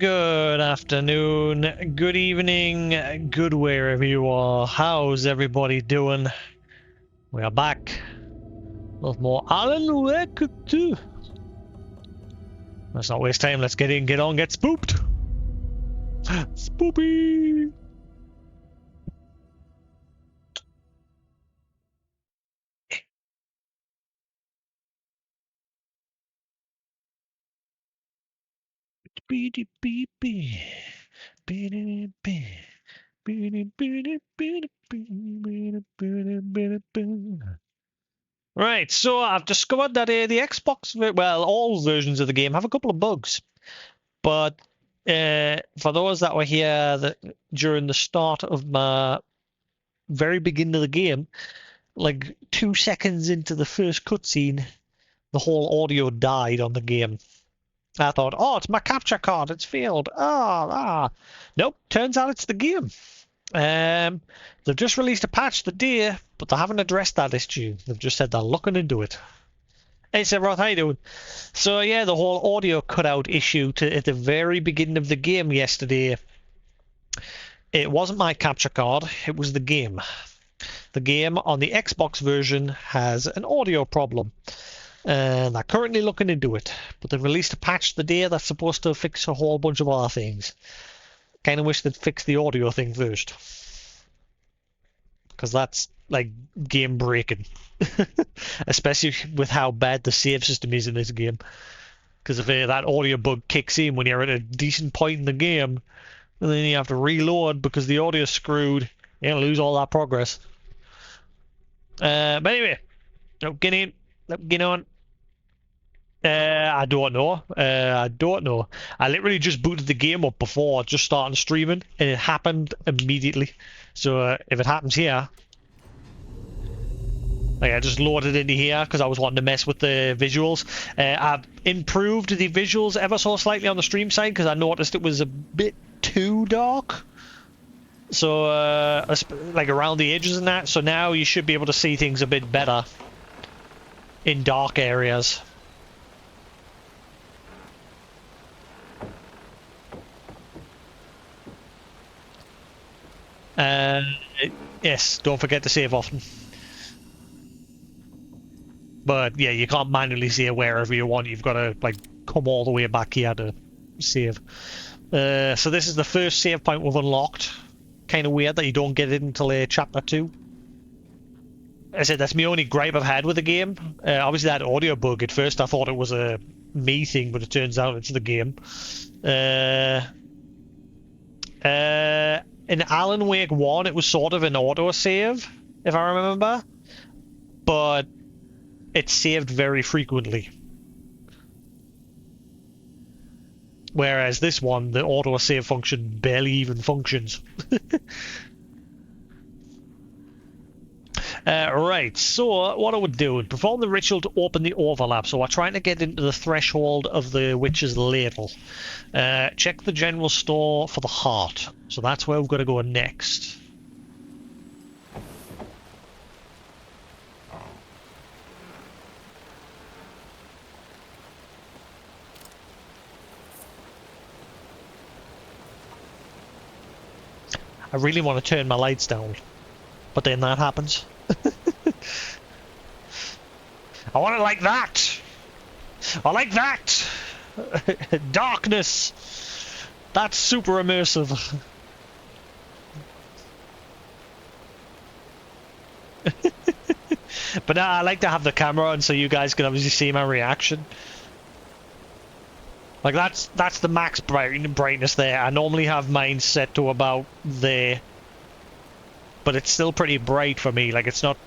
Good afternoon, good evening, good wherever you are. How's everybody doing? We are back with more Alan Wake 2. Let's not waste time. Let's get in, get on, get spooked. Spoopy. Beady beep beep. Beady beep. Beady beady beady beady beady beady beady. Right, so I've discovered that the Xbox, well, all versions of the game have a couple of bugs. But for those that were here during the start of my very beginning of the game, like 2 seconds into the first cutscene, the whole audio died on the game. I thought, oh, it's my capture card, it's failed. Nope, turns out it's the game. They've just released a patch today, but they haven't addressed that issue. They've just said they're looking into it. Hey, Roth, how you doing? So yeah, the whole audio cutout issue at the very beginning of the game yesterday. It wasn't my capture card, it was the game. The game on the Xbox version has an audio problem, and they're currently looking into it. But they've released a patch today that's supposed to fix a whole bunch of other things. Kind of wish they'd fix the audio thing first, because that's like game breaking. Especially with how bad the save system is in this game. Because if that audio bug kicks in when you're at a decent point in the game, and then you have to reload because the audio's screwed, you're going to lose all that progress. But anyway, get in, get on. I don't know. I don't know. I literally just booted the game up before just starting streaming, and it happened immediately. So if it happens here, like I just loaded into here because I was wanting to mess with the visuals. I've improved the visuals ever so slightly on the stream side because I noticed it was a bit too dark. So like around the edges and that. So now you should be able to see things a bit better in dark areas. Yes, don't forget to save often. But yeah, you can't manually save wherever you want. You've got to like come all the way back here to save. So this is the first save point we've unlocked. Kind of weird that you don't get it until chapter 2. I said that's my only gripe I've had with the game. Obviously that audio bug, at first I thought it was a me thing, but it turns out it's the game. In Alan Wake 1 it was sort of an autosave, if I remember. But it saved very frequently. Whereas this one, the autosave function barely even functions. Right, so what I would do, perform the ritual to open the overlap. So we're trying to get into the threshold of the witch's ladle. Check the general store for the heart. So that's where we've got to go next. I really want to turn my lights down, but then that happens. I want it like that! I like that! Darkness! That's super immersive. But I like to have the camera on so you guys can obviously see my reaction. Like that's the max brightness there. I normally have mine set to about there, but it's still pretty bright for me. Like it's not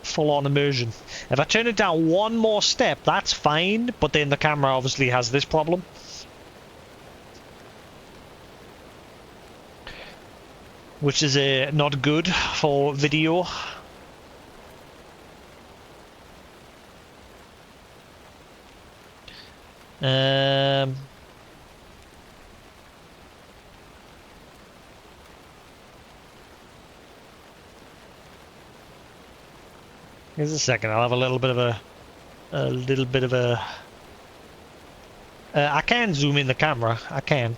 full-on immersion. If I turn it down one more step, that's fine. But then the camera obviously has this problem, which is not good for video. Here's a second. I'll have a little bit of a I can zoom in the camera. I can.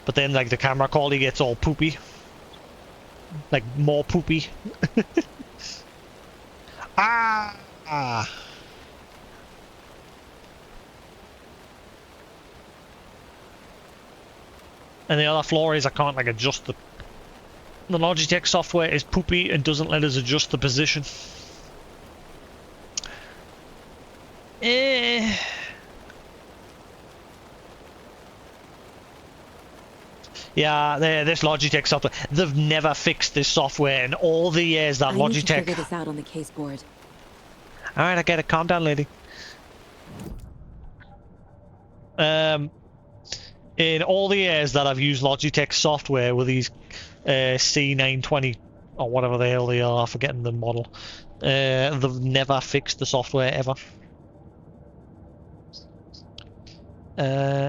but then like the camera quality gets all poopy, like more poopy. Ah. And the other flaw is I can't like adjust the Logitech software is poopy and doesn't let us adjust the position. Yeah, this Logitech software, they've never fixed this software in all the years that I need to Logitech... figure this out on the case board. Alright, I get it. Calm down, lady. In all the years that I've used Logitech software with these C920 or whatever the hell they are, forgetting the model, they've never fixed the software ever.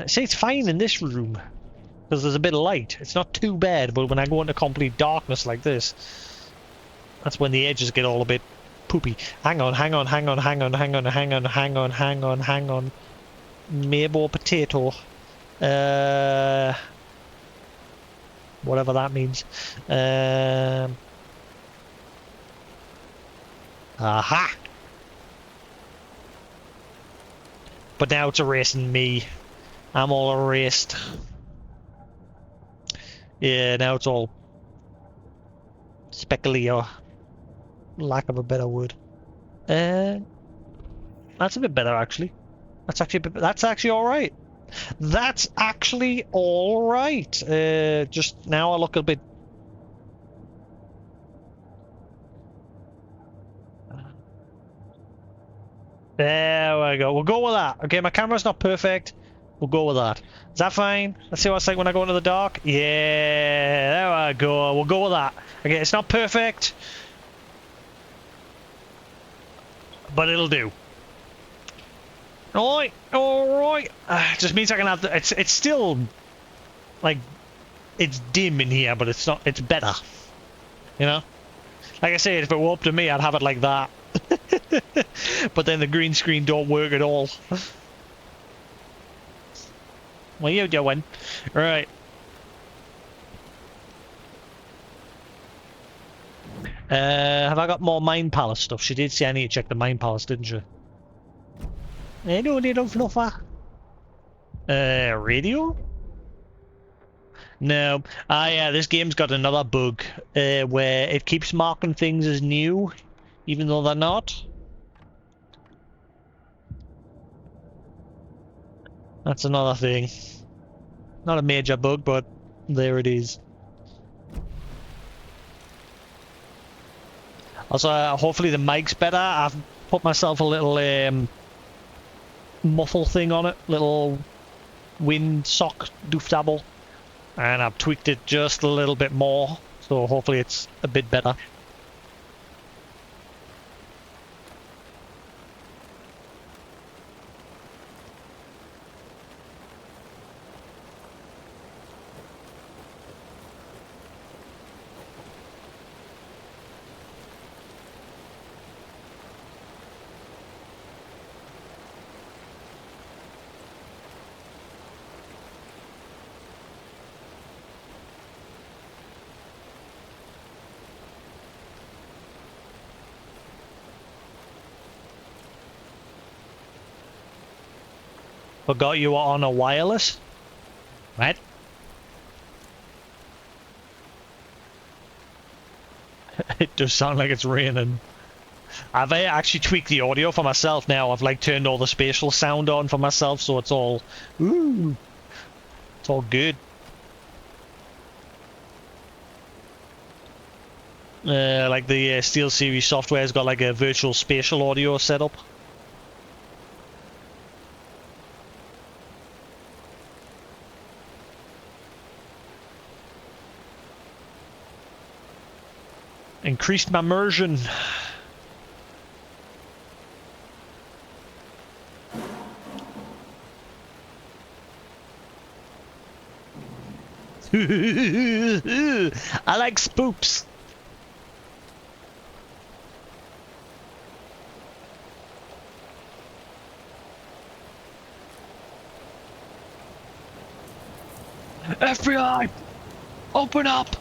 See, it's fine in this room because there's a bit of light. It's not too bad, but when I go into complete darkness like this, that's when the edges get all a bit poopy. Hang on. Maybe potato. Whatever that means. Aha! But now it's erasing me. I'm all erased. Yeah, now it's all speckly, or lack of a better word. That's a bit better, actually. That's actually all right. That's actually all right. Just now I look a bit. There we go. We'll go with that. Okay, my camera's not perfect. We'll go with that. Is that fine? Let's see what it's like when I go into the dark. Yeah, there we go. We'll go with that. Okay, it's not perfect, but it'll do. Alright, alright. Just means I can have the... It's still... Like... It's dim in here, but it's not... It's better. You know? Like I said, if it were up to me, I'd have it like that. But then the green screen don't work at all. What are you doing? Right. Have I got more Mind Palace stuff? She did say I need to check the Mind Palace, didn't she? Hello, little fluffer. Radio? No. Yeah, this game's got another bug where it keeps marking things as new, even though they're not. That's another thing. Not a major bug, but there it is. Also, hopefully the mic's better. I've put myself a little muffle thing on it, little wind sock doofdabble, and I've tweaked it just a little bit more, so hopefully it's a bit better. Forgot you were on a wireless? What? It does sound like it's raining. I've actually tweaked the audio for myself now. I've like turned all the spatial sound on for myself, so it's all... Ooh! It's all good. Like the SteelSeries software's got like a virtual spatial audio setup. Increased my immersion. I like spooks. FBI! Open up!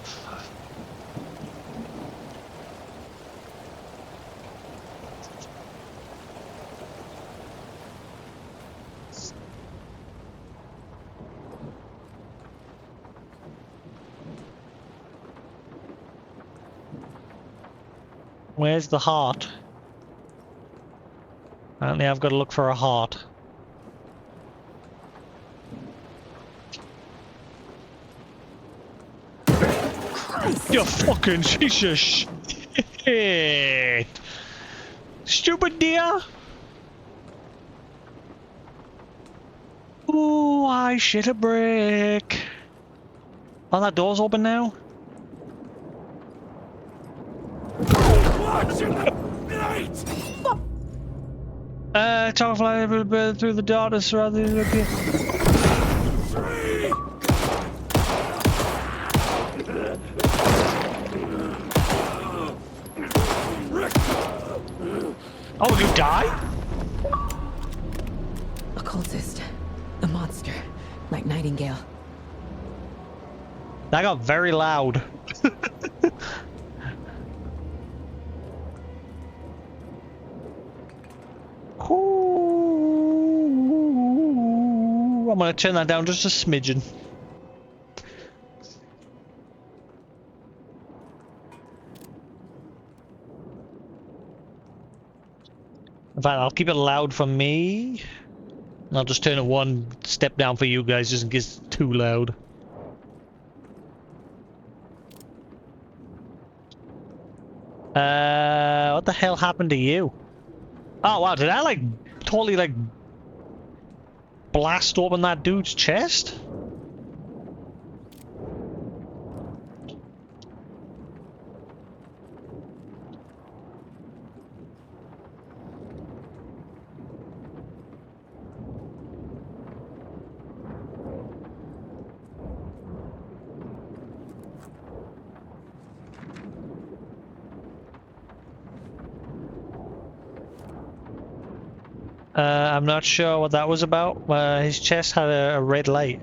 Where's the heart? Apparently I've got to look for a heart. Christ. You fucking piece of shit! Stupid deer! Ooh, I shit a brick. Oh, that door's open now? Watch it! Night! Talk through the darkness rather than looking. Free! Oh, you die? A cultist. A monster. Like Nightingale. That got very loud. Ooh, I'm gonna turn that down just a smidgen. In fact, I'll keep it loud for me. And I'll just turn it one step down for you guys just in case it's too loud. What the hell happened to you? Oh wow, did I like totally like blast open that dude's chest? I'm not sure what that was about. His chest had a red light.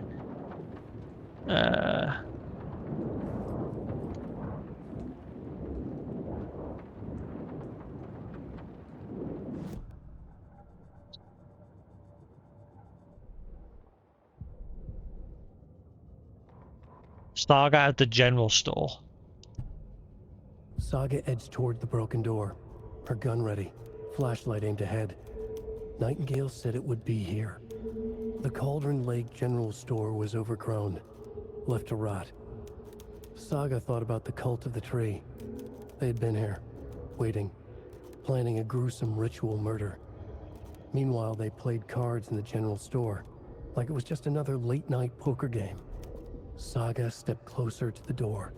Saga at the general store. Saga edged toward the broken door, her gun ready, flashlight aimed ahead. Nightingale said it would be here. The Cauldron Lake General Store was overgrown, left to rot. Saga thought about the cult of the tree. They had been here, waiting, planning a gruesome ritual murder. Meanwhile, they played cards in the general store, like it was just another late-night poker game. Saga stepped closer to the door.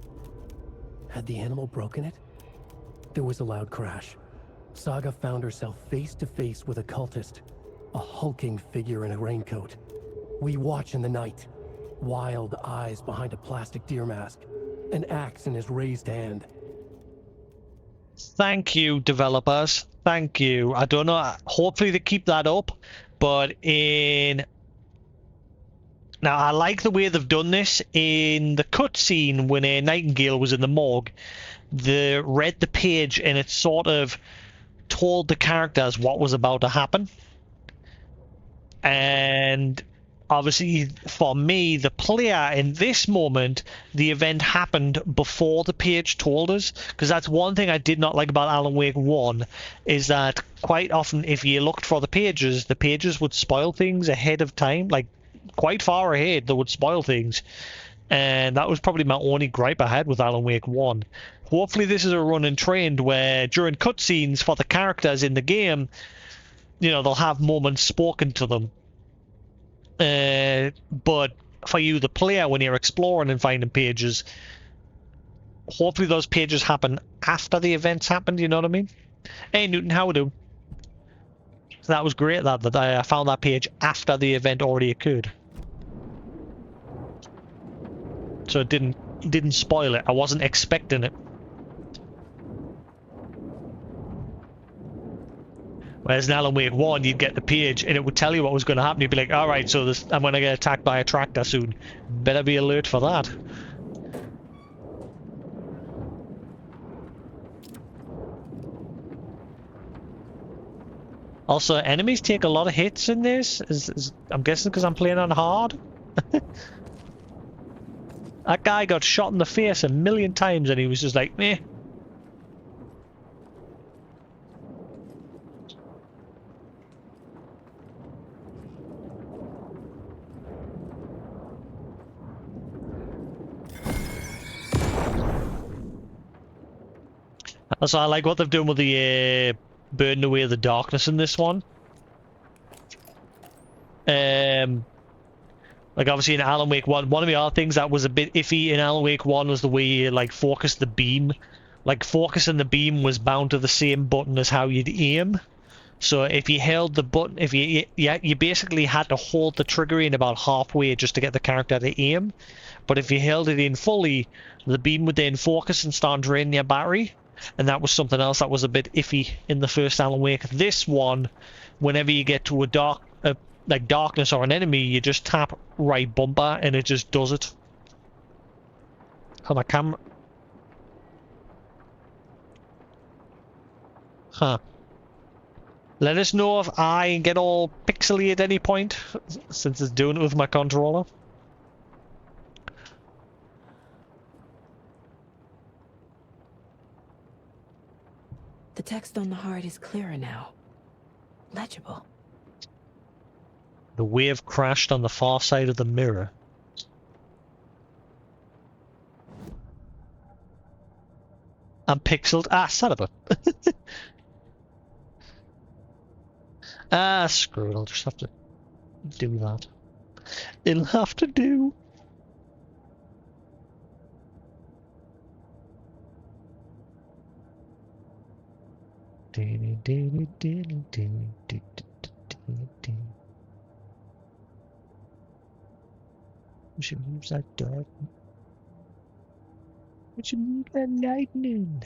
Had the animal broken it? There was a loud crash. Saga found herself face to face with a cultist, a hulking figure in a raincoat. We watch in the night, wild eyes behind a plastic deer mask, an axe in his raised hand. Thank you, developers. Thank you. I don't know. Hopefully they keep that up. But in... Now, I like the way they've done this. In the cutscene when Nightingale was in the morgue, they read the page and it sort of told the characters what was about to happen. And obviously for me, the player, in this moment, the event happened before the page told us, because that's one thing I did not like about Alan Wake 1, is that quite often if you looked for the pages would spoil things ahead of time, like quite far ahead. They would spoil things, and that was probably my only gripe I had with Alan Wake 1. Hopefully this is a running trend where during cutscenes for the characters in the game, you know, they'll have moments spoken to them. But for you, the player, when you're exploring and finding pages, hopefully those pages happen after the events happened, you know what I mean? Hey Newton, how we doing? So that was great that I found that page after the event already occurred. So it didn't spoil it. I wasn't expecting it. Whereas in Alan Wake 1, you'd get the page and it would tell you what was going to happen. You'd be like, alright, so I'm going to get attacked by a tractor soon. Better be alert for that. Also, enemies take a lot of hits in this. I'm guessing because I'm playing on hard. That guy got shot in the face a million times and he was just like, meh. Also, I like what they've done with the burning away the darkness in this one. Like obviously in Alan Wake 1, one of the other things that was a bit iffy in Alan Wake 1 was the way you like focused the beam. Like focusing the beam was bound to the same button as how you'd aim. So if you held the button, if you basically had to hold the trigger in about halfway just to get the character to aim. But if you held it in fully, the beam would then focus and start draining your battery. And that was something else that was a bit iffy in the first Alan Wake. This one, whenever you get to a like darkness or an enemy, you just tap right bumper and it just does it. On a camera. Huh. Let us know if I get all pixely at any point, since it's doing it with my controller. The text on the heart is clearer now. Legible. The wave crashed on the far side of the mirror. I'm pixeled. Ah, son of a... Ah, screw it. I'll just have to do that. It'll have to do. We should use that dark. We should use that lightning.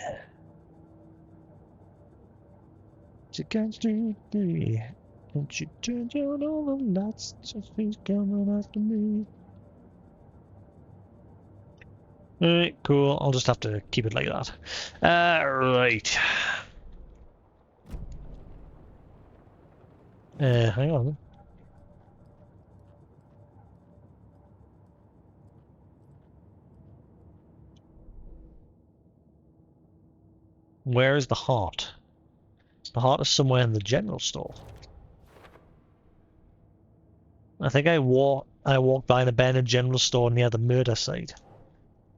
She comes to me, and she turns on all the lights. So she's coming after me. Alright, cool. I'll just have to keep it like that. Right. Hang on. Where is the heart? The heart is somewhere in the general store. I think I walked by an abandoned general store near the murder site.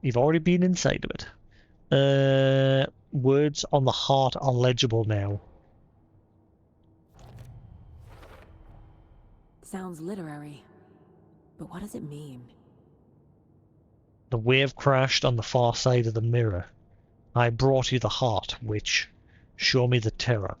You've already been inside of it. Words on the heart are legible now. Sounds literary. But what does it mean? The wave crashed on the far side of the mirror. I brought you the heart, which... Show me the terror.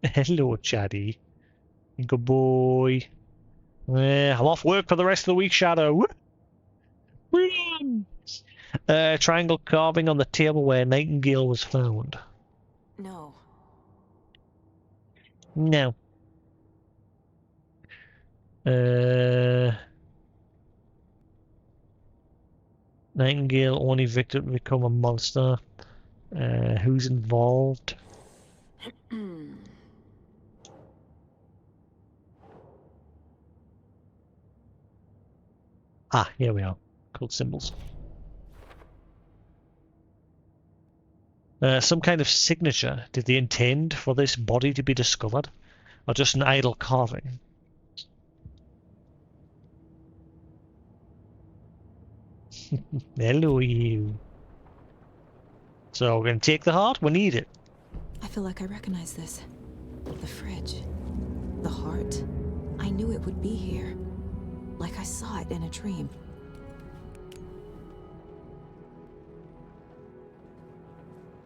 Hello, Chatty. Good boy. I'm off work for the rest of the week, Shadow. Triangle carving on the table where Nightingale was found. No. No. Nightingale only victim become a monster. Who's involved? Ah, here we are. Code symbols. Some kind of signature. Did they intend for this body to be discovered? Or just an idle carving? Hello, you. So we're going to take the heart. We need it. I feel like I recognize this. The fridge. The heart. I knew it would be here. Like I saw it in a dream.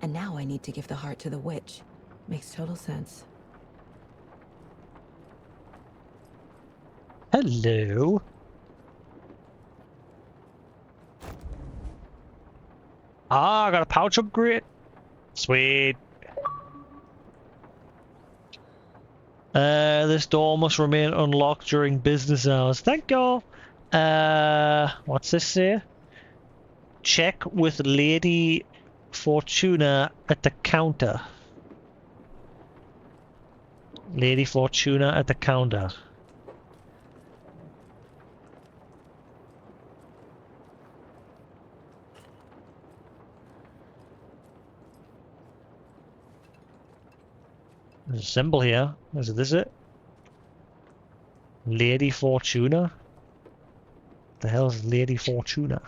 And now I need to give the heart to the witch. Makes total sense. Hello. Ah, I got a pouch upgrade. Sweet. This door must remain unlocked during business hours. Thank you. What's this say? Check with Lady Fortuna at the counter. Lady Fortuna at the counter. There's a symbol here. Is this it? Lady Fortuna? The hell's Lady Fortuna?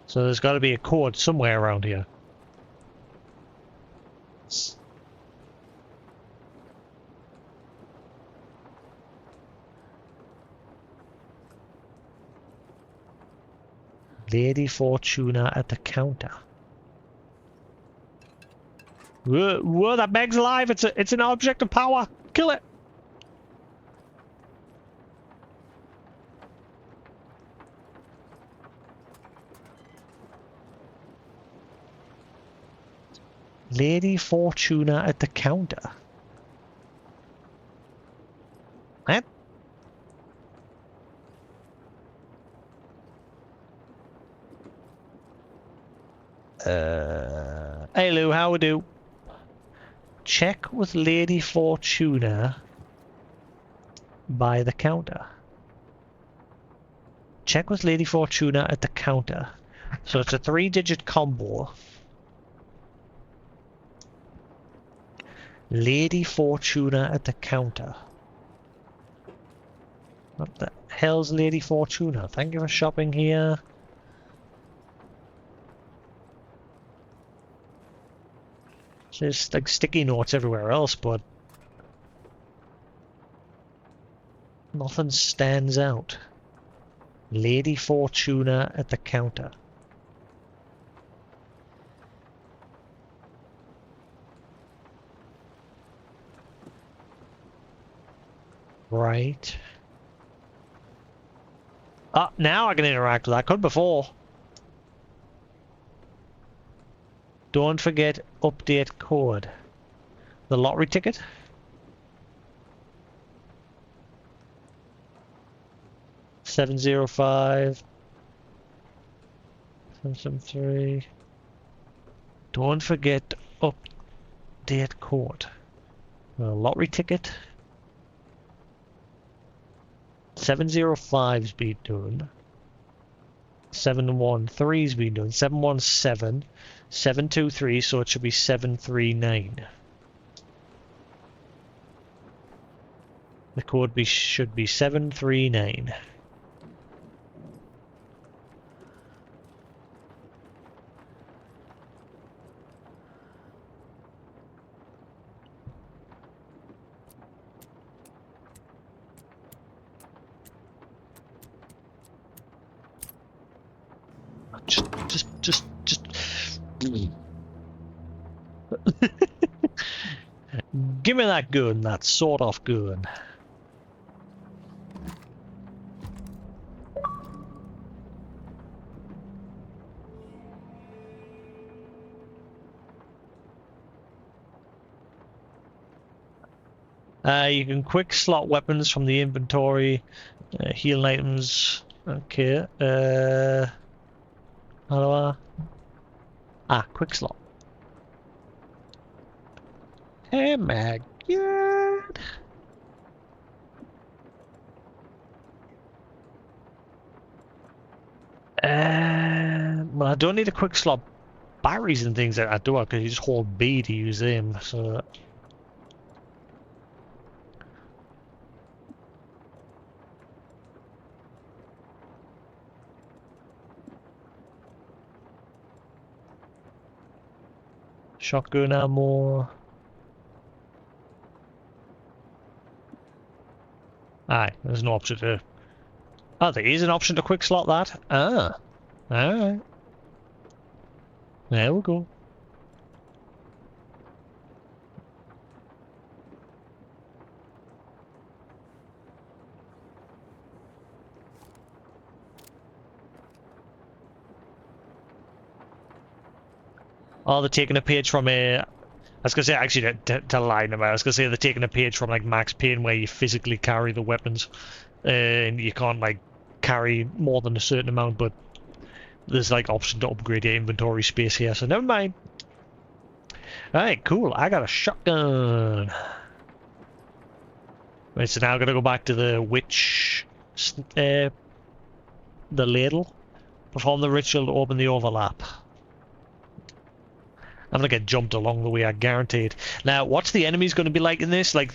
So there's got to be a code somewhere around here. Lady Fortuna at the counter. Whoa, whoa, that Meg's alive! It's an object of power! Kill it! Lady Fortuna at the counter. What? Hey Lou, how we do? Check with Lady Fortuna by the counter. Check with Lady Fortuna at the counter. So it's a 3-digit combo. Lady Fortuna at the counter. What the hell's Lady Fortuna? Thank you for shopping here. There's like sticky notes everywhere else, but nothing stands out. Lady Fortuna at the counter. Right. Ah, now I can interact with that. I couldn't before. Don't forget update code. The lottery ticket. Seven 705 773. Don't forget update code. The lottery ticket. 705's been done. 713's been done. 717. 723, so it should be 739. The code should be 739. Just. Give me that gun, that sawed-off gun. You can quick slot weapons from the inventory, heal items. Okay. How do I? Ah, quick slot. Hey, my god. Well, I don't need a quick slot batteries and things like that, do I? Because you just hold B to use them, so. Shotgun ammo. Aye, there's no option to... Oh, there is an option to quick slot that? Ah. Alright. There we go. Oh, they're taking a page from a... I was gonna say, actually, to lie about it, I was gonna say they're taking a page from, like, Max Payne, where you physically carry the weapons. And you can't, like, carry more than a certain amount, but there's, like, option to upgrade your inventory space here, so never mind. Alright, cool. I got a shotgun. Right, so now I'm gonna go back to the witch... the ladle. Perform the ritual to open the overlap. I'm gonna get jumped along the way, I guaranteed. Now, what's the enemies gonna be like in this? Like,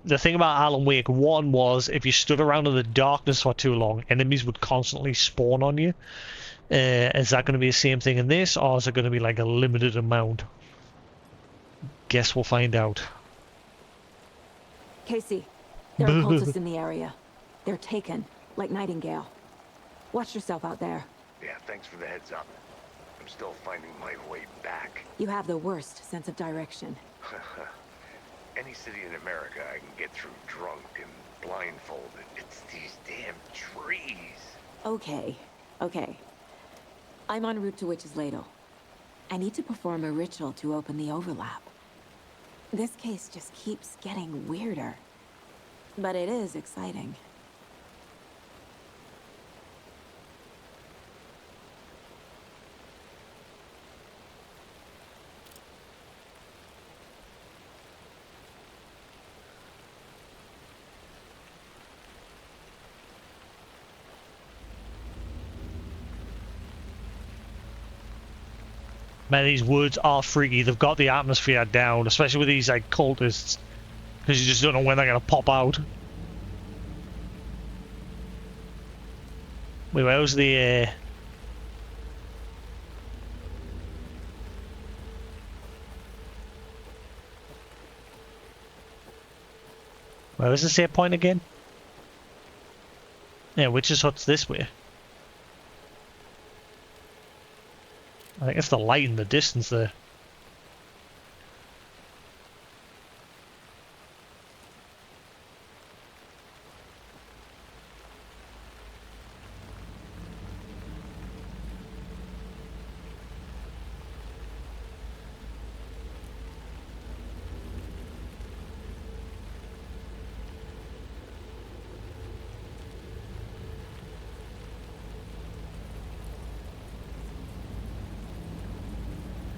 the thing about Alan Wake 1 was, if you stood around in the darkness for too long, enemies would constantly spawn on you. Is that gonna be the same thing in this, or is it gonna be like a limited amount? Guess we'll find out. Casey, there are cultists in the area. They're taken, like Nightingale. Watch yourself out there. Yeah, thanks for the heads up. I'm still finding my way back. You have the worst sense of direction. Any city in America I can get through drunk and blindfolded. It's these damn trees. Okay, okay. I'm en route to Witch's Ladle. I need to perform a ritual to open the overlap. This case just keeps getting weirder. But it is exciting. Man, these woods are freaky. They've got the atmosphere down, especially with these like cultists, because you just don't know when they're gonna pop out. Wait, where was the? Where was the save point again? Yeah, Witch's Hut's this way. I think it's the light in the distance there.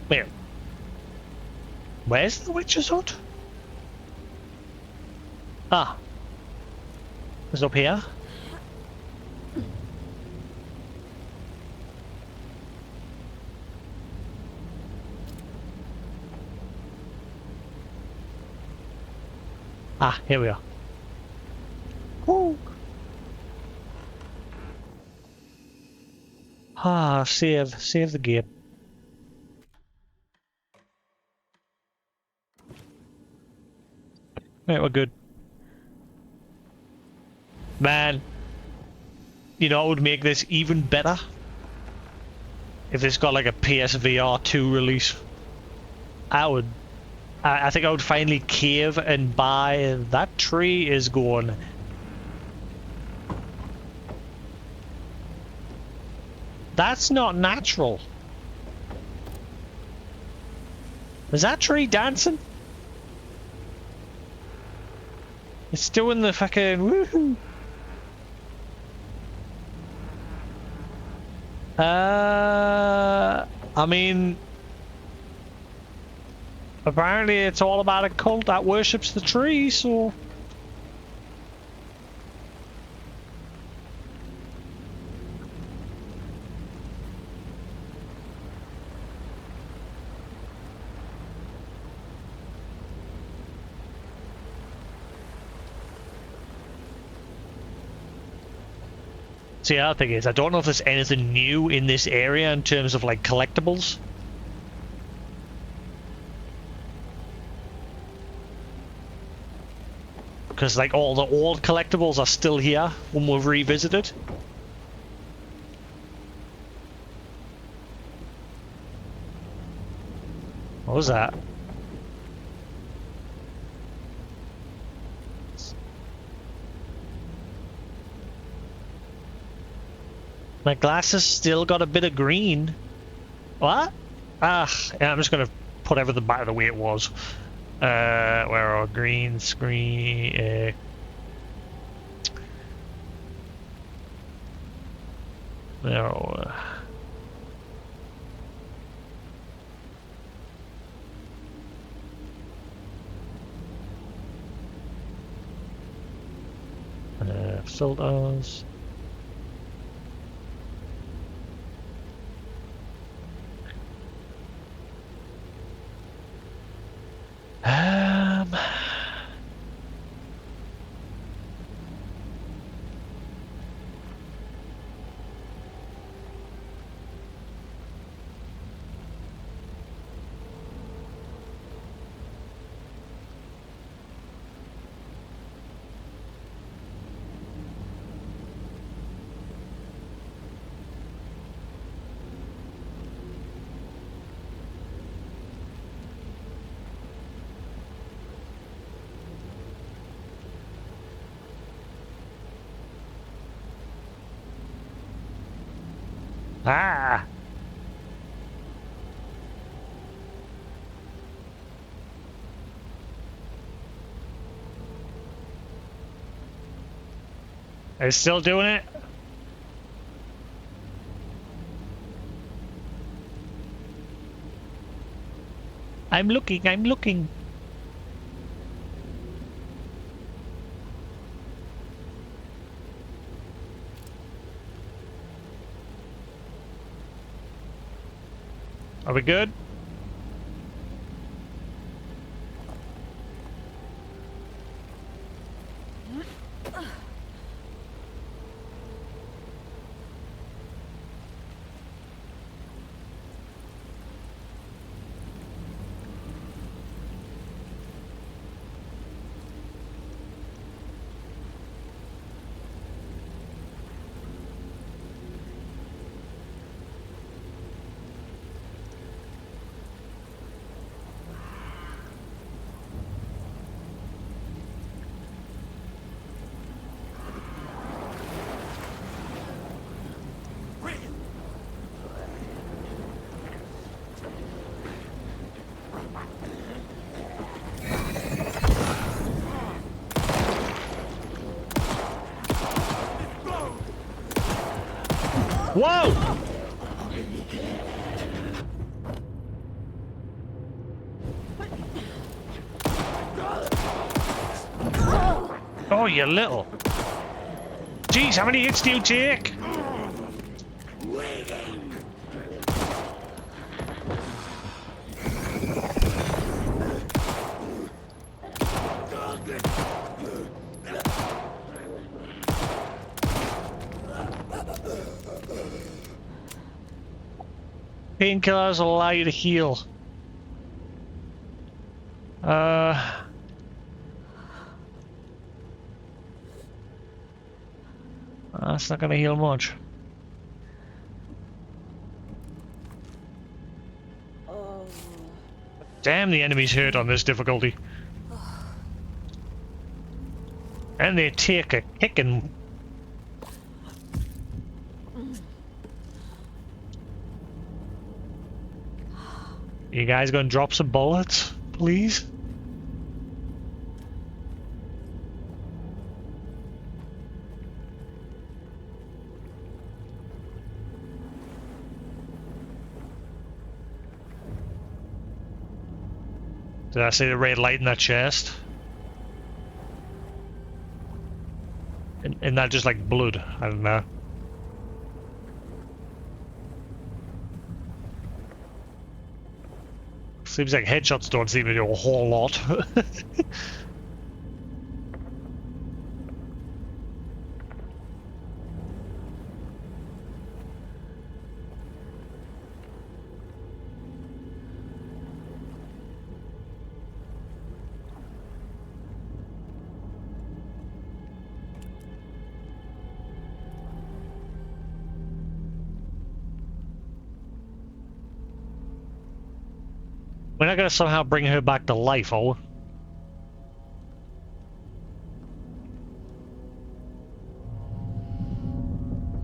Wait. Where's the Witch's Hut? Ah. It's up here. Ah, here we are. Woo! Ah, save the game. Right, we're good. Man, you know what would make this even better? If this got like a PSVR 2 release. I think I would finally cave and buy. That tree is going. That's not natural. Is that tree dancing? It's doing the fucking woohoo. I mean, apparently it's all about a cult that worships the tree, so. See, the other thing is, I don't know if there's anything new in this area in terms of like collectibles. because like all the old collectibles are still here when we've revisited. What was that? My glasses still got a bit of green. What? Ah, yeah, I'm just gonna put everything back the way it was. Where are green screen? No. Filters. Um. Ah. Are you still doing it? I'm looking, I'm looking. Are we good? Whoa! Oh, you little. Jeez, how many hits do you take? Painkillers will allow you to heal. That's not gonna heal much. Damn, the enemies hurt on this difficulty. And they take a kicking. You guys gonna drop some bullets, please? Did I see the red light in that chest? And that just like blood? I don't know. Seems like headshots don't seem to do a whole lot. We're not gonna somehow bring her back to life, are we?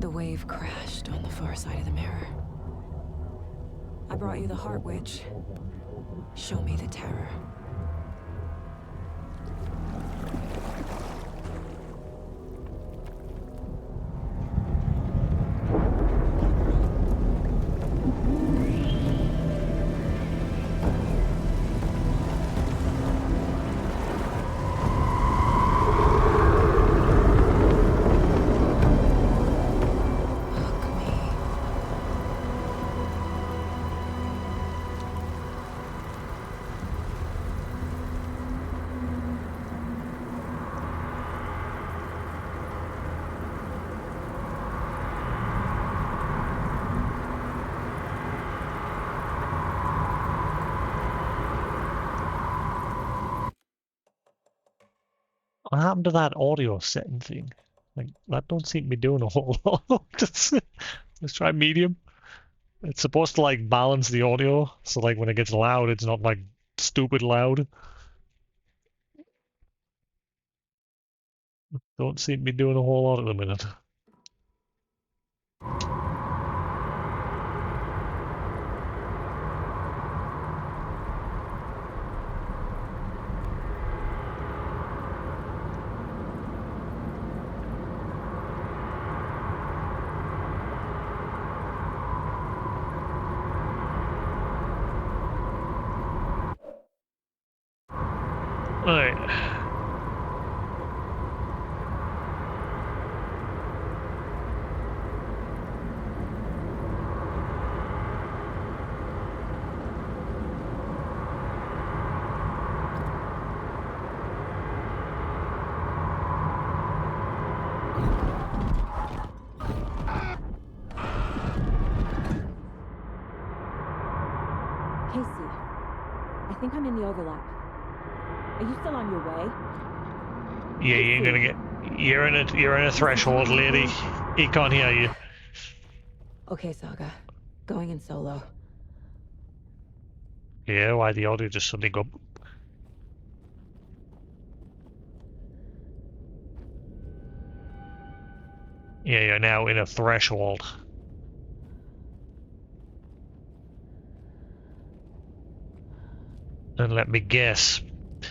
The wave crashed on the far side of the mirror. I brought you the Heart Witch. Show me the terror. Hug me. What happened to that audio setting thing? Like, that don't seem to be doing a whole lot. Let's try medium. It's supposed to like balance the audio, so like when it gets loud, it's not like stupid loud. Don't seem to be doing a whole lot at the minute. Alright. Casey, I think I'm in the overlap. Are you still on your way? Yeah, you ain't gonna get. You're in a threshold, lady. He can't hear you. Okay, Saga. Going in solo. Yeah, why the audio just suddenly go? Yeah, you're now in a threshold. And let me guess,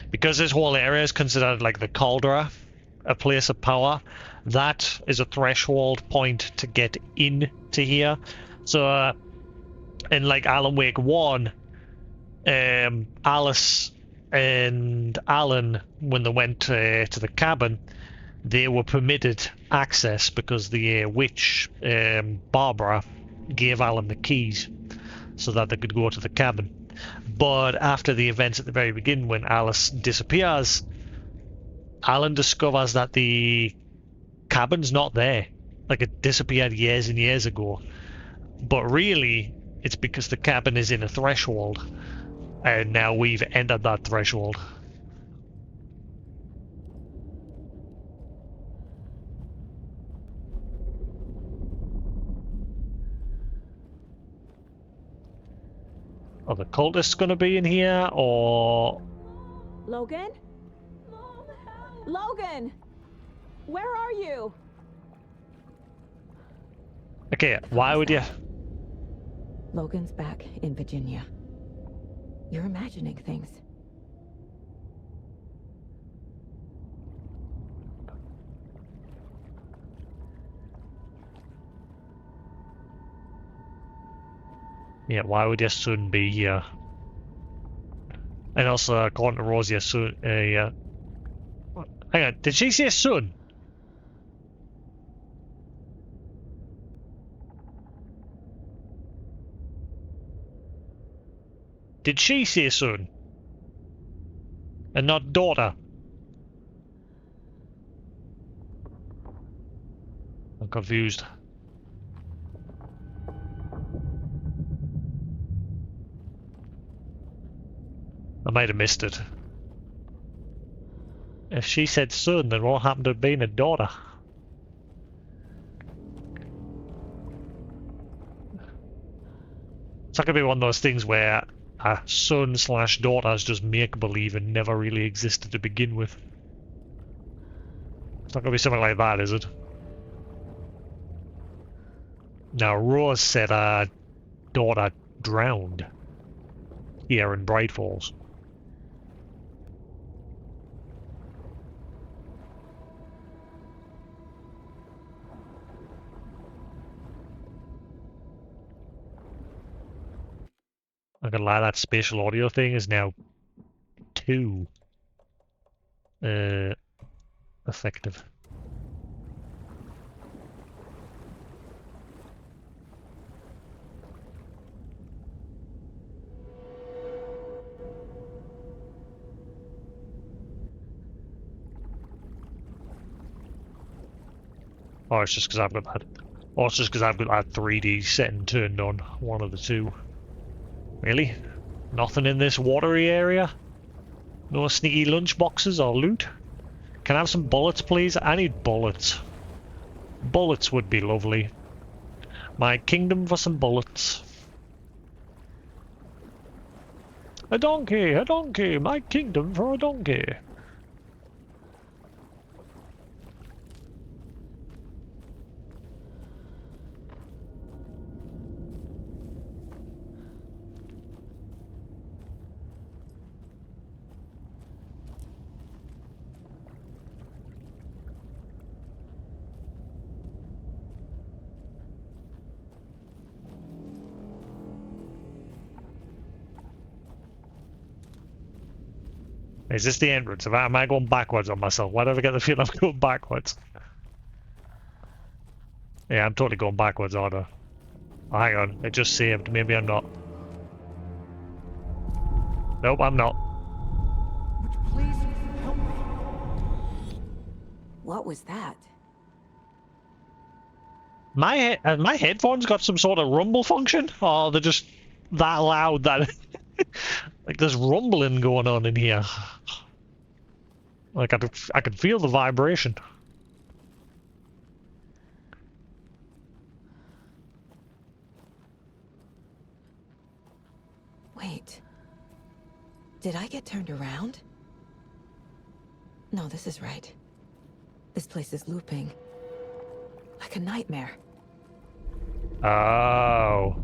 because this whole area is considered like the cauldron, a place of power, that is a threshold point to get into here. So, in like Alan Wake 1, Alice and Alan, when they went to the cabin, they were permitted access because the witch, Barbara, gave Alan the keys so that they could go to the cabin. But after the events at the very beginning, when Alice disappears, Alan discovers that the cabin's not there. Like, it disappeared years and years ago. But really, it's because the cabin is in a threshold. And now we've entered that threshold. Are the cultists going to be in here, or... Logan? Mom, help! Logan! Where are you? Okay, why would you... Logan's back in Virginia. You're imagining things. Yeah, why would your son be here? And also, according to Rosie, your son... yeah. Hang on, did she say son? Did she say son? And not daughter? I'm confused. I might have missed it. If she said son, then what happened to being a daughter? It's not gonna be one of those things where son slash daughter's just make-believe and never really existed to begin with. It's not gonna be something like that, is it? Now, Rose said her daughter drowned here in Bright Falls. I'm gonna lie, that spatial audio thing is now too effective. Or it's just because I've got that. Or it's just because I've got that 3D setting turned on. One of the two. Really? Nothing in this watery area? No sneaky lunch boxes or loot? Can I have some bullets, please? I need bullets. Bullets would be lovely. My kingdom for some bullets. A donkey, my kingdom for a donkey. Is this the entrance? Am I going backwards on myself? Why do I get the feeling I'm going backwards? Yeah, I'm totally going backwards, aren't I? Oh, hang on, it just saved. Maybe I'm not. Nope, I'm not. Please help me. What was that? My headphones got some sort of rumble function? Or they're just that loud that... like there's rumbling going on in here. Like I could feel the vibration. Wait. Did I get turned around? No, this is right. This place is looping. Like a nightmare. Oh.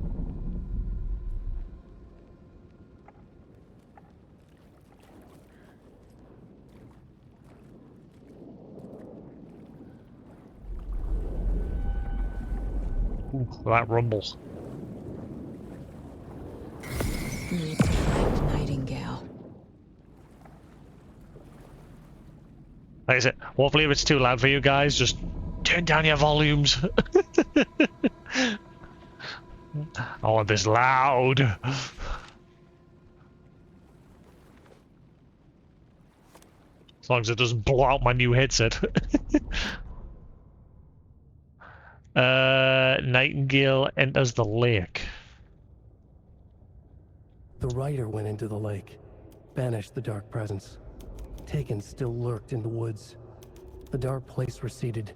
Ooh, that rumbles. Need to find Nightingale. Like I said, hopefully if it's too loud for you guys, just turn down your volumes. I want this loud. As long as it doesn't blow out my new headset. Nightingale enters the lake. The rider went into the lake, banished the dark presence. Taken still lurked in the woods. The dark place receded.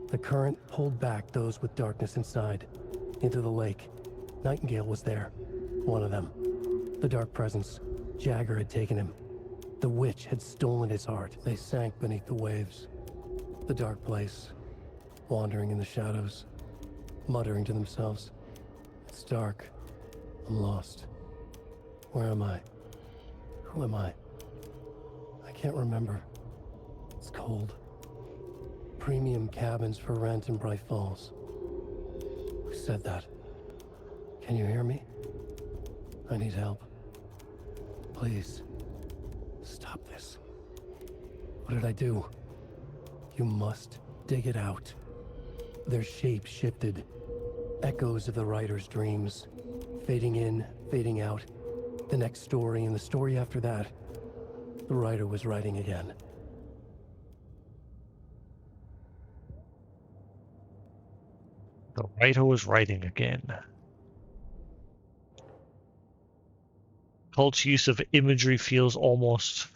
The current pulled back those with darkness inside, into the lake. Nightingale was there, one of them. The dark presence, Jagger had taken him. The witch had stolen his heart. They sank beneath the waves. The dark place, wandering in the shadows, muttering to themselves. It's dark. I'm lost. Where am I? Who am I? I can't remember. It's cold. Premium cabins for rent in Bright Falls. Who said that? Can you hear me? I need help. Please. Stop this. What did I do? You must dig it out. Their shape shifted. Echoes of the writer's dreams. Fading in, fading out. The next story and the story after that. The writer was writing again. The writer was writing again. Cult's use of imagery feels almost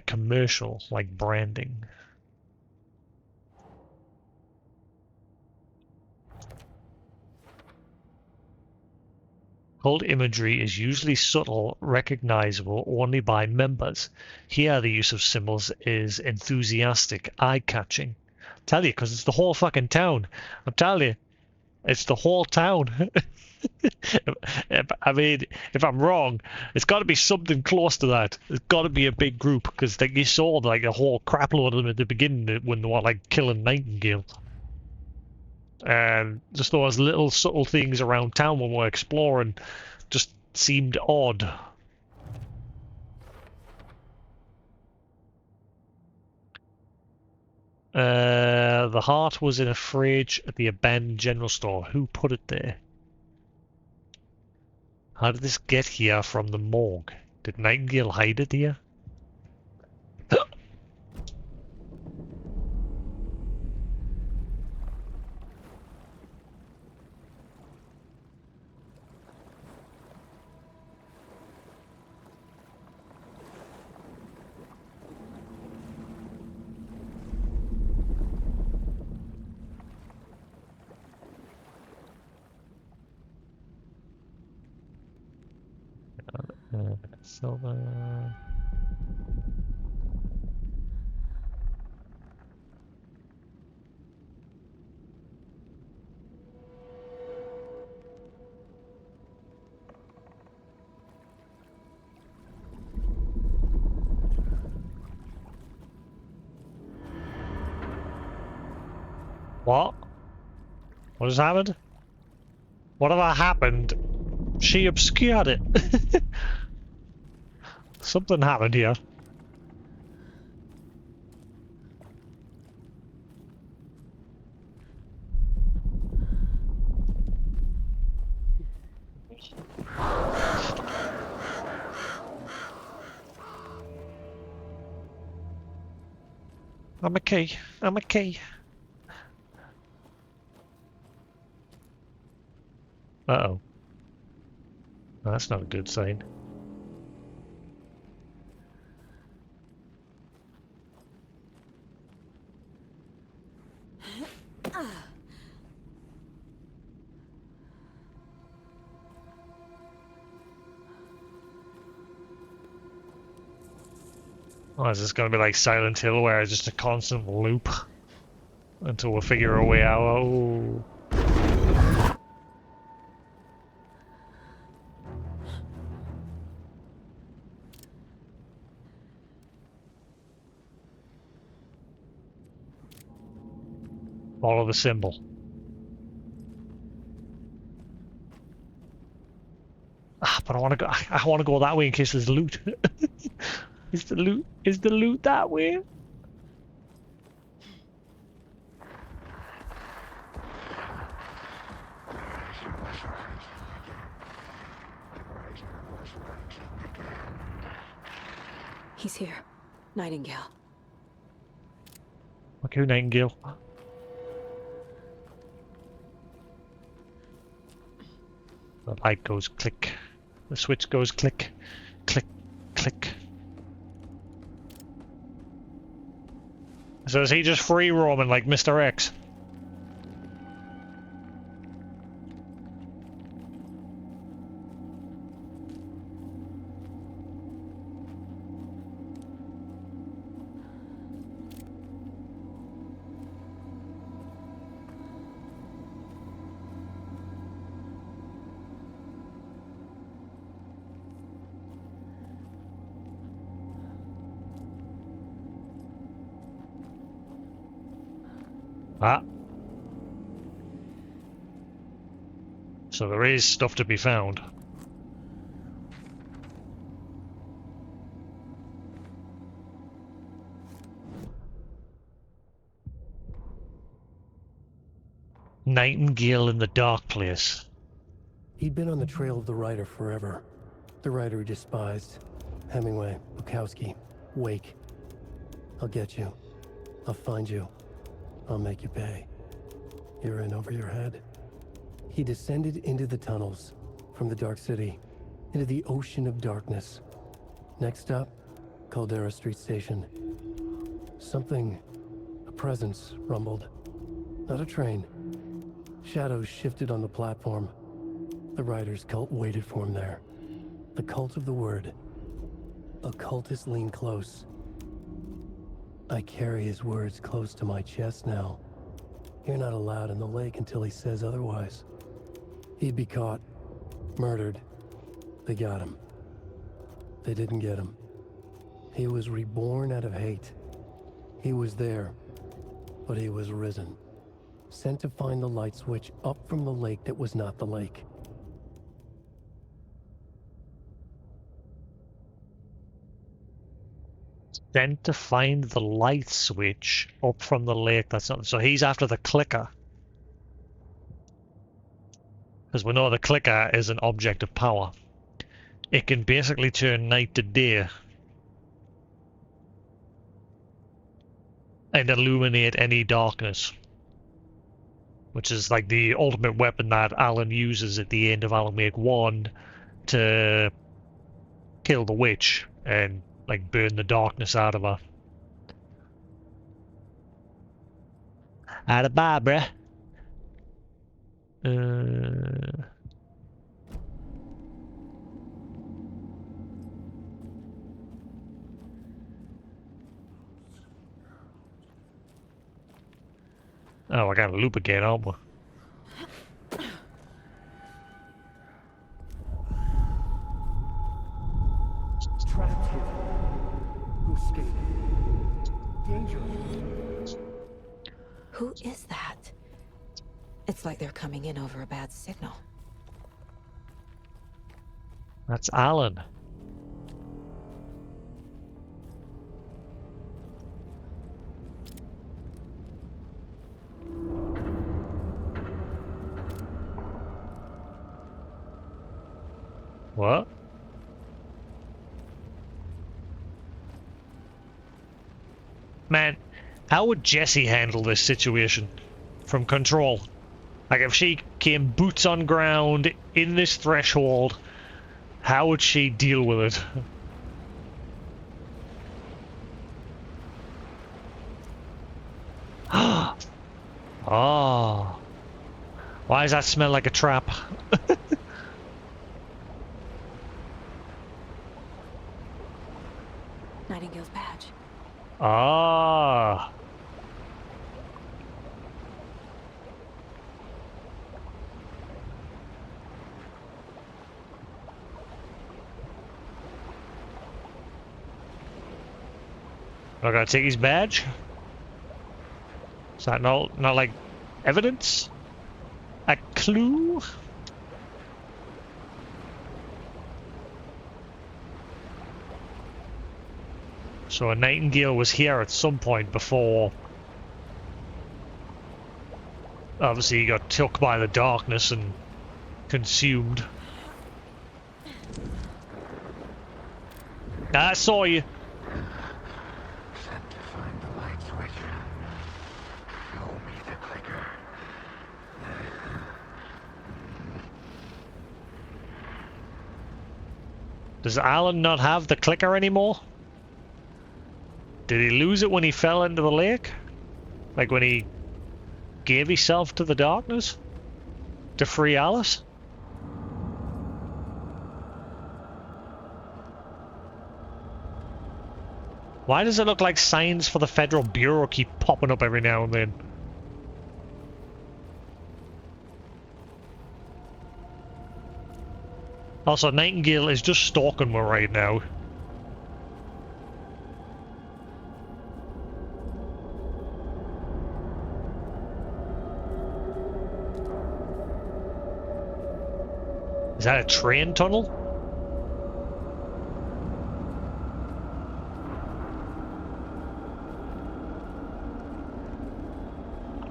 commercial, like branding. Cult imagery is usually subtle, recognizable only by members. Here, the use of symbols is enthusiastic, eye-catching. Tell you, because it's the whole fucking town. I'm telling you, it's the whole town. I mean, if I'm wrong, it's got to be something close to that. It's got to be a big group, because like, you saw like a whole crapload of them at the beginning when they were like killing Nightingale. And just those little subtle things around town when we're exploring just seemed odd. The heart was in a fridge at the abandoned general store. Who put it there? How did this get here from the morgue? Did Nightingale hide it here? Silver. What? What has happened? Whatever happened? She obscured it. Something happened here. I'm a key. I'm a key. Uh-oh. That's not a good sign. Oh, is this gonna be like Silent Hill where it's just a constant loop until we figure a way out? Oh. Follow the symbol. Ah, but I want to go. I want to go that way in case there's loot. Is the loot that way? He's here. Nightingale. Okay, Nightingale. The light goes click. The switch goes click, click, click. So is he just free roaming like Mr. X? Ah. So there is stuff to be found. Nightingale in the dark place. He'd been on the trail of the writer forever. The writer he despised. Hemingway, Bukowski, Wake. I'll get you. I'll find you. I'll make you pay. You're in over your head. He descended into the tunnels, from the Dark City, into the ocean of darkness. Next up, Caldera Street Station. Something, a presence, rumbled. Not a train. Shadows shifted on the platform. The writer's cult waited for him there. The cult of the word. Occultists lean close. I carry his words close to my chest now. You're not allowed in the lake until he says otherwise. He'd be caught, murdered. They got him. They didn't get him. He was reborn out of hate. He was there, but he was risen. Sent to find the light switch up from the lake that was not the lake. Then to find the light switch up from the lake. That's not. So he's after the clicker. Because we know the clicker is an object of power. It can basically turn night to day and illuminate any darkness, which is like the ultimate weapon that Alan uses at the end of Alan Wake 1 to kill the witch and like burn the darkness out of her. Out of Barbara. Oh, I got a loop again, aren't we? Trapped here. Who escaped? Danger. Who is that? It's like they're coming in over a bad signal. That's Alan. What? Man, how would Jessie handle this situation from Control? Like, if she came boots on ground in this threshold, how would she deal with it? Oh. Why does that smell like a trap? Nightingale's badge. Ah. I gotta take his badge? Is that not like evidence? A clue? So a Nightingale was here at some point before. Obviously he got took by the darkness and consumed. I saw you. Sent to find the light switch. Show me the clicker. Does Alan not have the clicker anymore? Did he lose it when he fell into the lake? Like when he gave himself to the darkness? To free Alice? Why does it look like signs for the Federal Bureau keep popping up every now and then? Also, Nightingale is just stalking me right now. Is that a train tunnel?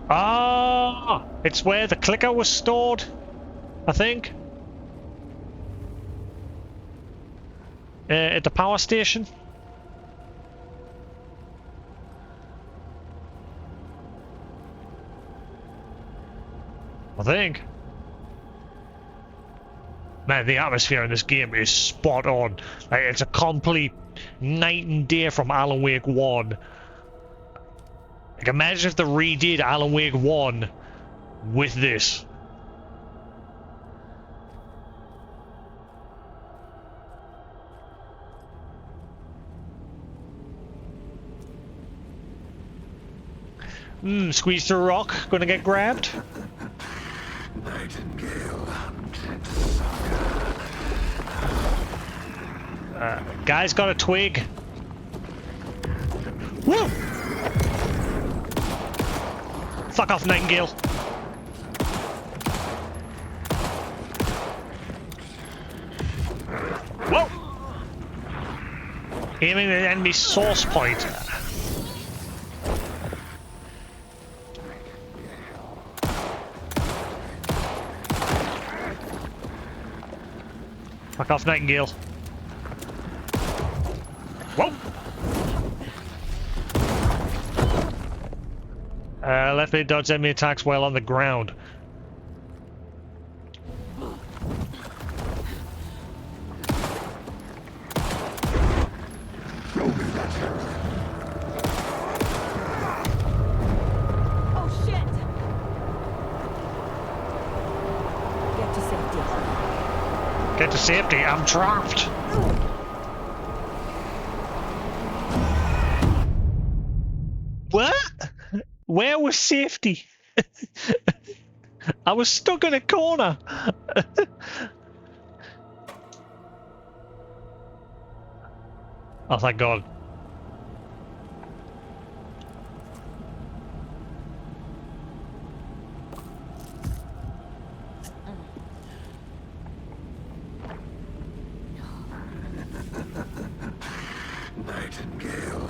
Ah! It's where the clicker was stored, I think. At the power station. I think. Man, the atmosphere in this game is spot on. Like, it's a complete night and day from Alan Wake 1. Like, imagine if they redid Alan Wake 1 with this. Squeeze through a rock. Gonna get grabbed. Nightingale. Guy's got a twig. Whoa! Fuck off, Nightingale. Whoa! Aiming at enemy source point. Fuck off, Nightingale. Whoa! Left me dodge enemy attacks while on the ground. Oh shit! Get to safety. Get to safety, I'm trapped. What? Where was safety? I was stuck in a corner. Oh, thank God. Nightingale.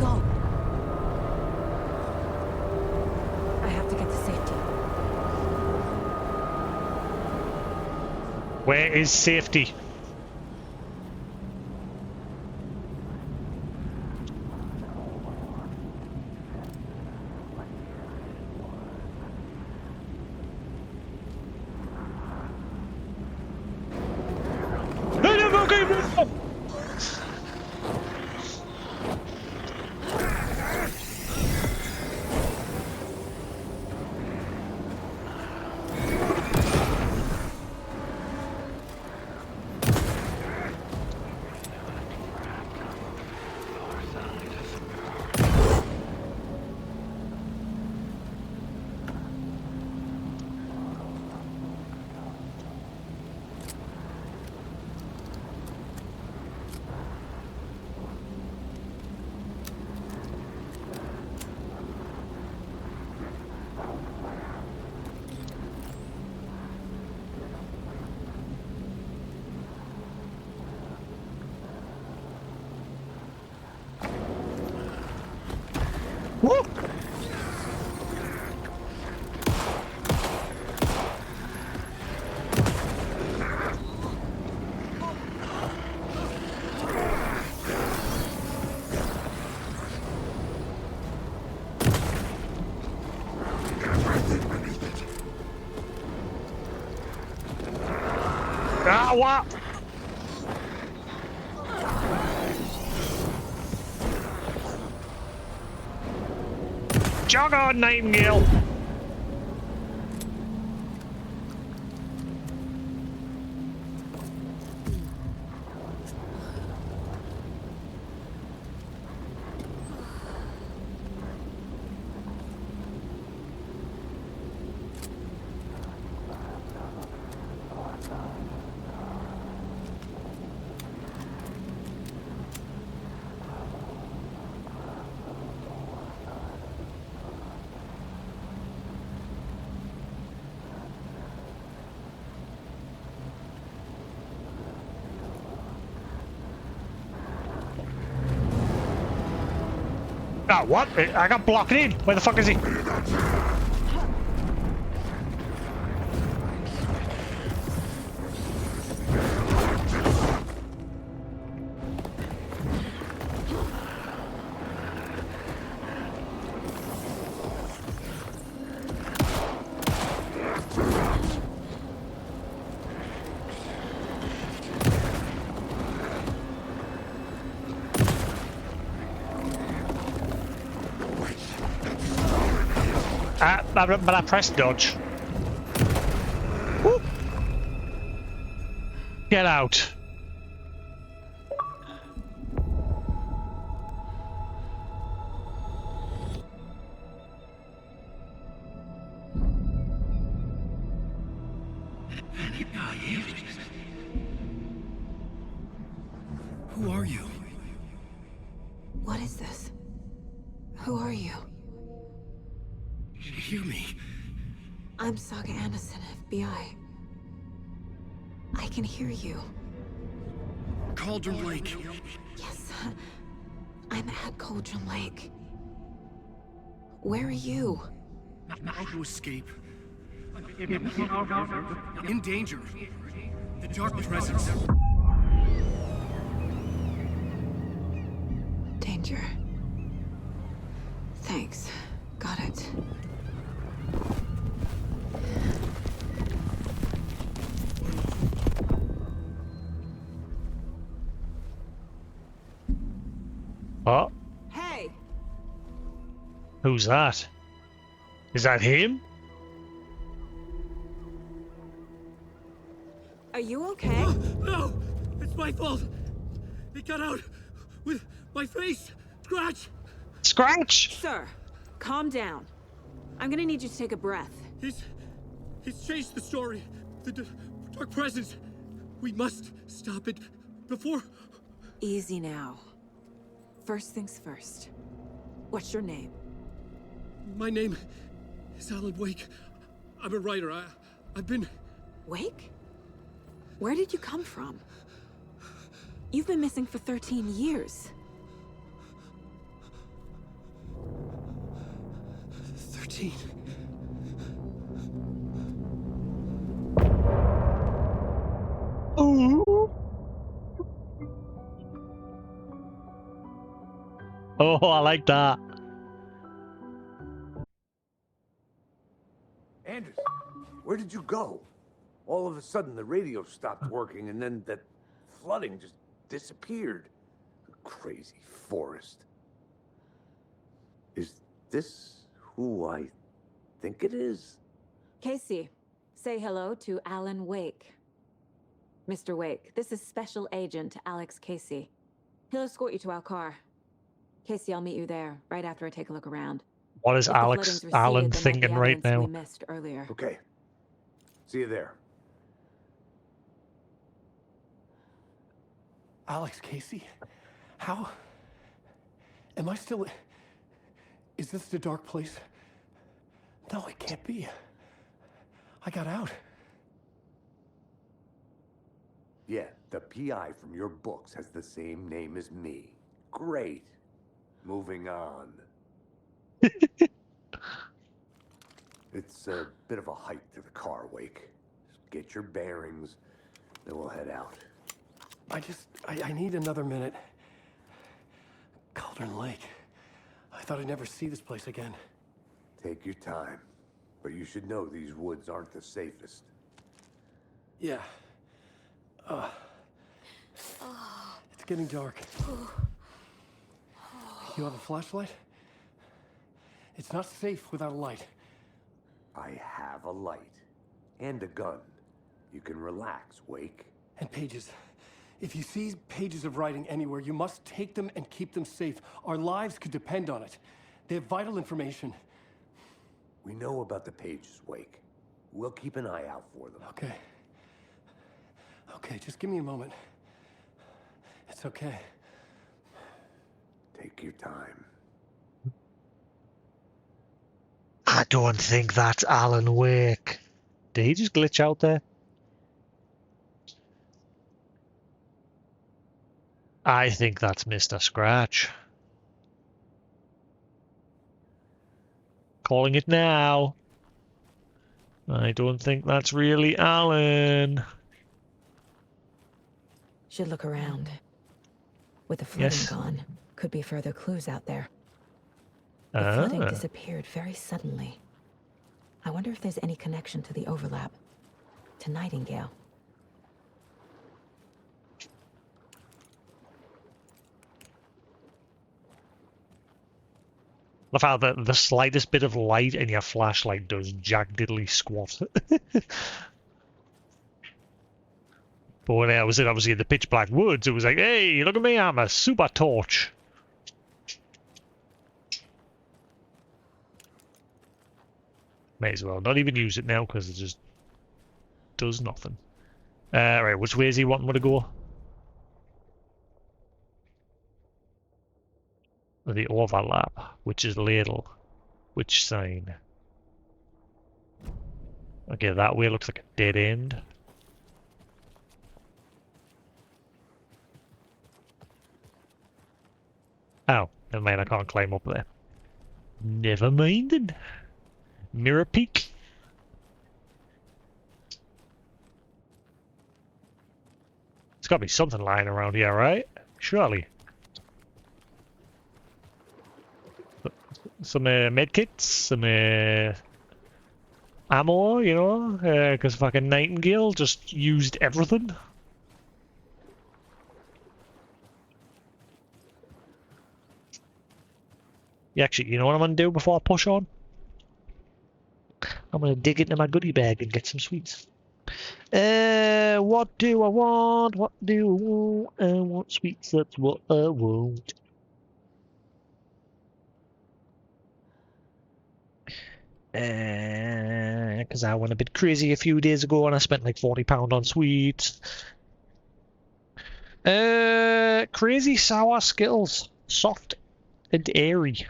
Go. I have to get to safety. Where is safety? Woo! Ah, what? Jog on, Nightingale! Ah, what? I got blocked in. Where the fuck is he? But I pressed dodge. Woo. Get out. Who are you? What is this? Who are you? Hear me. I'm Saga Anderson, FBI. I can hear you. Cauldron Lake. Yes, I'm at Cauldron Lake. Where are you? How to escape. In danger. The dark presence. Danger. Thanks. Got it. Oh, Hey! who's that? Is that him? Are you okay? No! It's my fault! It got out with my face! Scratch! Scratch! Sir, calm down. I'm gonna need you to take a breath. He's changed the story. The dark presence. We must stop it before... Easy now. First things first. What's your name? My name is Alan Wake. I'm a writer. I've been... Wake? Where did you come from? You've been missing for 13 years. 13. Ooh. Oh, I like that. Anders, where did you go? All of a sudden, the radio stopped working, and then that flooding just disappeared. Crazy forest. Is this who I think it is? Casey, say hello to Alan Wake. Mr. Wake, this is Special Agent Alex Casey. He'll escort you to our car. Casey, I'll meet you there, right after I take a look around. What is If the Alex flooding's receded, Alan there might be thinking right evidence we now? missed earlier. Okay. See you there. Alex Casey? How? Am I still... Is this the dark place? No, it can't be. I got out. Yeah, the PI from your books has the same name as me. Great. Moving on. It's a bit of a hike to the car, Wake. Just get your bearings, then we'll head out. I need another minute. Cauldron Lake. I thought I'd never see this place again. Take your time. But you should know these woods aren't the safest. Yeah. It's getting dark. You have a flashlight? It's not safe without a light. I have a light. And a gun. You can relax, Wake. And pages. If you see pages of writing anywhere, you must take them and keep them safe. Our lives could depend on it. They have vital information. We know about the pages, Wake. We'll keep an eye out for them. Okay. Okay, just give me a moment. It's okay. Take your time. I don't think that's Alan Wake. Did he just glitch out there? I think that's Mr. Scratch. Calling it now. I don't think that's really Alan. Should look around. With the flooding Yes. gone, could be further clues out there. The flooding Ah. disappeared very suddenly. I wonder if there's any connection to the overlap. To Nightingale. Love how the slightest bit of light in your flashlight does jack diddly squat. But when I was obviously in the pitch black woods, it was like, hey, look at me, I'm a super torch. May as well not even use it now because it just does nothing. Right, which way is he wanting me to go? The overlap, which is ladle, which sign? Okay, that way looks like a dead end. Oh, never mind, I can't climb up there. Never mind then. Mirror peak. There's got to be something lying around here, right? Surely. Some medkits, some ammo, you know, because fucking Nightingale just used everything. Yeah, actually, you know what I'm gonna do before I push on? I'm gonna dig into my goodie bag and get some sweets. What do I want? What do I want? I want sweets, that's what I want. Because I went a bit crazy a few days ago and I spent like £40 on sweets. Crazy sour Skittles. Soft and airy.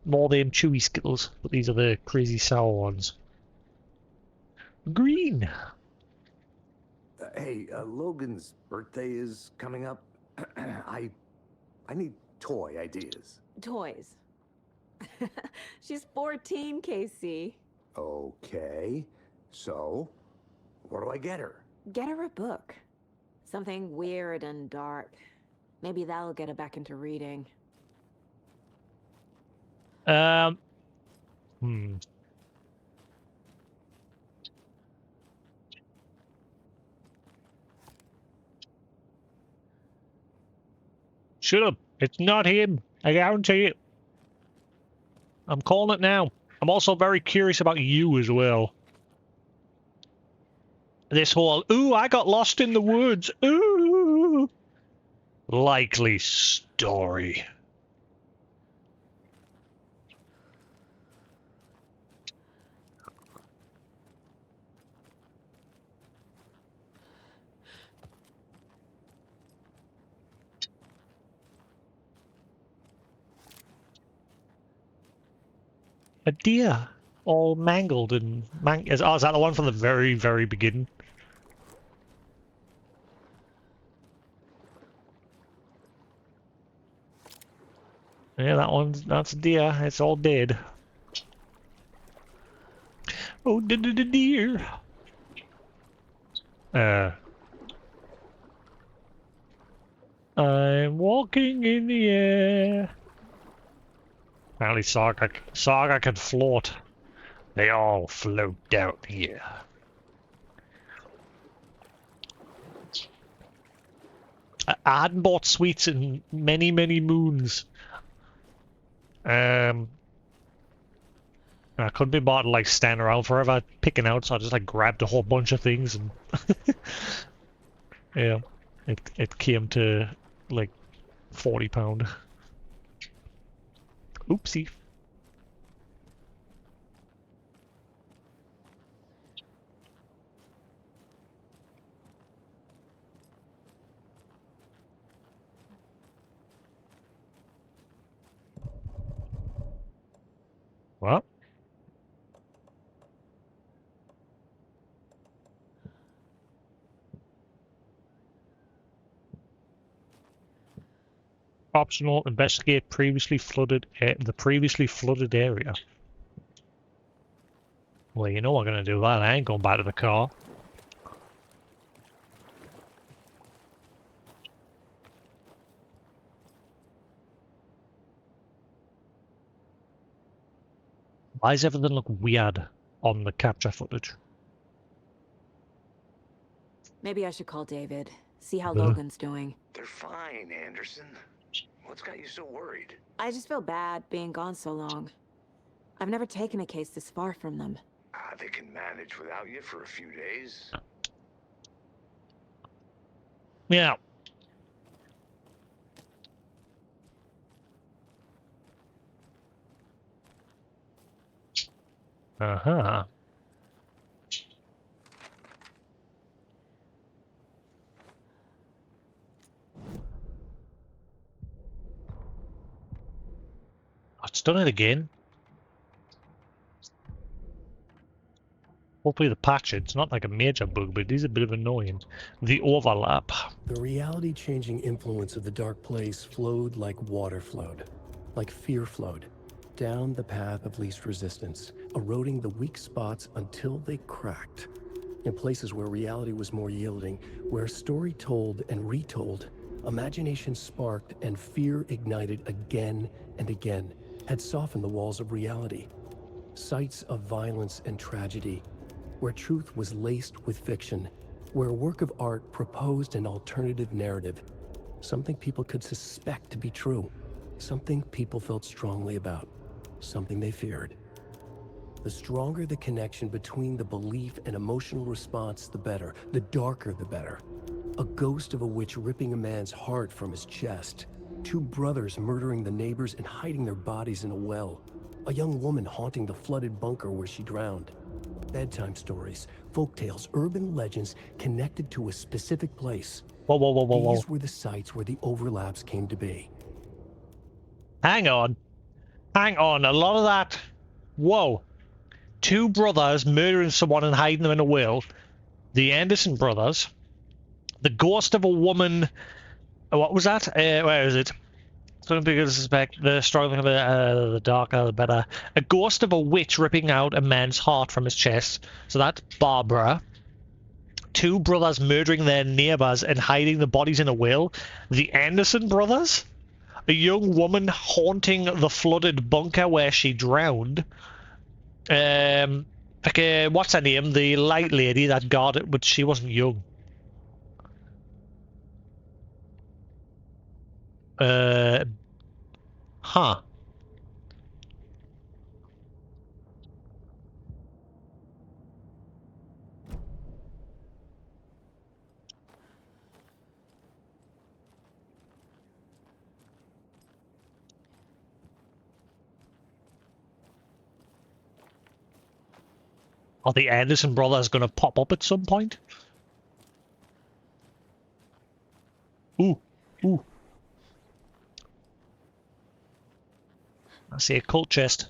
More than chewy Skittles, but these are the crazy sour ones. Green. Hey, Logan's birthday is coming up. I need toy ideas. Toys. She's 14, Casey. Okay, so what do I get her? Get her a book. Something weird and dark. Maybe that'll get her back into reading. Shut up. It's not him. I guarantee it. I'm calling it now. I'm also very curious about you as well. This whole, ooh, I got lost in the woods. Ooh. Likely story. A deer. All mangled and oh, is that the one from the very, very beginning? Yeah, that's a deer. It's all dead. Oh, deer. I'm walking in the air. Apparently Saga can float. They all float down here. I hadn't bought sweets in many, many moons. I couldn't be bothered like standing around forever picking out, so I just like grabbed a whole bunch of things and yeah, it came to like £40. Oopsie. What? Optional, investigate the previously flooded area. Well, you know I'm gonna do that. I ain't going back to the car. Why does everything look weird on the capture footage? Maybe I should call David. See how Logan's doing. They're fine, Anderson. What's got you so worried? I just feel bad being gone so long. I've never taken a case this far from them. They can manage without you for a few days. Yeah. Uh-huh. Oh, it's done it again. Hopefully the patch it's not like a major bug, but it is a bit of annoying. The overlap. The reality-changing influence of the dark place flowed like water flowed, like fear flowed, down the path of least resistance, eroding the weak spots until they cracked. In places where reality was more yielding, where story told and retold, imagination sparked and fear ignited again and again, had softened the walls of reality. Sites of violence and tragedy, where truth was laced with fiction, where a work of art proposed an alternative narrative, something people could suspect to be true, something people felt strongly about, something they feared. The stronger the connection between the belief and emotional response, the better. The darker, the better. A ghost of a witch ripping a man's heart from his chest. Two brothers murdering the neighbors and hiding their bodies in a well. A young woman haunting the flooded bunker where she drowned. Bedtime stories, folktales, urban legends connected to a specific place. Whoa, whoa, whoa, whoa, whoa. These were the sites where the overlaps came to be. Hang on. Hang on. A lot of that. Whoa. Two brothers murdering someone and hiding them in a will. The Anderson brothers. The ghost of a woman. What was that? Where is it? Something bigger to suspect. The struggling of the darker, the better. A ghost of a witch ripping out a man's heart from his chest. So that's Barbara. Two brothers murdering their neighbors and hiding the bodies in a will. The Anderson brothers. A young woman haunting the flooded bunker where she drowned. What's her name? The light lady that guarded, but she wasn't young. Huh. Are the Anderson brothers gonna pop up at some point? Ooh, ooh. I see a cult chest.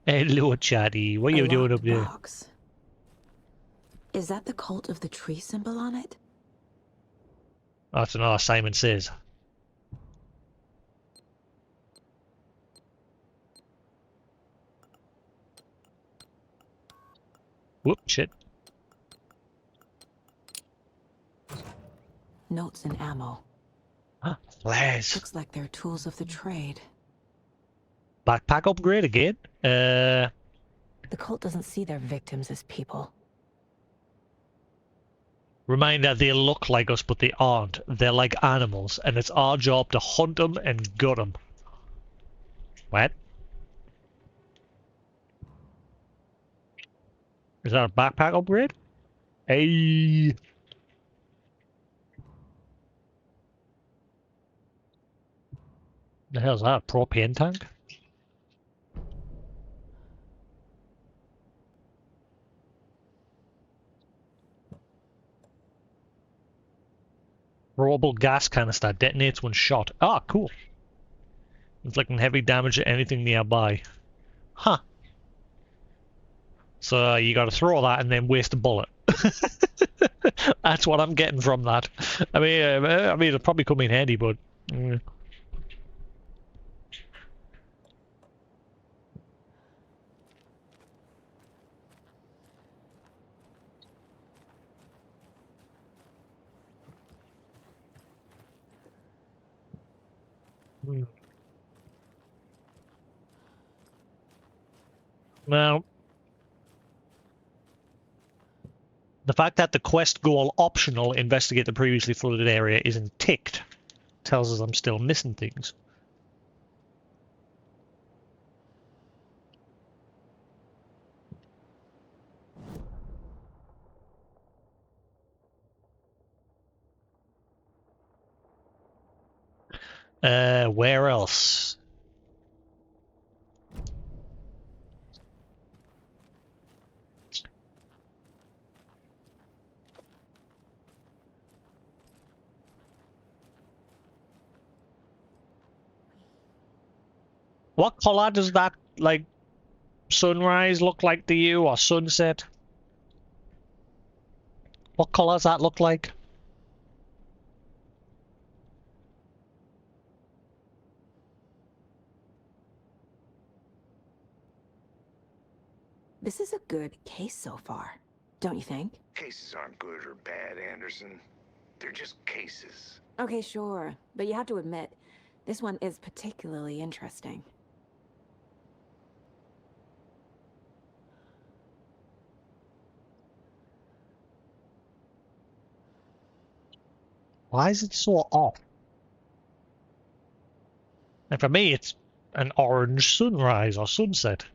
Hello, Chatty. What are you doing up there? Box. Is that the cult of the tree symbol on it? That's another Simon Says. Whoop, shit. Notes and ammo. Huh, flares. Looks like they're tools of the trade. Backpack upgrade again? The cult doesn't see their victims as people. Reminder, they look like us, but they aren't. They're like animals, and it's our job to hunt them and gut them. What? Is that a backpack upgrade? Hey. The hell's that? A propane tank? Throwable gas canister detonates when shot. Ah, cool. Inflicting heavy damage to anything nearby. Huh. So you gotta throw that and then waste a bullet. That's what I'm getting from that. I mean, it'll probably come in handy, but... Now, the fact that the quest goal optional investigate the previously flooded area isn't ticked tells us I'm still missing things. Where else? What color does that, like, sunrise look like to you, or sunset? What color does that look like? This is a good case so far, don't you think? Cases aren't good or bad, Anderson. They're just cases. Okay, sure, but you have to admit, this one is particularly interesting. Why is it so off? And for me, it's an orange sunrise or sunset.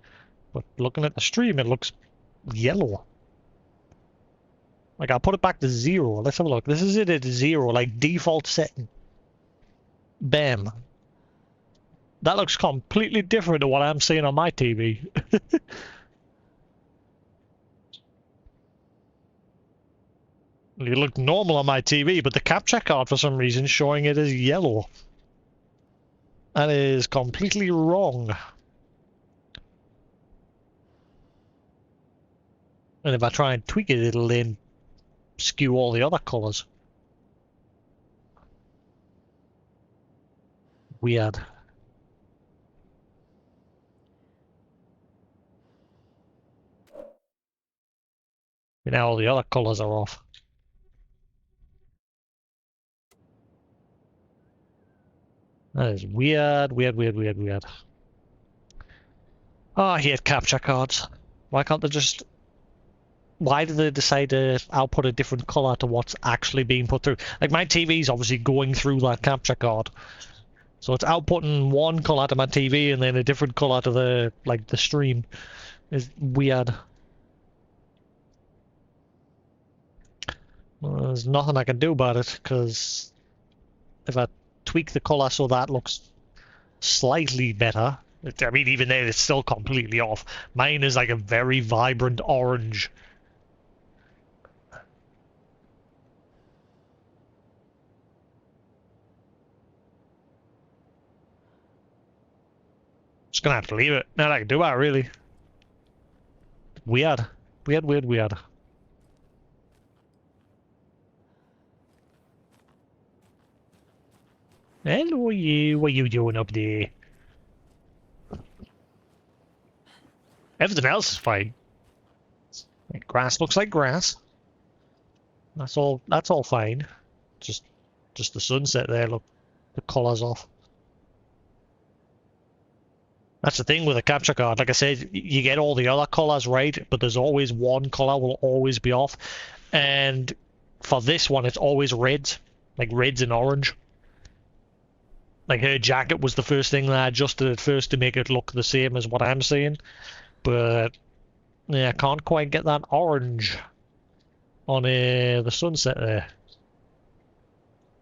But looking at the stream, it looks yellow. Like, I'll put it back to 0. Let's have a look. This is it at 0, like default setting. Bam. That looks completely different to what I'm seeing on my TV. It looked normal on my TV, but the capture card for some reason is showing it as yellow. That is completely wrong. And if I try and tweak it, it'll then skew all the other colours. Weird. Now all the other colours are off. That is weird, weird, weird, weird, weird. Oh, I hate capture cards. Why can't they just... Why do they decide to output a different colour to what's actually being put through? Like, my TV's obviously going through that capture card. So it's outputting one colour to my TV and then a different colour to the, like, the stream. It's weird. Well, there's nothing I can do about it, because if I tweak the colour so that looks slightly better... I mean, even then, it's still completely off. Mine is like a very vibrant orange. Just gonna have to leave it. Nothing I can do about it, really. Weird. Weird, weird, weird. Hello, you. What are you doing up there? Everything else is fine. Like, grass looks like grass. That's all. That's all fine. Just the sunset there. Look, the colours off. That's the thing with a capture card. Like I said, you get all the other colours right, but there's always one colour will always be off. And for this one, it's always reds, like reds and orange. Like, her jacket was the first thing that I adjusted at first to make it look the same as what I'm seeing. But yeah, I can't quite get that orange on the sunset there.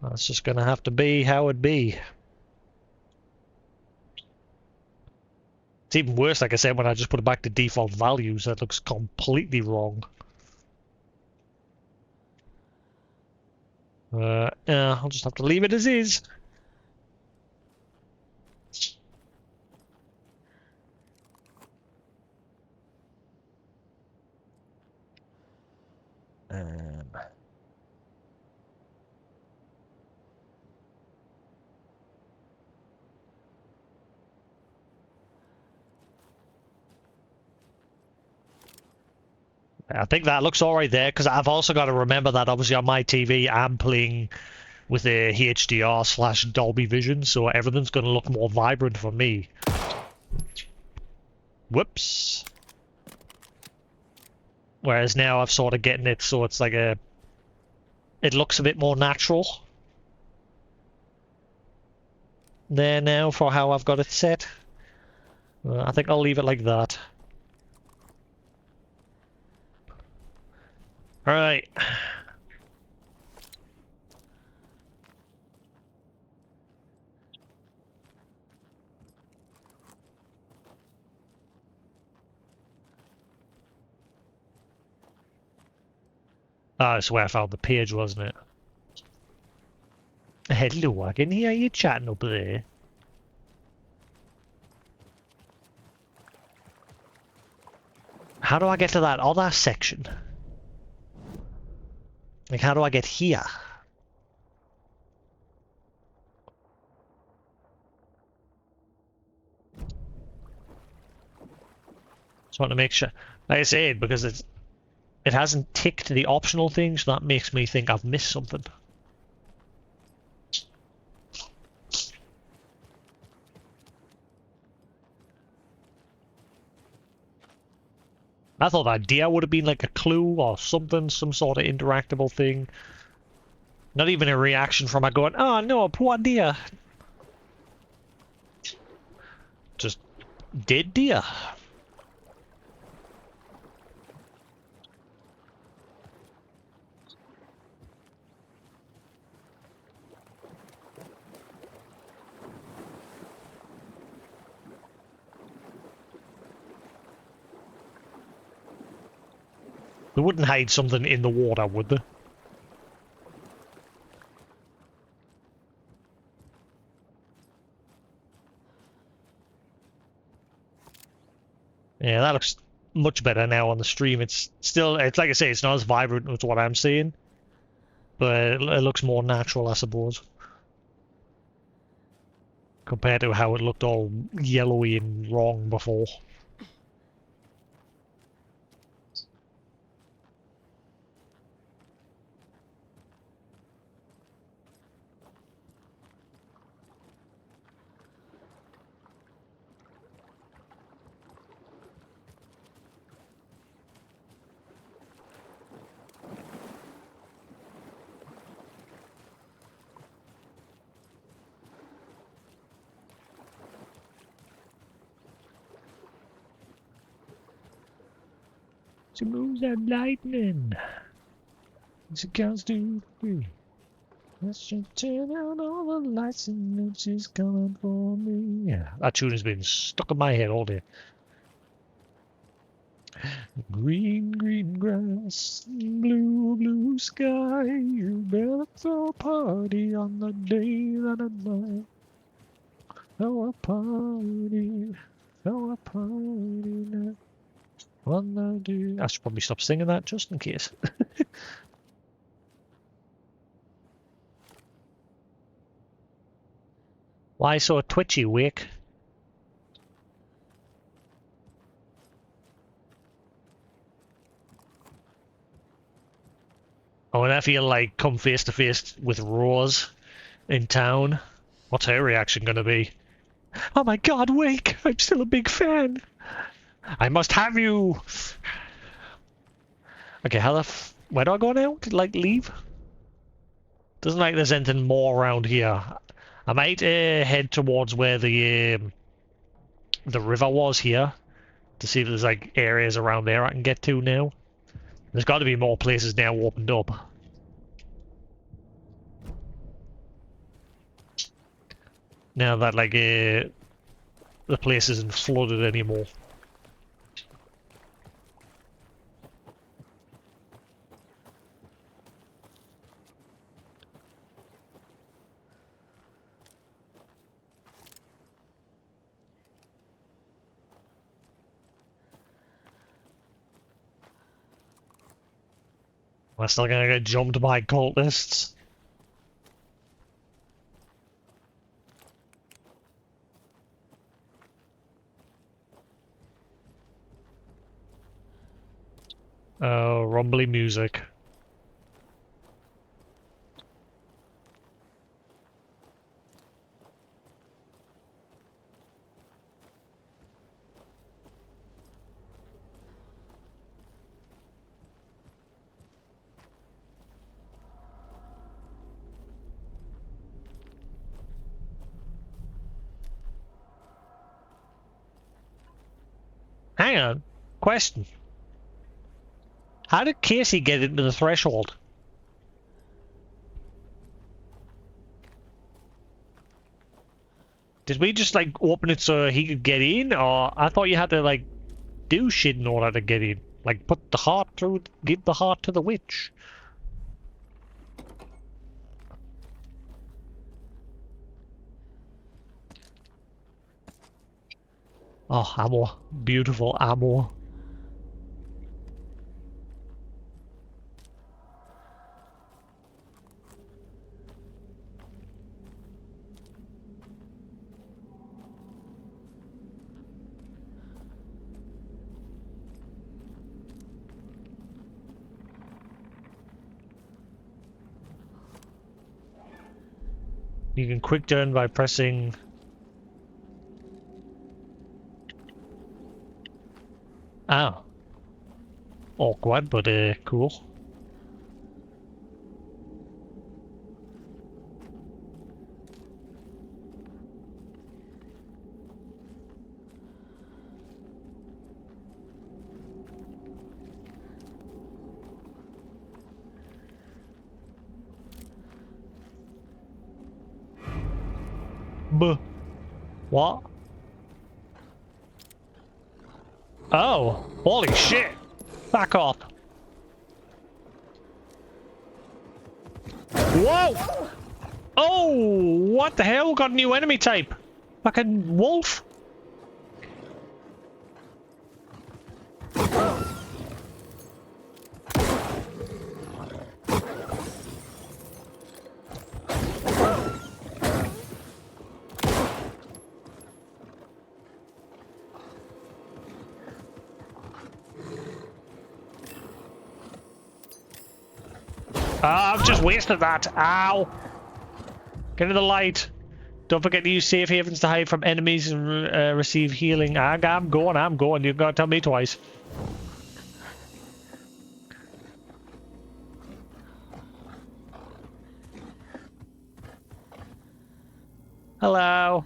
That's just gonna have to be how it be. It's even worse, like I said, when I just put it back to default values. That looks completely wrong. Yeah, I'll just have to leave it as is. I think that looks alright there, because I've also got to remember that obviously on my TV I'm playing with a HDR/Dolby Vision, so everything's going to look more vibrant for me. Whoops. Whereas now I've sort of getting it so it's like a... It looks a bit more natural. There now for how I've got it set. I think I'll leave it like that. Alright. Oh, that's where I found the page, wasn't it? Hello, I can hear you chatting up there. How do I get to that other section? Like, how do I get here? Just want to make sure. Like I said, because it hasn't ticked the optional thing, so that makes me think I've missed something. I thought that deer would have been like a clue or something, some sort of interactable thing. Not even a reaction from her going, oh no, poor deer. Just dead deer. They wouldn't hide something in the water, would they? Yeah, that looks much better now on the stream. It's still, it's like I say, it's not as vibrant as what I'm seeing, but it looks more natural, I suppose, compared to how it looked all yellowy and wrong before. She moves that lightning. She counts to 3. Let's just turn out all the lights and then she's coming for me. Yeah, that tune has been stuck in my head all day. Green, green grass, blue, blue sky. You better throw a party on the day that I die. Throw a party, throw a party now. On the day. I should probably stop singing that just in case. Why so twitchy, Wake? Oh, and I feel like come face to face with Rose in town. What's her reaction gonna be? Oh my god, Wake! I'm still a big fan! I must have you! Okay, how the where do I go now? Like, leave? Doesn't like there's anything more around here. I might head towards where the river was here to see if there's like areas around there I can get to now. There's got to be more places now opened up. Now that like the place isn't flooded anymore. Am I still gonna get jumped by cultists? Oh, rumbly music. Hang on. Question. How did Casey get into the threshold? Did we just like open it so he could get in, or I thought you had to like do shit in order to get in? Like put the heart through, give the heart to the witch. Oh, ammo. Beautiful ammo. You can quick turn by pressing... Oh. Awkward, but cool. Buh. What? Oh, holy shit! Back off! Whoa! Oh, what the hell? Got a new enemy type. Fucking wolf. I've just wasted that. Ow! Get to the light. Don't forget to use safe havens to hide from enemies and receive healing. I'm going. You've got to tell me twice. Hello.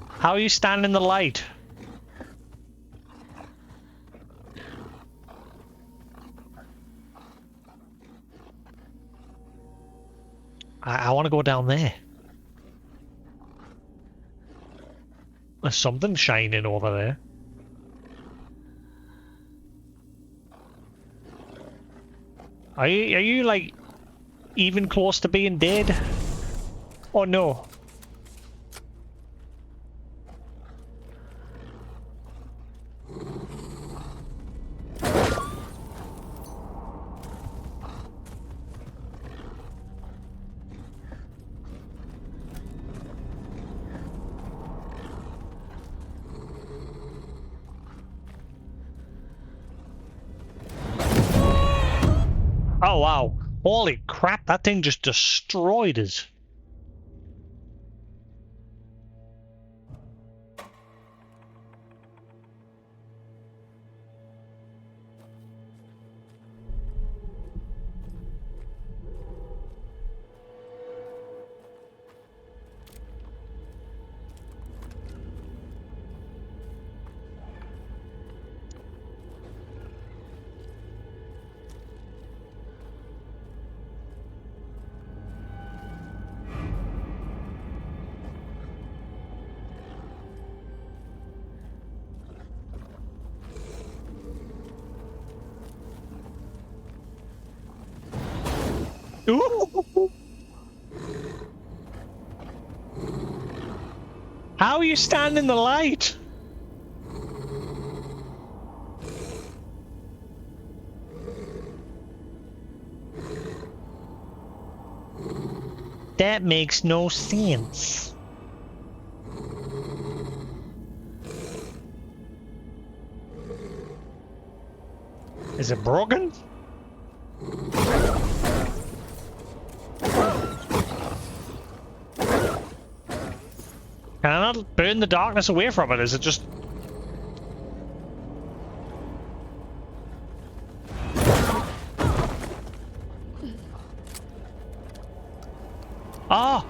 How are you standing in the light? I want to go down there. There's something shining over there. Are you like even close to being dead? Or no? Oh wow. Holy crap, that thing just destroyed us. Ooh. How are you standing in the light? That makes no sense. Is it broken? Can I not burn the darkness away from it? Is it just... Ah!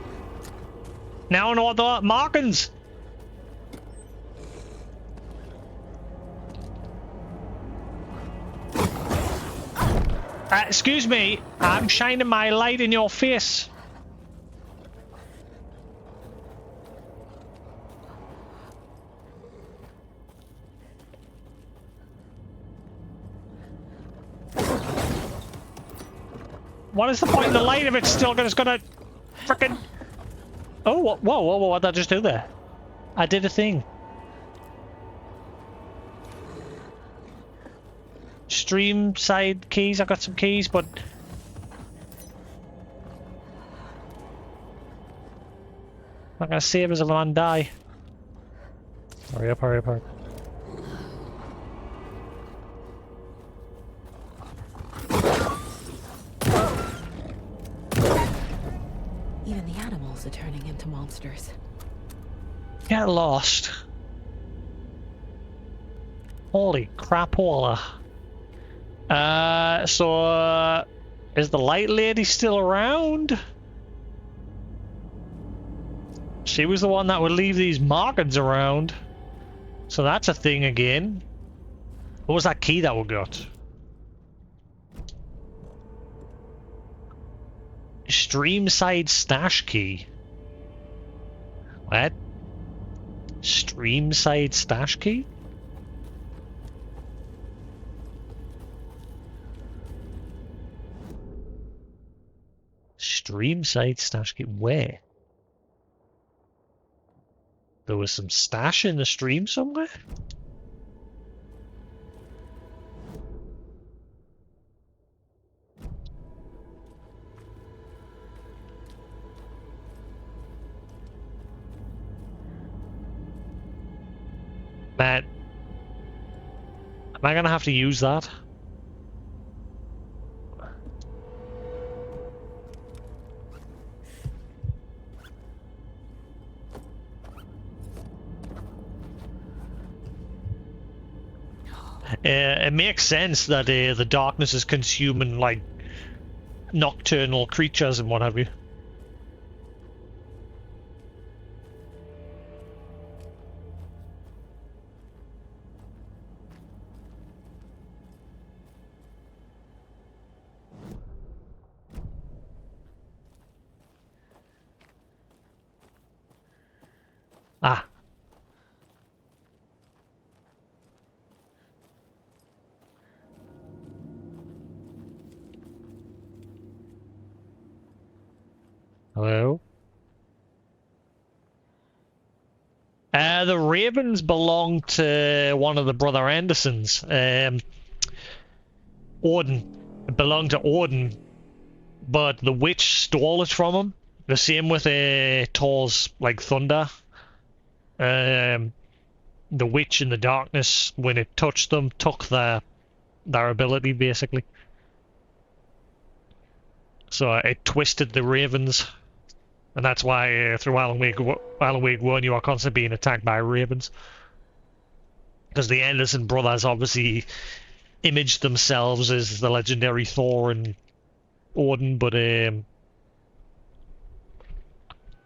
Now I know what the markings! Excuse me, I'm shining my light in your face. What is the point in the light if it's still gonna frickin'... Oh, whoa, what did I just do there? I did a thing. stream side keys. I got some keys, but not gonna save us if a man die. Hurry up, hurry up, hurry up. Even the animals are turning into monsters. Get lost. Holy crapola. So is the light lady still around? She was the one that would leave these markings around. So that's a thing again. What was that key that we got? Stream side stash key. What? Stream side stash key? Stream side stash key? Where? There was some stash in the stream somewhere? Man, am I gonna have to use that? It makes sense that the darkness is consuming like nocturnal creatures and what have you. Ah. Hello? The ravens belong to one of the brother Andersons. Odin. It belonged to Odin, but the witch stole it from him. The same with Thor's like thunder. The witch in the darkness, when it touched them, took their ability basically. So it twisted the ravens, and that's why through Alan Wake 1 you are constantly being attacked by ravens. Because the Anderson brothers obviously imaged themselves as the legendary Thor and Odin, but in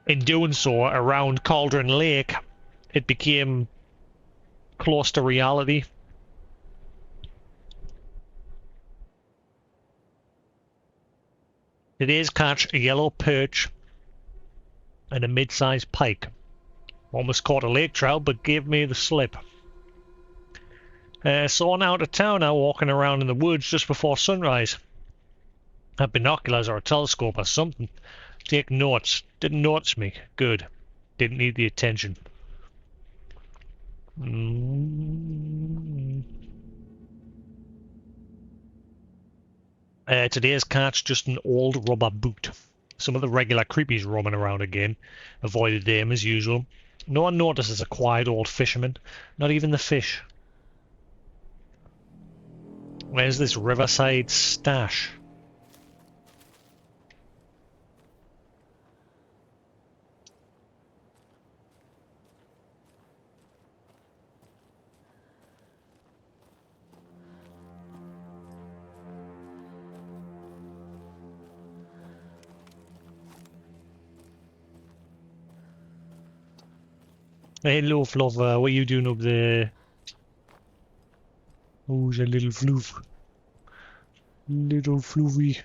doing so, around Cauldron Lake, it became close to reality. Today's catch: a yellow perch and a mid-sized pike. Almost caught a lake trout, but gave me the slip. Saw an out of towner walking around in the woods just before sunrise. Had binoculars or a telescope or something. Take notes. Didn't notice me. Good. Didn't need the attention. Today's catch, just an old rubber boot. Some of the regular creepies roaming around again. Avoided them as usual. No one notices a quiet old fisherman. Not even the fish. Where's this riverside stash? Hello, Fluffer. What are you doing up there? Who's a little floof? Little floofy.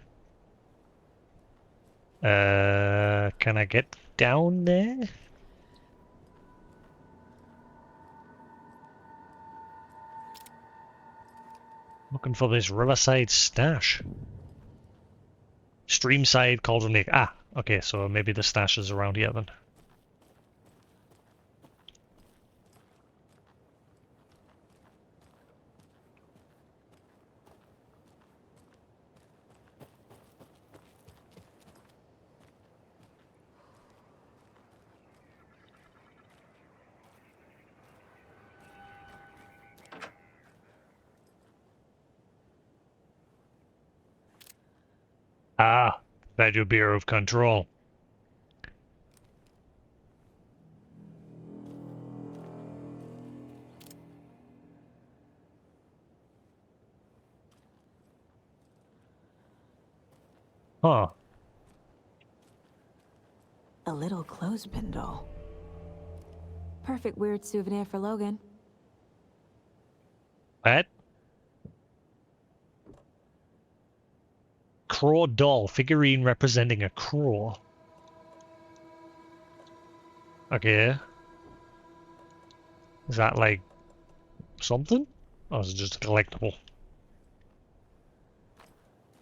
Can I get down there? Looking for this riverside stash. Streamside Cauldron Lake. Ah, okay, so maybe the stash is around here then. Ah, Federal Bureau of Control. Huh. A little clothespin doll. Perfect weird souvenir for Logan. What? Crow doll. Figurine representing a crow. Okay. Is that like something? Or is it just a collectible?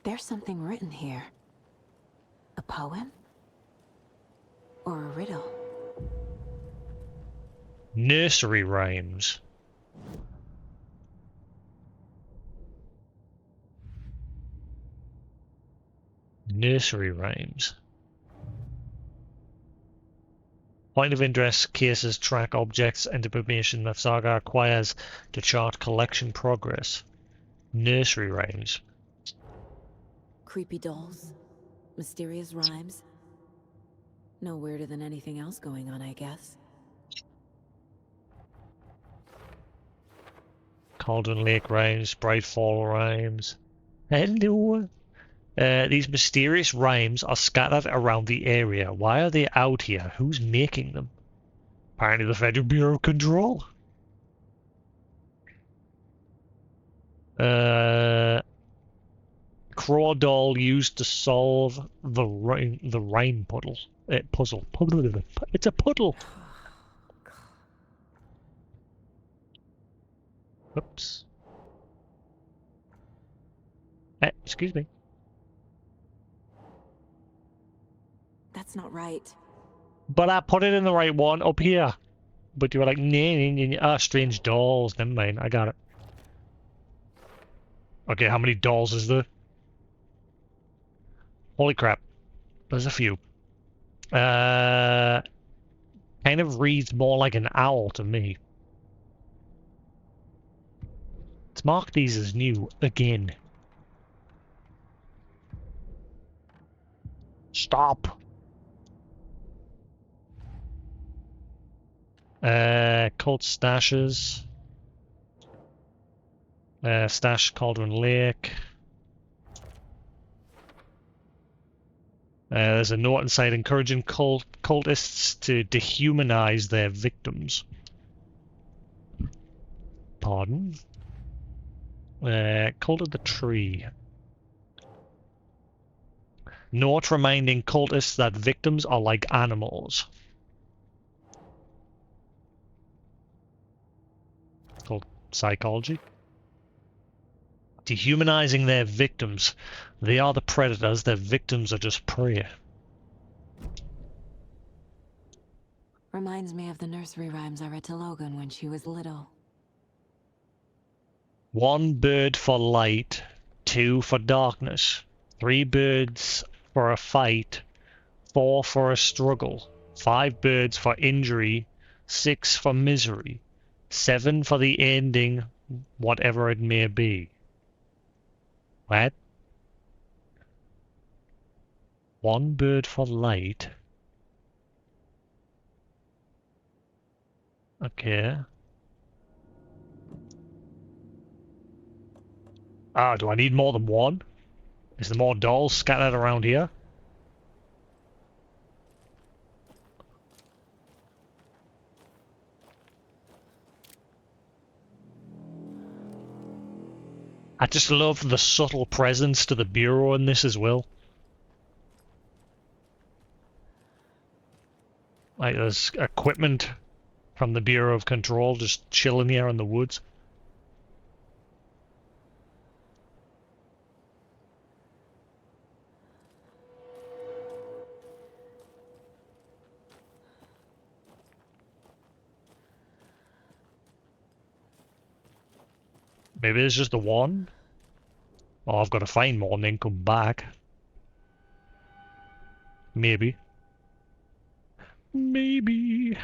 There's something written here. A poem? Or a riddle? Nursery rhymes. Nursery rhymes. Point of interest cases track objects and information that Saga acquires to chart collection progress. Nursery rhymes. Creepy dolls? Mysterious rhymes? No weirder than anything else going on, I guess. Cauldron Lake rhymes. Bright Fall rhymes. Hello. These mysterious rhymes are scattered around the area. Why are they out here? Who's making them? Apparently the Federal Bureau of Control. Crow doll used to solve the rhyme puzzle. Puzzle. It's a puddle. Oops. Excuse me. That's not right. But I put it in the right one up here. But you were like, nah. Strange dolls. Never mind. I got it. Okay, how many dolls is there? Holy crap. There's a few. Kind of reads more like an owl to me. Let's mark these as new again. Stop. Cult stashes. Stash Cauldron Lake. There's a note inside encouraging cultists to dehumanize their victims. Pardon? Cult of the Tree. Note reminding cultists that victims are like animals. Called psychology. Dehumanizing their victims. They are the predators, their victims are just prey. Reminds me of the nursery rhymes I read to Logan when she was little. 1 bird for light, 2 for darkness, 3 birds for a fight, 4 for a struggle, 5 birds for injury, 6 for misery, 7 for the ending, whatever it may be. What? 1 bird for light. Okay. Ah, do I need more than one? Is there more dolls scattered around here? I just love the subtle presence to the Bureau in this as well. Like there's equipment from the Bureau of Control just chilling here in the woods. Maybe it's just the one. Oh, I've got to find more and then come back. Maybe. Maybe.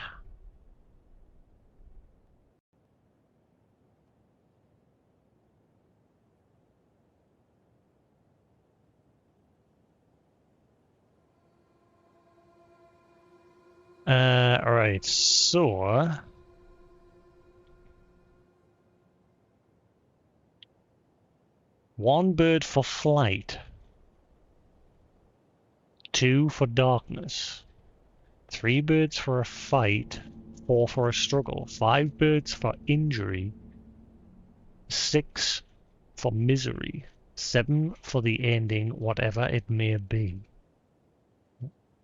Alright, so... One bird for flight. 2 for darkness. 3 birds for a fight. 4 for a struggle. 5 birds for injury. 6 for misery. 7 for the ending, whatever it may be.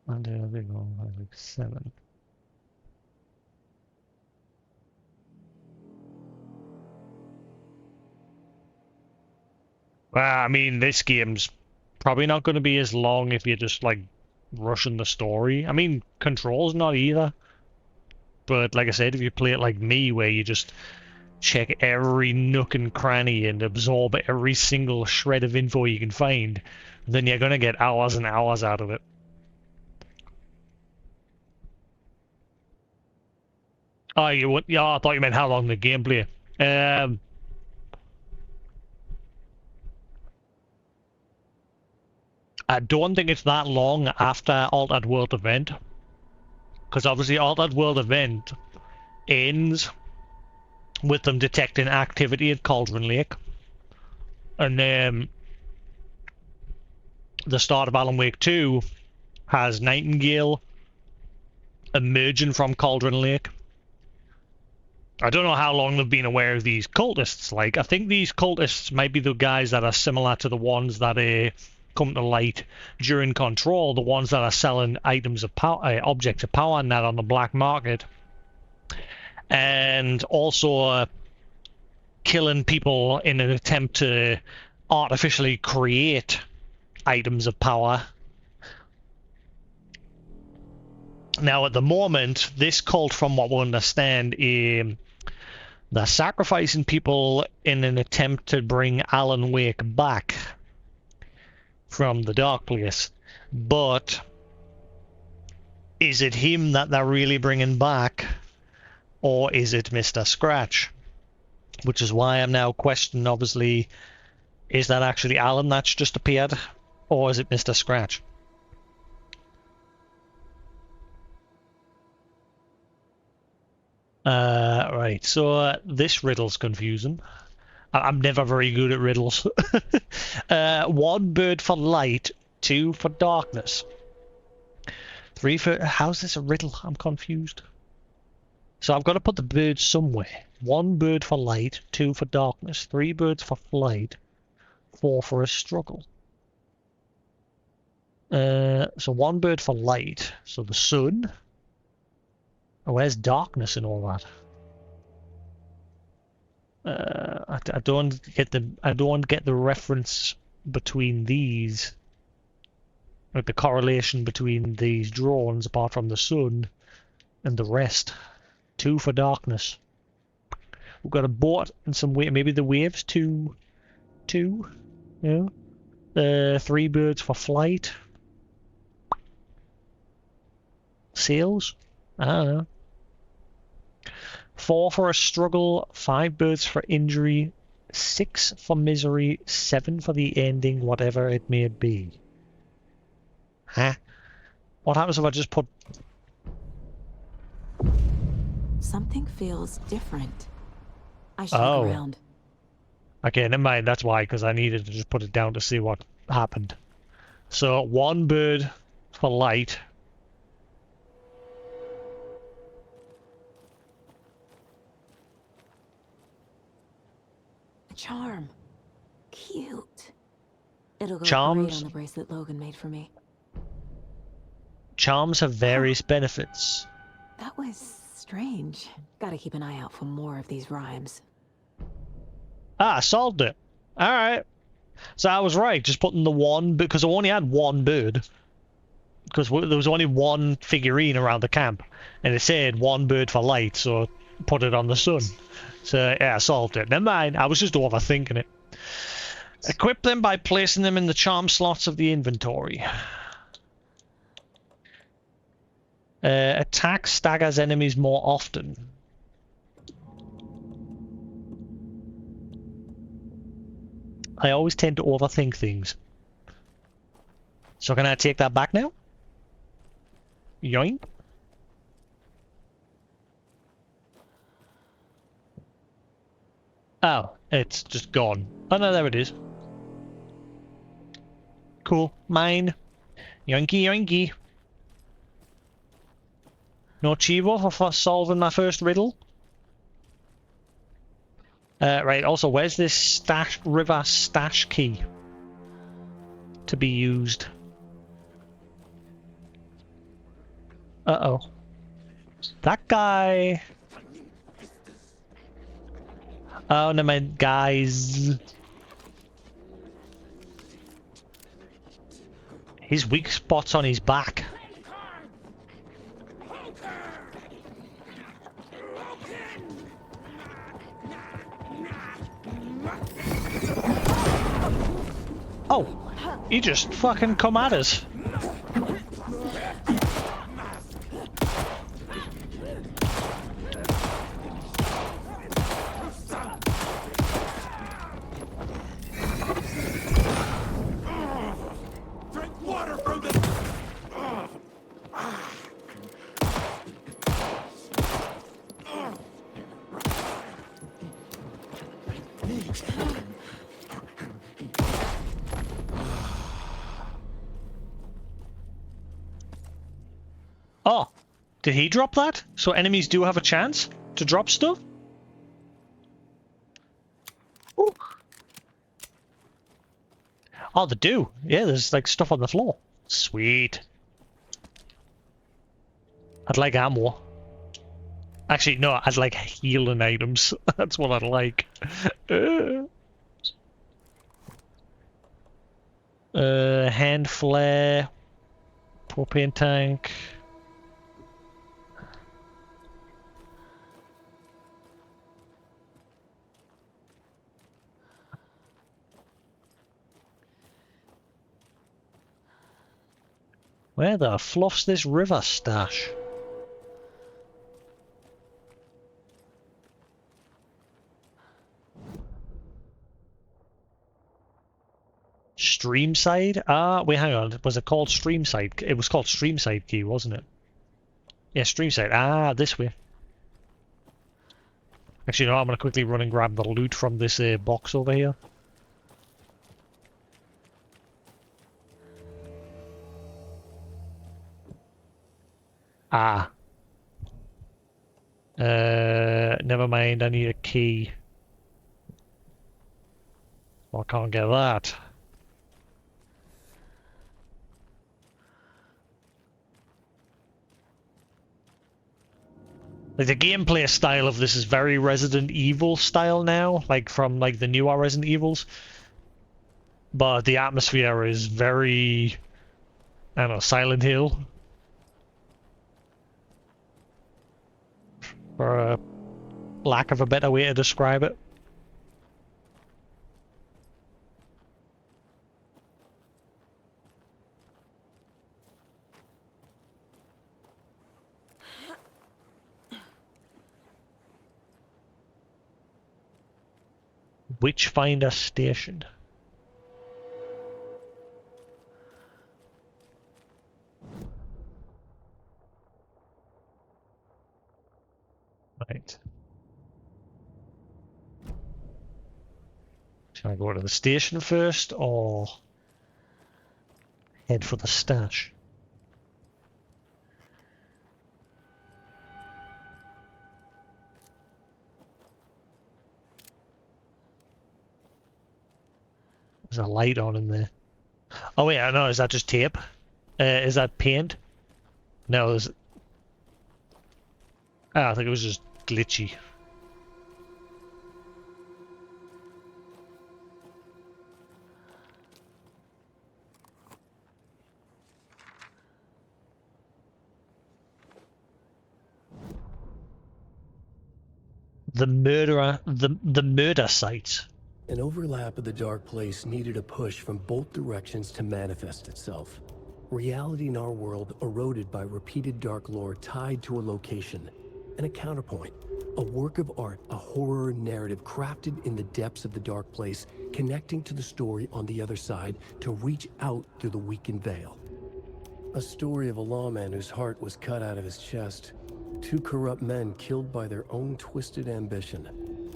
And a big one, 5, 6, 7. Well, I mean, this game's probably not going to be as long if you're just, like, rushing the story. I mean, Control's not either. But, like I said, if you play it like me, where you just check every nook and cranny and absorb every single shred of info you can find, then you're going to get hours and hours out of it. Oh, yeah, I thought you meant how long the gameplay. I don't think it's that long after Altered World Event, because obviously Altered World Event ends with them detecting activity at Cauldron Lake, and then the start of Alan Wake 2 has Nightingale emerging from Cauldron Lake. I don't know how long they've been aware of these cultists. Like, I think these cultists might be the guys that are similar to the ones that come to light during Control, the ones that are selling items of power, objects of power and that on the black market, and also killing people in an attempt to artificially create items of power. Now, at the moment, this cult, from what we understand, they're sacrificing people in an attempt to bring Alan Wake back from the dark place. But is it him that they're really bringing back, or is it Mr. Scratch? Which is why I'm now questioning, obviously, is that actually Alan that's just appeared, or is it Mr. Scratch? Right, so this riddle's confusing. I'm never very good at riddles. 1 bird for light, 2 for darkness. 3 for... How's this a riddle? I'm confused. So I've got to put the birds somewhere. 1 bird for light, 2 for darkness, 3 birds for flight, 4 for a struggle. So 1 bird for light. So the sun. Oh, where's darkness and all that? I don't get the reference between these, like the correlation between these drawings, apart from the sun and the rest. 2 for darkness. We've got a boat and some maybe the waves. 2. Yeah. 3 birds for flight. Sails. I don't know. 4 for a struggle, 5 birds for injury, 6 for misery, 7 for the ending, whatever it may be. Huh? What happens if I just put... Something feels different. I should look around. Okay, never mind, that's why, because I needed to just put it down to see what happened. So, 1 bird for light. A charm. Cute. It'll go Charms? great on the bracelet Logan made for me. Charms have various benefits. That was strange. Gotta keep an eye out for more of these rhymes. Ah, I solved it. Alright. So I was right, just putting the 1, because I only had 1 bird. Because there was only 1 figurine around the camp. And it said 1 bird for light, so put it on the sun. So yeah, I solved it. Never mind, I was just overthinking it. Equip them by placing them in the charm slots of the inventory. Attack staggers enemies more often. I always tend to overthink things. So can I take that back now? Yoink. Oh, it's just gone. Oh no, there it is. Cool. Mine. Yoinky yoinky. No chivo for solving my first riddle. Right, also, where's this river stash key to be used? Uh-oh. That guy. Oh, no, my guys. His weak spot's on his back. Oh, he just fucking come at us. Drink water from the... Oh, did he drop that? So enemies do have a chance to drop stuff? Ooh. Oh, they do. Yeah, there's like stuff on the floor. Sweet. I'd like ammo. Actually, no, I'd like healing items. That's what I'd like. Hand flare. Propane tank. Where the fluff's this river stash? Streamside? Ah, wait, hang on. Was it called Streamside? It was called Streamside Key, wasn't it? Yeah, Streamside. Ah, this way. Actually, no, I'm going to quickly run and grab the loot from this box over here. Ah. Never mind, I need a key. Well, I can't get that. Like, the gameplay style of this is very Resident Evil style now, like from like the newer Resident Evils. But the atmosphere is very, I don't know, Silent Hill. For a lack of a better way to describe it. Witchfinder Station. Right. Should I go to the station first, or head for the stash? There's a light on in there. Oh wait, no, is that just tape? Is that paint? No, there's... Oh, I think it was just glitchy. The murder site. An overlap of the dark place needed a push from both directions to manifest itself. Reality in our world eroded by repeated dark lore tied to a location. And a counterpoint. A work of art, a horror narrative crafted in the depths of the dark place, connecting to the story on the other side to reach out through the weakened veil. A story of a lawman whose heart was cut out of his chest. Two corrupt men killed by their own twisted ambition.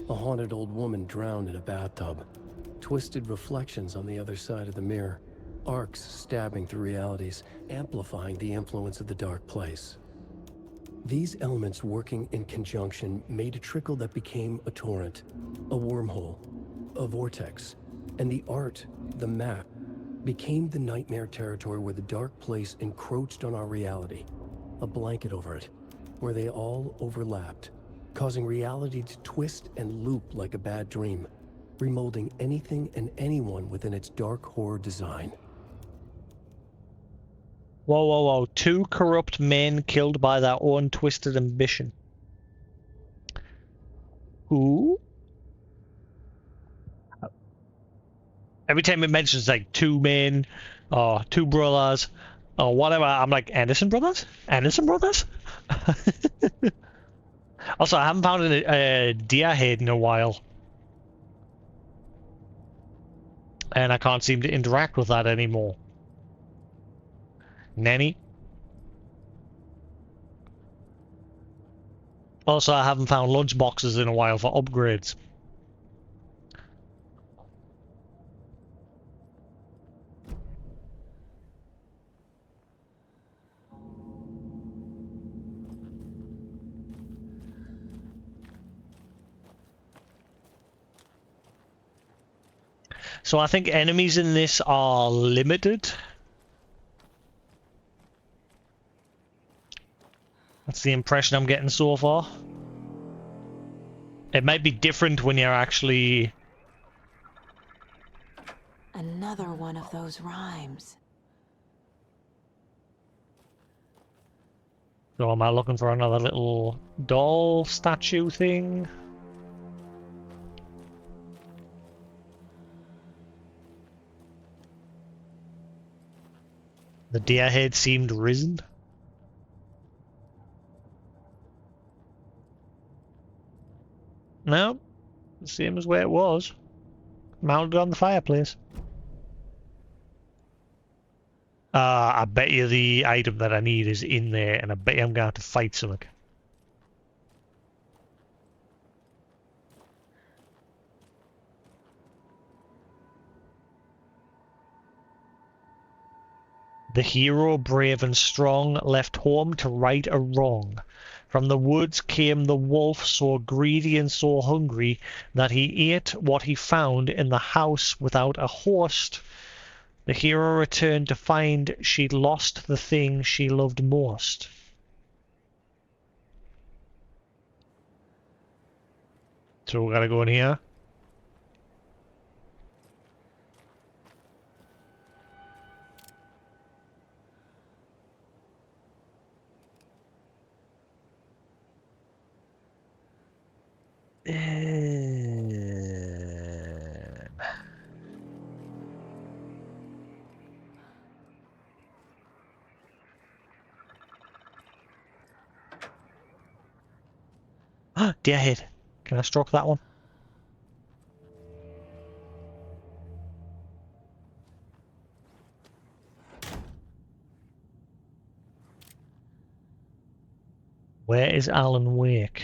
A haunted old woman drowned in a bathtub. Twisted reflections on the other side of the mirror. Arcs stabbing through realities, amplifying the influence of the dark place. These elements working in conjunction made a trickle that became a torrent, a wormhole, a vortex, and the art, the map, became the nightmare territory where the dark place encroached on our reality, a blanket over it, where they all overlapped, causing reality to twist and loop like a bad dream, remolding anything and anyone within its dark horror design. Whoa, whoa, whoa. 2 corrupt men killed by their own twisted ambition. Who? Every time it mentions like 2 men or 2 brothers or whatever, I'm like, Anderson brothers? Anderson brothers? Also, I haven't found a deer head in a while. And I can't seem to interact with that anymore. Nanny? Also, I haven't found lunch boxes in a while for upgrades. So I think enemies in this are limited. That's the impression I'm getting so far. It might be different when you're actually... Another one of those rhymes. So am I looking for another little doll statue thing? The deer head seemed risen. No, same as where it was. Mounted on the fireplace. I bet you the item that I need is in there, and I bet you I'm going to have to fight something. The hero, brave and strong, left home to right a wrong. From the woods came the wolf, so greedy and so hungry that he ate what he found in the house without a host. The hero returned to find she'd lost the thing she loved most. So we gotta go in here. Dear head. Can I stroke that one? Where is Alan Wake?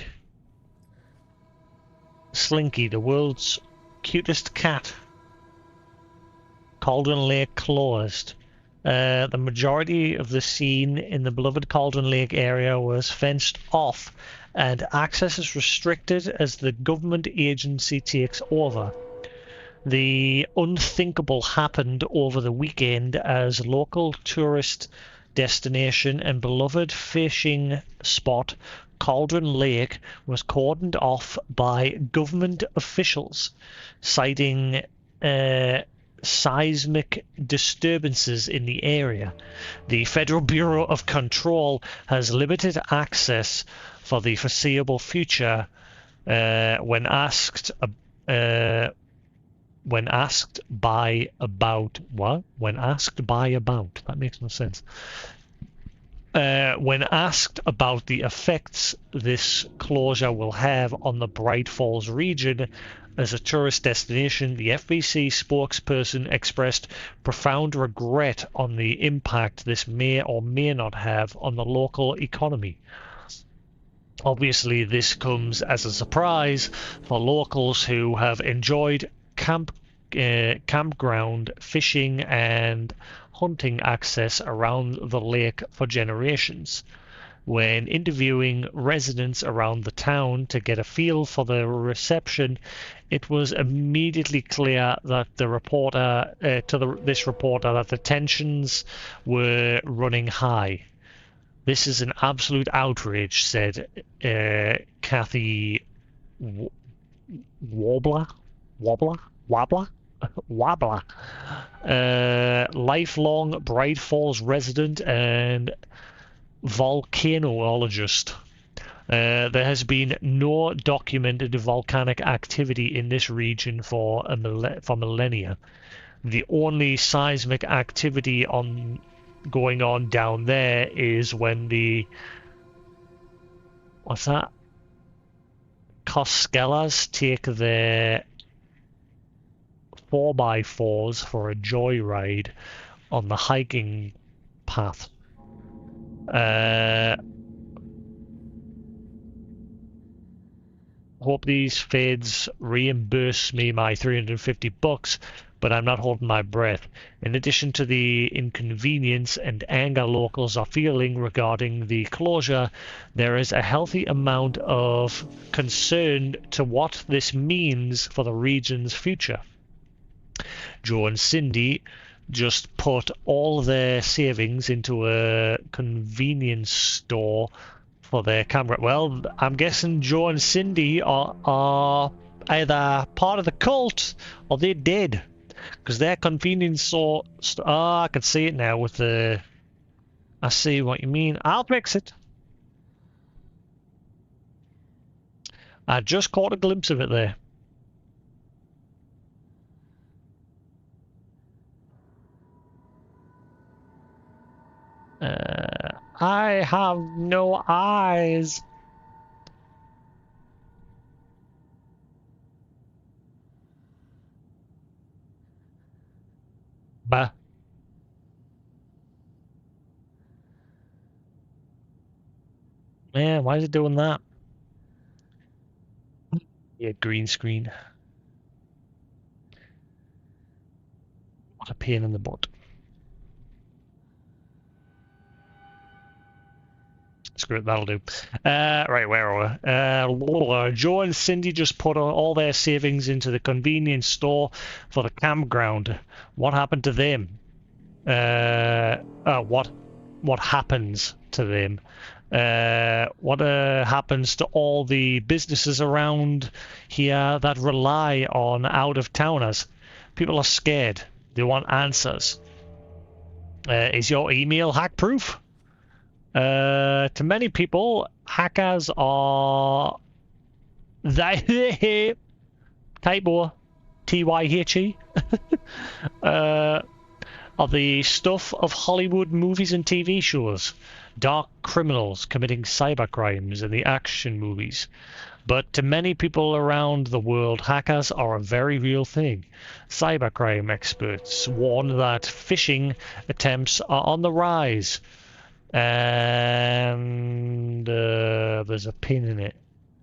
Slinky, the world's cutest cat. Cauldron Lake closed. The majority of the scene in the beloved Cauldron Lake area was fenced off, and access is restricted as the government agency takes over. The unthinkable happened over the weekend as local tourist destination and beloved fishing spot Cauldron Lake was cordoned off by government officials, citing seismic disturbances in the area. The Federal Bureau of Control has limited access for the foreseeable future. When asked by about what? When asked by about, that makes no sense. When asked about the effects this closure will have on the Bright Falls region as a tourist destination, the FBC spokesperson expressed profound regret on the impact this may or may not have on the local economy. Obviously, this comes as a surprise for locals who have enjoyed campground fishing and hunting access around the lake for generations. When interviewing residents around the town to get a feel for the reception, it was immediately clear that this reporter that the tensions were running high. This is an absolute outrage, said Kathy Warbler, Wobbler, Wobbler, lifelong Bright Falls resident and volcanologist. There has been no documented volcanic activity in this region for millennia. The only seismic activity going on down there is when the Coskellas take their 4x4s for a joyride on the hiking path. Hope these feds reimburse me my $350, but I'm not holding my breath. In addition to the inconvenience and anger locals are feeling regarding the closure, there is a healthy amount of concern to what this means for the region's future. Joe and Cindy just put all their savings into a convenience store for their camera. Well, I'm guessing Joe and Cindy are either part of the cult or they're dead, because their convenience store. I can see it now with the. I see what you mean. I'll fix it. I just caught a glimpse of it there. I have no eyes. Bah. Man, why is it doing that? Yeah, green screen. What a pain in the butt. Screw it, that'll do. Right, where are we? Joe and Cindy just put all their savings into the convenience store for the campground. What happened to them? What happens to them? What happens to all the businesses around here that rely on out-of-towners? People are scared. They want answers. Is your email hack-proof? To many people, hackers are they typo T-Y-H-E are the stuff of Hollywood movies and TV shows. Dark criminals committing cybercrimes in the action movies. But to many people around the world, hackers are a very real thing. Cybercrime experts warn that phishing attempts are on the rise. And there's a pin in it.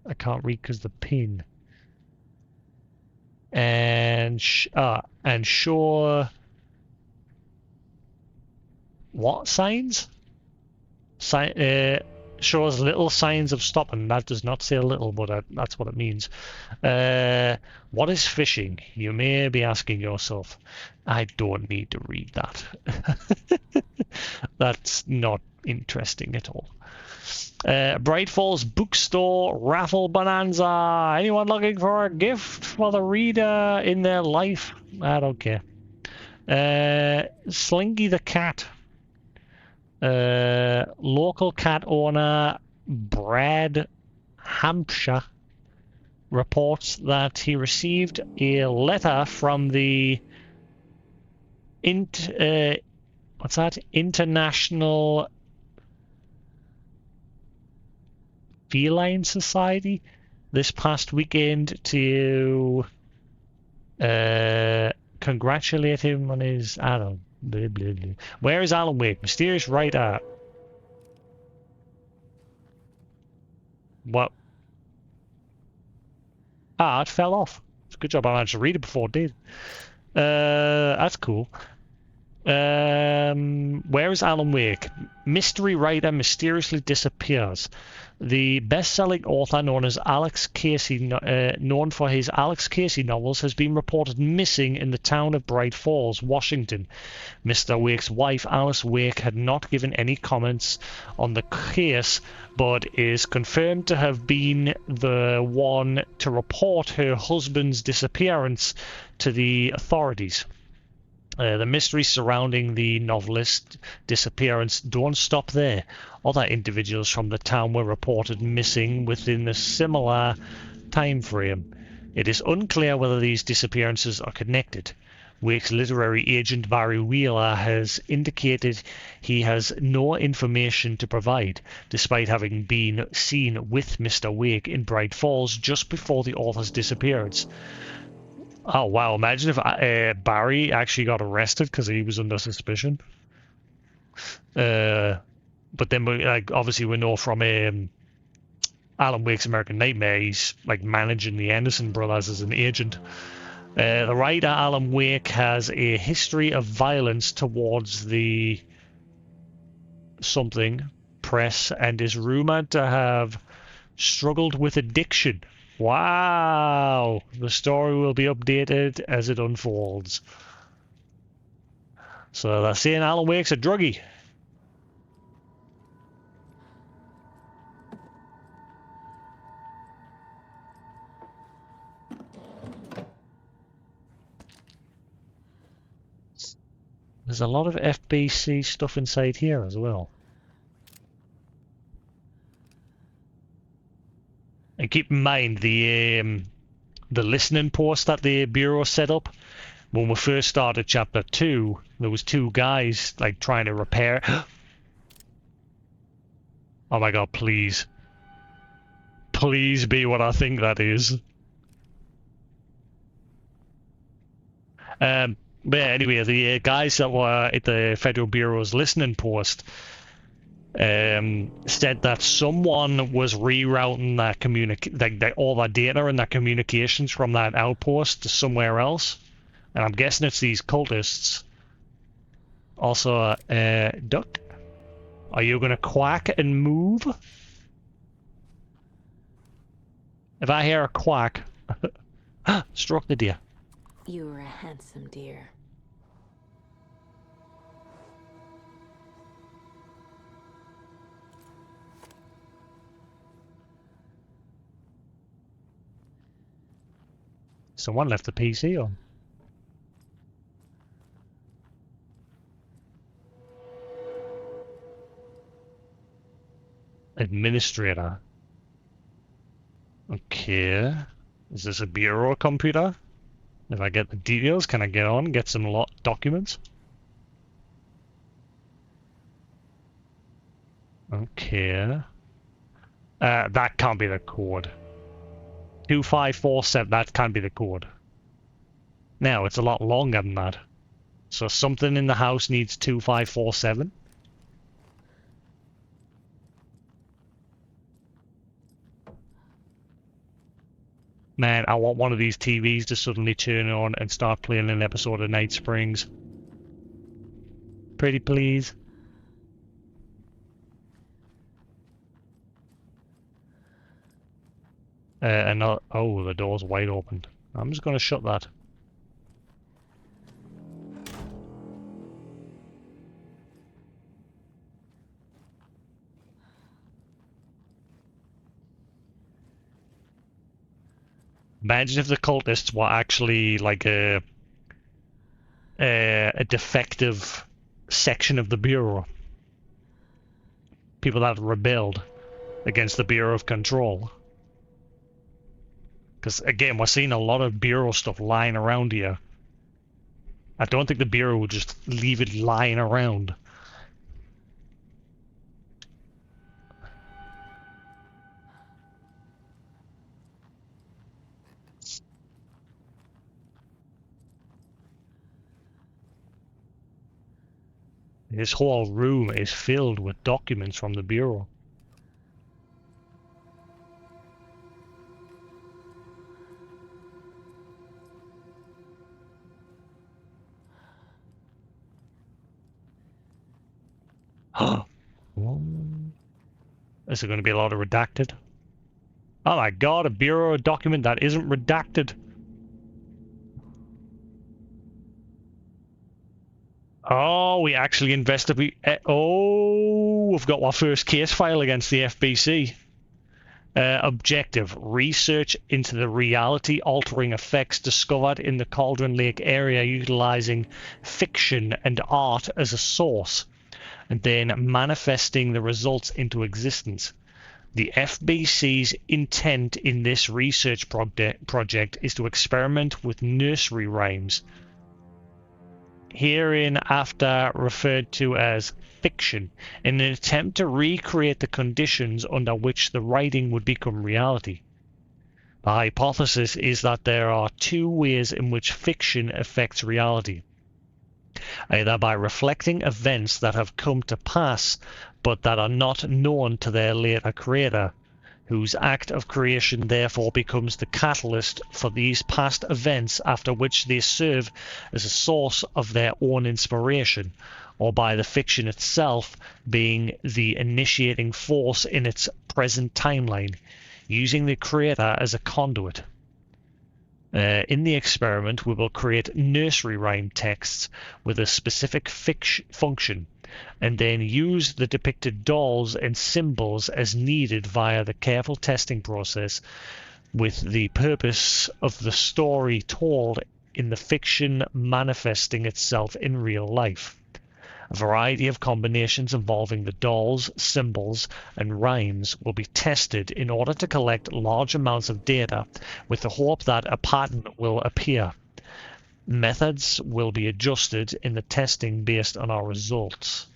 I can't read because the pin. And sure. What signs? Shows little signs of stopping. That does not say little, but that's what it means. What is phishing? You may be asking yourself. I don't need to read that. That's not interesting at all. Bright Falls Bookstore Raffle Bonanza. Anyone looking for a gift for the reader in their life? I don't care. Slinky the Cat. Local cat owner Brad Hampshire reports that he received a letter from the International Feline Society this past weekend to congratulate him on his, I don't know, blah, blah, blah. Where is Alan Wake? Mysterious writer. What? Ah, it fell off. It's a good job I managed to read it before it did. That's cool. Where is Alan Wake? Mystery writer mysteriously disappears. The best-selling author known as Alex Casey, known for his Alex Casey novels, has been reported missing in the town of Bright Falls, Washington. Mr. Wake's wife, Alice Wake, had not given any comments on the case, but is confirmed to have been the one to report her husband's disappearance to the authorities. The mysteries surrounding the novelist's disappearance don't stop there. Other individuals from the town were reported missing within a similar time frame. It is unclear whether these disappearances are connected. Wake's literary agent Barry Wheeler has indicated he has no information to provide, despite having been seen with Mr. Wake in Bright Falls just before the author's disappearance. Oh wow, imagine if Barry actually got arrested because he was under suspicion. But then, obviously we know from Alan Wake's American Nightmare, he's like managing the Anderson brothers as an agent. The writer Alan Wake has a history of violence towards the something press and is rumored to have struggled with addiction. Wow! The story will be updated as it unfolds. So they're saying Alan Wake's a druggie. There's a lot of FBC stuff inside here as well. And keep in mind the listening post that the Bureau set up. When we first started Chapter 2, there was two guys like trying to repair... Oh my god, please. Please be what I think that is. But yeah, anyway, the guys that were at the Federal Bureau's listening post said that someone was rerouting that all that data and that communications from that outpost to somewhere else, and I'm guessing it's these cultists. Also, Duck, are you gonna quack and move? If I hear a quack, stroke the deer. You were a handsome deer. Someone left the PC on. Administrator. Okay. Is this a bureau computer? If I get the details, can I get on, get some documents? Okay. That can't be the code. 2547, that can't be the code. Now, it's a lot longer than that. So something in the house needs 2547. Man, I want one of these TVs to suddenly turn on and start playing an episode of Night Springs. Pretty please. Oh, the door's wide open. I'm just going to shut that. Imagine if the cultists were actually like a defective section of the Bureau. People that rebelled against the Bureau of Control. Because, again, we're seeing a lot of Bureau stuff lying around here. I don't think the Bureau would just leave it lying around. This whole room is filled with documents from the Bureau. Oh, is there going to be a lot of redacted? Oh my god, a bureau document that isn't redacted. Oh, we actually investigate. Oh, we've got our first case file against the FBC. Objective: research into the reality-altering effects discovered in the Cauldron Lake area utilizing fiction and art as a source, and then manifesting the results into existence. The FBC's intent in this research project is to experiment with nursery rhymes, hereinafter referred to as fiction, in an attempt to recreate the conditions under which the writing would become reality. The hypothesis is that there are two ways in which fiction affects reality, either by reflecting events that have come to pass but that are not known to their later creator, whose act of creation therefore becomes the catalyst for these past events after which they serve as a source of their own inspiration, or by the fiction itself being the initiating force in its present timeline, using the creator as a conduit. In the experiment, we will create nursery rhyme texts with a specific function, and then use the depicted dolls and symbols as needed via the careful testing process, with the purpose of the story told in the fiction manifesting itself in real life. A variety of combinations involving the dolls, symbols, and rhymes will be tested in order to collect large amounts of data with the hope that a pattern will appear. Methods will be adjusted in the testing based on our results.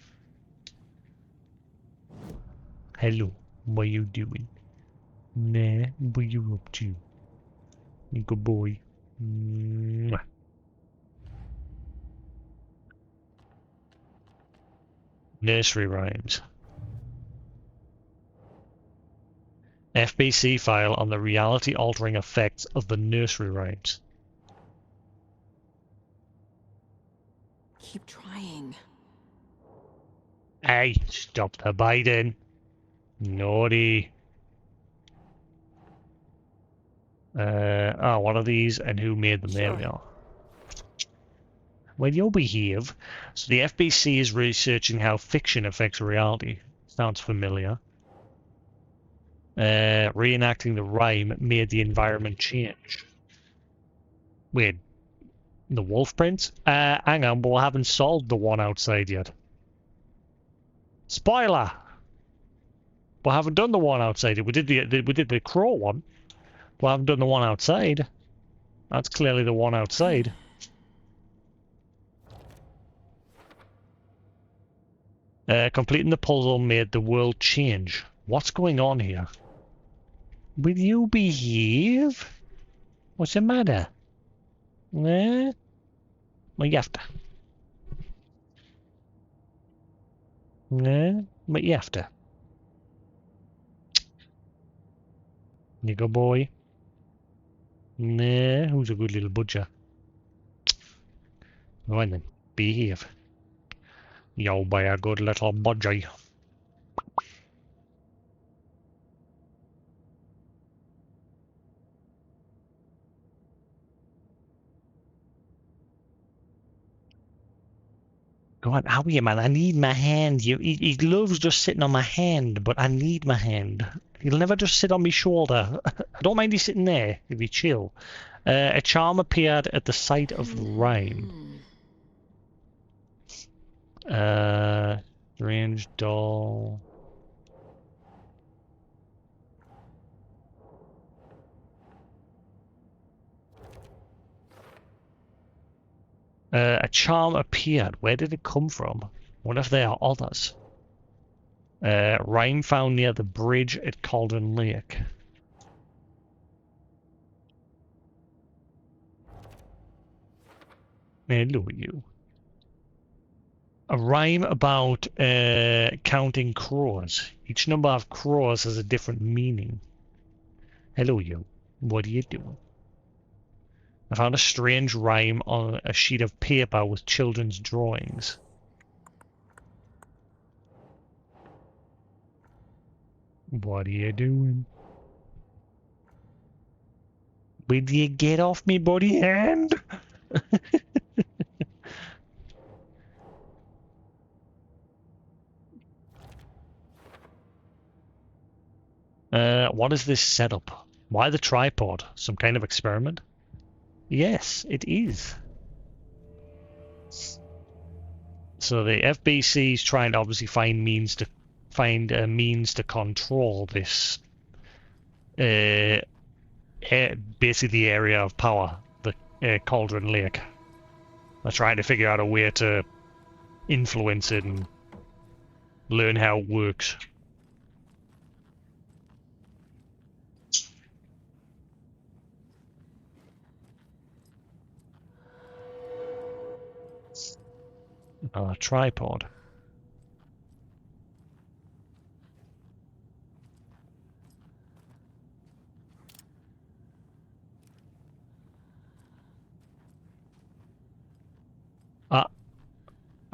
Hello, what are you doing? Nah, what you up to? Good boy. Mwah. Nursery rhymes. FBC file on the reality-altering effects of the nursery rhymes. Keep trying. Hey, stop the biting. Naughty. What are these and who made them? There we Sure. are. Well, you'll behave. So the FBC is researching how fiction affects reality. Sounds familiar. Reenacting the rhyme made the environment change. Wait, the wolf prints? Hang on, but we haven't solved the one outside yet. Spoiler! We haven't done the one outside. We did the crow one. We haven't done the one outside. That's clearly the one outside. Completing the puzzle made the world change. What's going on here? Will you behave? What's the matter? Eh? Well, you have to. Eh? But you have to. You go, boy. Nah, who's a good little butcher? Go on then. Behave. You'll be a good little budgie. Go on, how are you, man? I need my hand. He loves just sitting on my hand, but I need my hand. He'll never just sit on my shoulder. I don't mind he sitting there if he chill. A charm appeared at the site of the rhyme. Strange doll. A charm appeared. Where did it come from? What if there are others? Rhyme found near the bridge at Cauldron Lake. Man, look at you. A rhyme about counting crows. Each number of crows has a different meaning. Hello, you. What are you doing? I found a strange rhyme on a sheet of paper with children's drawings. What are you doing? Will you get off me body hand? What is this setup? Why the tripod? Some kind of experiment? Yes, it is. So the FBC is trying to obviously find a means to control this, basically the area of power, the Cauldron Lake. They're trying to figure out a way to influence it and learn how it works. A tripod.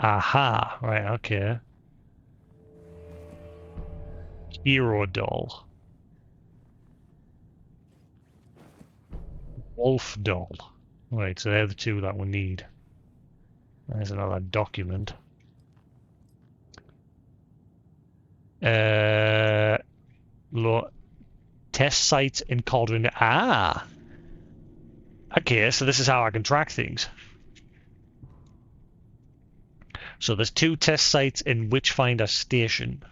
Aha, right, okay. Hero doll. Wolf doll. Right, so they're the two that we need. There's another document. Test sites in Cauldron. Ah! Okay, so this is how I can track things. So there's 2 test sites in Witchfinder Station.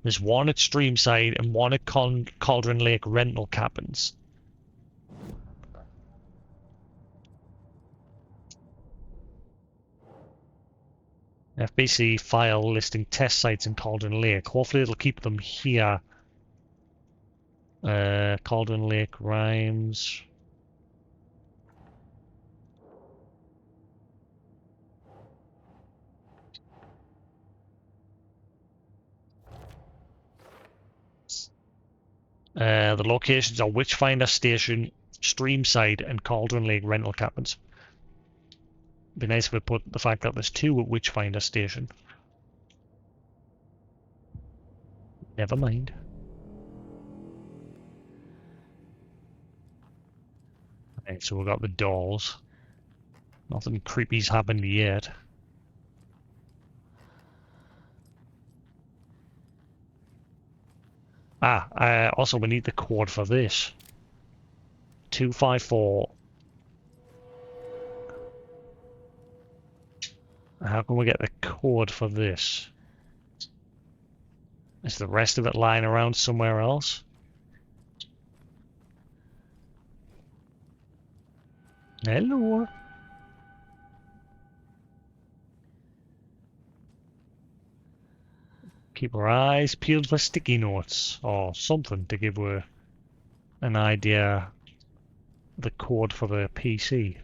There's one at Streamside and one at Cauldron Lake rental cabins. FBC file listing test sites in Cauldron Lake. Hopefully it'll keep them here. Cauldron Lake rhymes. The locations are Witchfinder Station, Streamside, and Cauldron Lake rental cabins. Be nice if we put the fact that there's 2 at Witchfinder Station. Never mind. Right, so we've got the dolls. Nothing creepy's happened yet. Also we need the code for this. 254. How can we get the code for this? Is the rest of it lying around somewhere else? Hello. Keep our eyes peeled for sticky notes or something to give her an idea the code for the PC.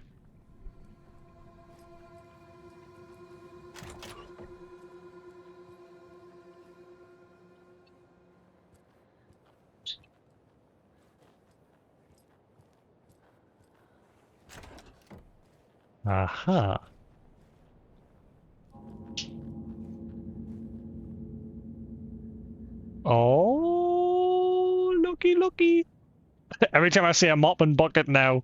Aha. Oh, looky, looky. Every time I see a mop and bucket now.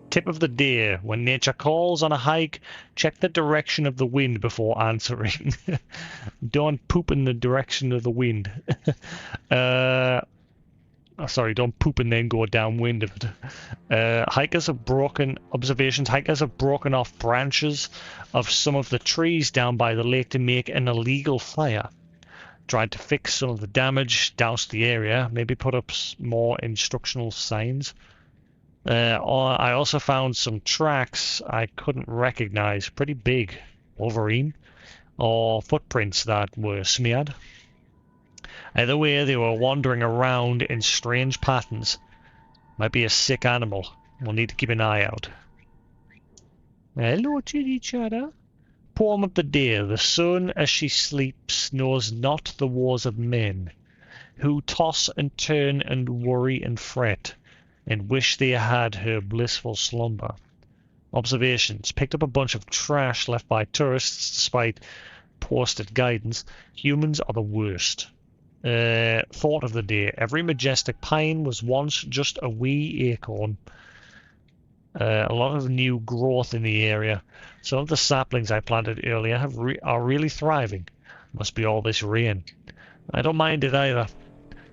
Tip of the day. When nature calls on a hike, check the direction of the wind before answering. Don't poop in the direction of the wind. Sorry, don't poop and then go downwind of it. Hikers have broken off branches of some of the trees down by the lake to make an illegal fire. Tried to fix some of the damage, doused the area, maybe put up more instructional signs. I also found some tracks I couldn't recognize, pretty big, Wolverine, or footprints that were smeared. Either way, they were wandering around in strange patterns. Might be a sick animal. We'll need to keep an eye out. Hello, chitty chatter. Poem of the day. The sun, as she sleeps, knows not the woes of men, who toss and turn and worry and fret, and wish they had her blissful slumber. Observations. Picked up a bunch of trash left by tourists despite posted guidance. Humans are the worst. Thought of the day. Every majestic pine was once just a wee acorn. A lot of new growth in the area. Some of the saplings I planted earlier are really thriving. Must be all this rain. I don't mind it either.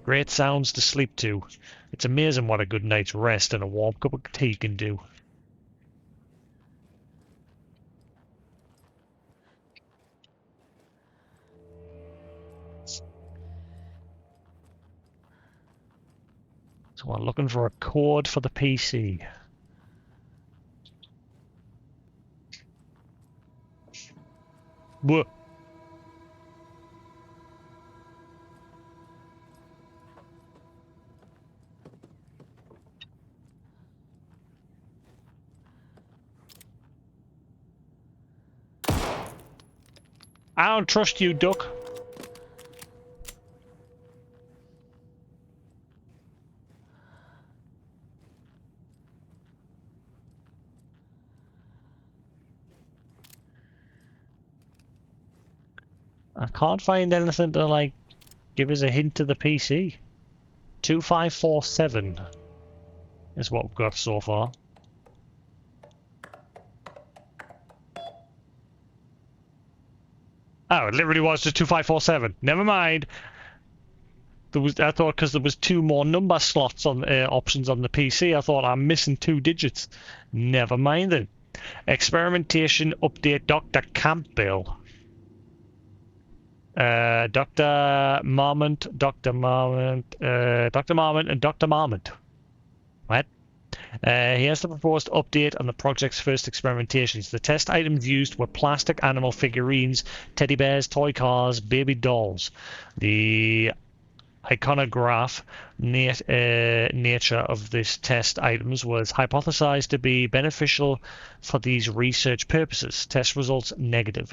Great sounds to sleep to. It's amazing what a good night's rest and a warm cup of tea can do. So I'm looking for a code for the PC. Whoa. I don't trust you, duck. I can't find anything to, like, give us a hint to the PC. 2547 is what we've got so far. Oh, it literally was just 2547. Never mind. I thought because there was 2 more number slots on options on the PC, I thought I'm missing 2 digits. Never mind then. Experimentation update Dr. Campbell. Dr. Marmont, Dr. Marmont, Dr. Marmont, and Dr. Marmont. What? Here's the proposed update on the project's first experimentations. The test items used were plastic animal figurines, teddy bears, toy cars, baby dolls. The iconograph nature of this test items was hypothesized to be beneficial for these research purposes. Test results negative.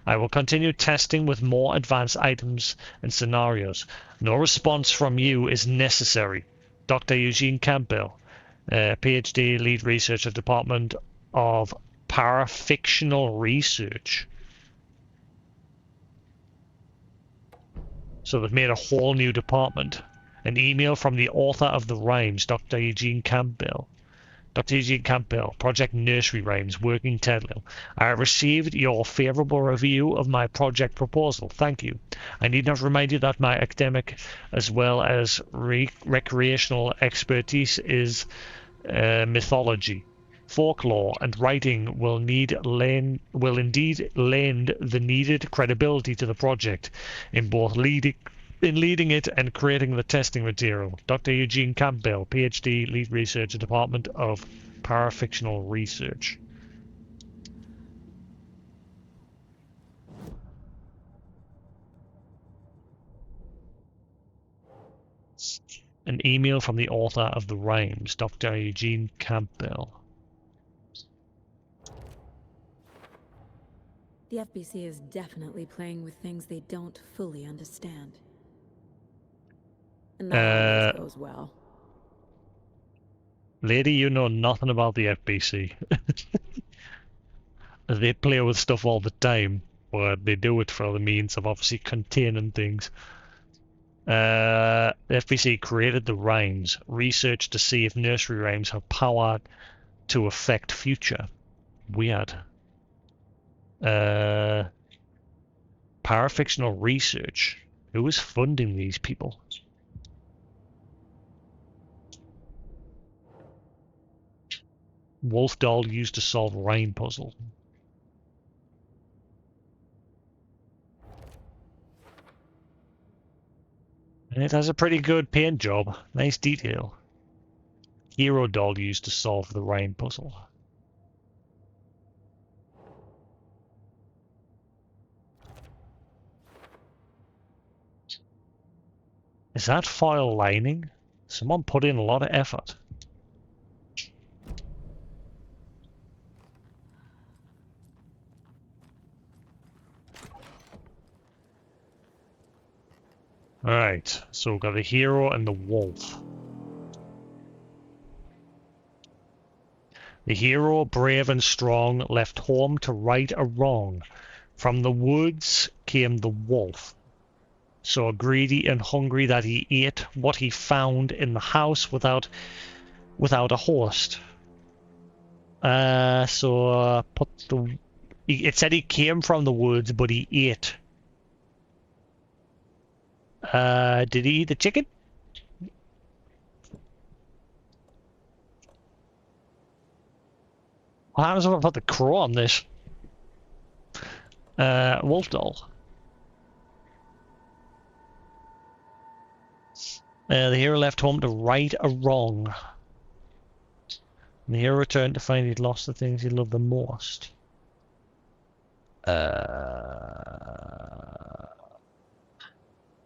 I will continue testing with more advanced items and scenarios. No response from you is necessary. Dr. Eugene Campbell, PhD, lead researcher, Department of Parafictional Research. So they've made a whole new department. An email from the author of the rhymes, Dr. Eugene Campbell. Dr. Eugene Campbell, Project Nursery Rhymes, working title. I have received your favourable review of my project proposal. Thank you. I need not remind you that my academic as well as recreational expertise is mythology. Folklore and writing will indeed lend the needed credibility to the project in both leading it and creating the testing material. Dr. Eugene Campbell, PhD, lead researcher, Department of Parafictional Research. An email from the author of the rhymes, Dr. Eugene Campbell. The FBC is definitely playing with things they don't fully understand. And that always goes well. Lady, you know nothing about the FBC. They play with stuff all the time, but they do it for the means of obviously containing things. The FBC created the rhymes, researched to see if nursery rhymes have power to affect future. Weird. Parafictional research. Who is funding these people? Wolf doll used to solve rhyme puzzle. And it has a pretty good paint job. Nice detail. Hero doll used to solve the rhyme puzzle. Is that foil lining? Someone put in a lot of effort. Alright, so we've got the hero and the wolf. The hero, brave and strong, left home to right a wrong. From the woods came the wolf, so greedy and hungry that he ate what he found in the house without a host. Put the. It said he came from the woods, but he ate. Did he eat the chicken? How does I put the crow on this? Wolf doll. The hero left home to right a wrong. And the hero returned to find he'd lost the things he loved the most.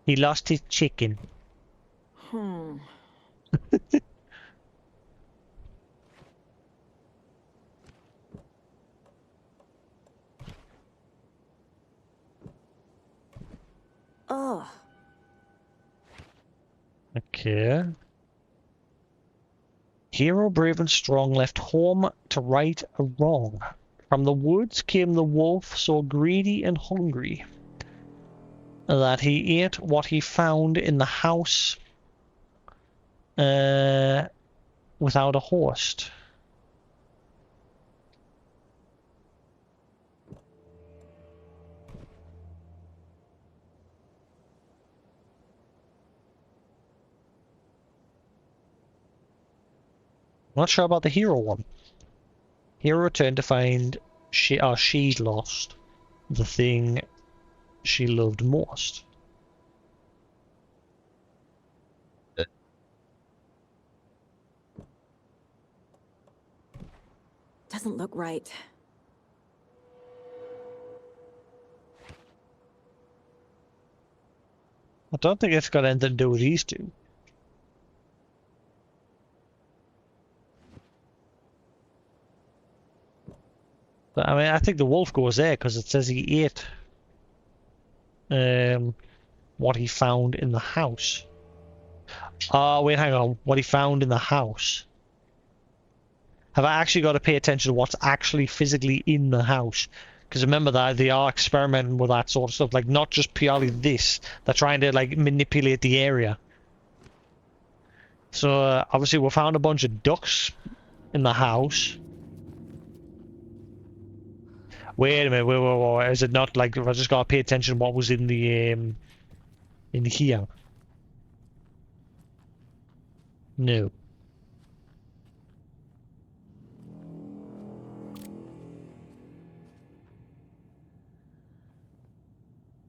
He lost his chicken. Ugh. Okay. Hero, brave and strong, left home to right a wrong. From the woods came the wolf, so greedy and hungry that he ate what he found in the house without a host. Not sure about the hero one. Hero returned to find she'd lost the thing she loved most. Doesn't look right. I don't think it's got anything to do with these two. But I mean, I think the wolf goes there because it says he ate what he found in the house. Oh, wait, hang on. What he found in the house. Have I actually got to pay attention to what's actually physically in the house? Because remember that they are experimenting with that sort of stuff. Like, not just purely this. They're trying to, like, manipulate the area. So, obviously, we found a bunch of ducks in the house. Wait a minute, wait. Is it not, like, I just got to pay attention to what was in the, in here? No.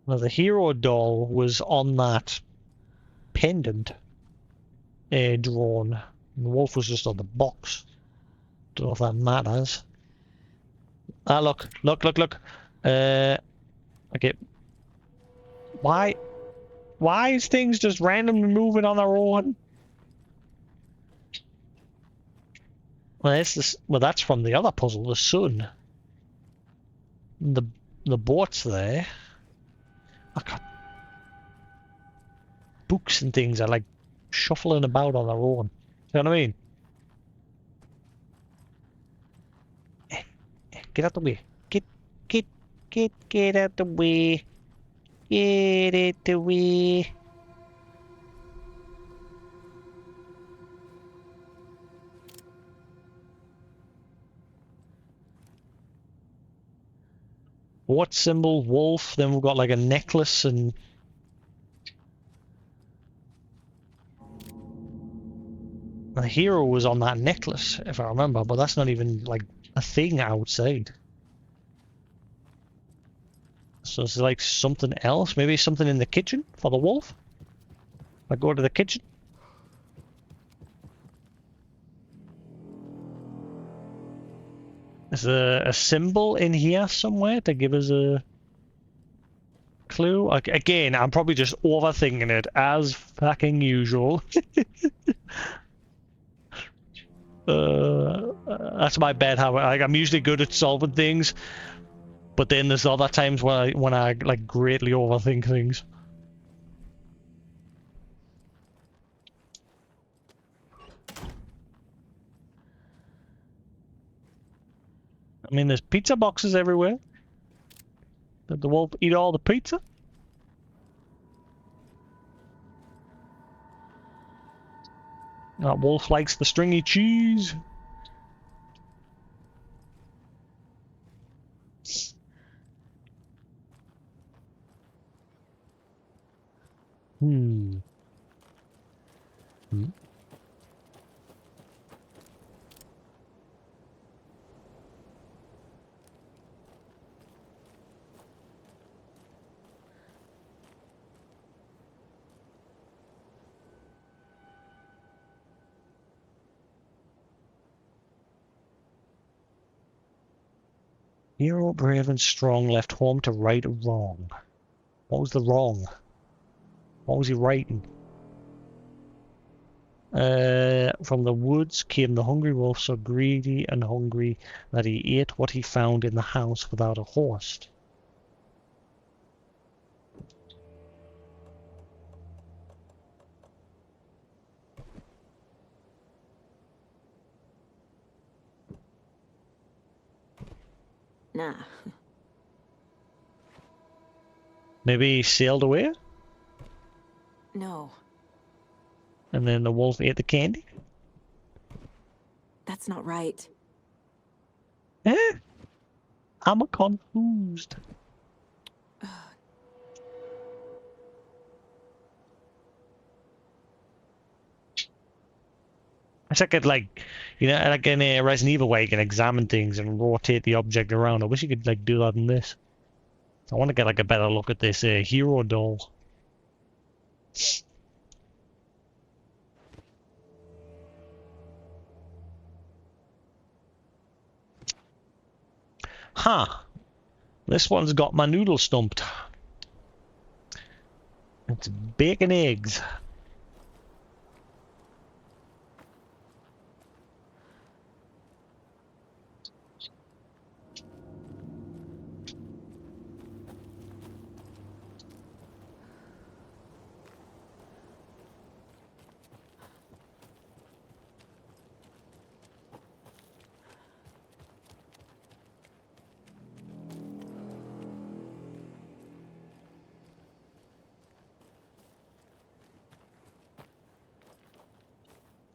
Well, the hero doll was on that pendant drawn. And the wolf was just on the box. Don't know if that matters. Ah, look. Okay. Why is things just randomly moving on their own? Well, that's from the other puzzle, the sun. The boat's there. I got books and things are like shuffling about on their own. You know what I mean? Get out the way. Get out the way. Get out the way. What symbol? Wolf. Then we've got like a necklace and... The hero was on that necklace, if I remember, but that's not even like a thing outside. So it's like something else. Maybe something in the kitchen for the wolf? I go to the kitchen. Is there a symbol in here somewhere to give us a clue? Again, I'm probably just overthinking it, as fucking usual. That's my bad habit. I'm usually good at solving things, but then there's other times when I like greatly overthink things. I mean, there's pizza boxes everywhere. Did the wolf eat all the pizza? That wolf likes the stringy cheese. Hmm. Hmm. Hero, brave and strong, left home to right a wrong. What was the wrong? What was he writing? From the woods came the hungry wolf, so greedy and hungry that he ate what he found in the house without a host. Nah. Maybe he sailed away, No. and then the wolf ate the candy? That's not right. Eh? I'm confused. It's like, you know, like in a Resident Evil where you can examine things and rotate the object around. I wish you could like do that in this. I want to get like a better look at this hero doll. Huh. This one's got my noodle stumped. It's bacon eggs.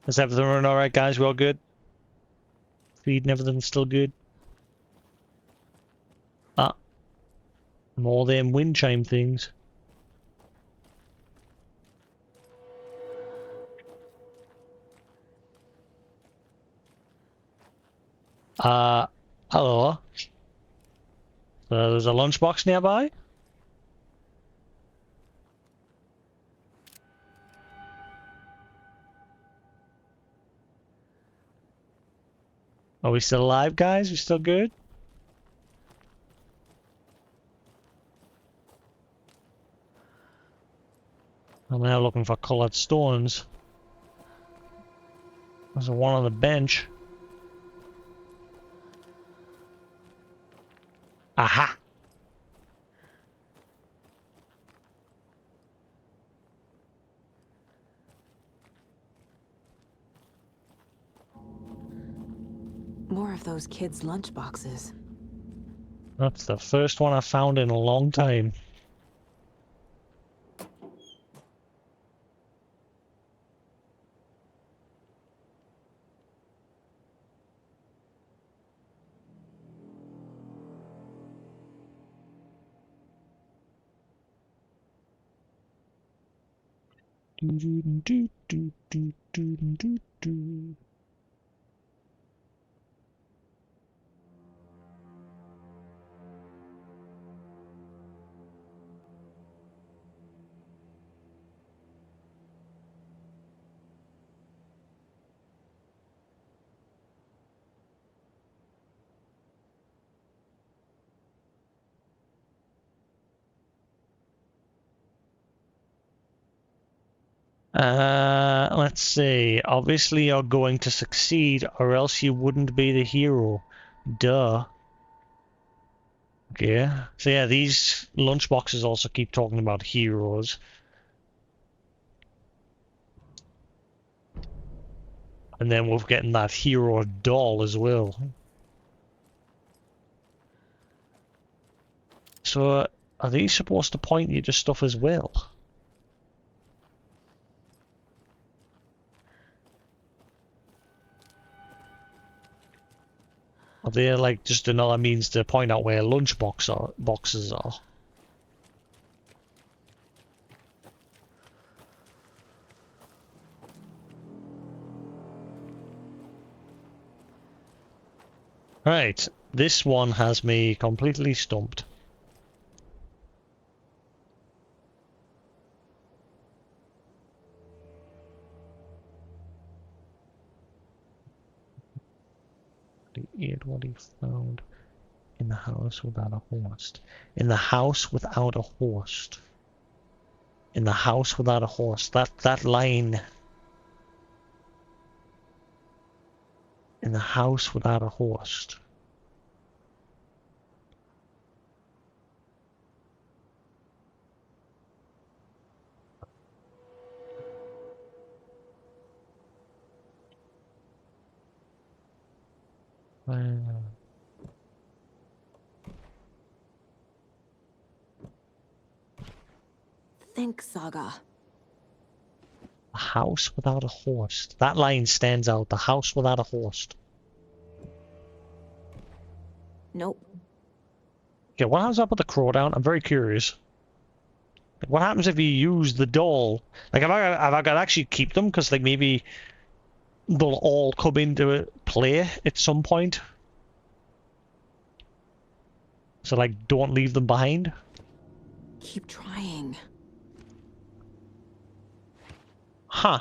Is everything running alright, guys? We all good? Feed and everything's still good? Ah, more them wind chime things. Uh, hello. So there's a lunchbox nearby? Are we still alive, guys? We still good? I'm now looking for colored stones. There's one on the bench. Aha! More of those kids' lunchboxes. That's the first one I found in a long time. Let's see. Obviously you're going to succeed or else you wouldn't be the hero. Duh. Okay. So yeah, these lunchboxes also keep talking about heroes. And then we're getting that hero doll as well. So, are these supposed to point you to stuff as well? Are they like just another means to point out where boxes are? Right, this one has me completely stumped. He ate what he found in the house without a horse. In the house without a horse. In the house without a horse. That line. In the house without a horse. Think, Saga. A house without a horse. That line stands out. The house without a horse. Nope. Okay, what happens if I put the crow down? I'm very curious. Like, what happens if you use the doll? Like, have I got to actually keep them? Because, like, maybe they'll all come into play at some point. So, like, don't leave them behind. Keep trying. Huh.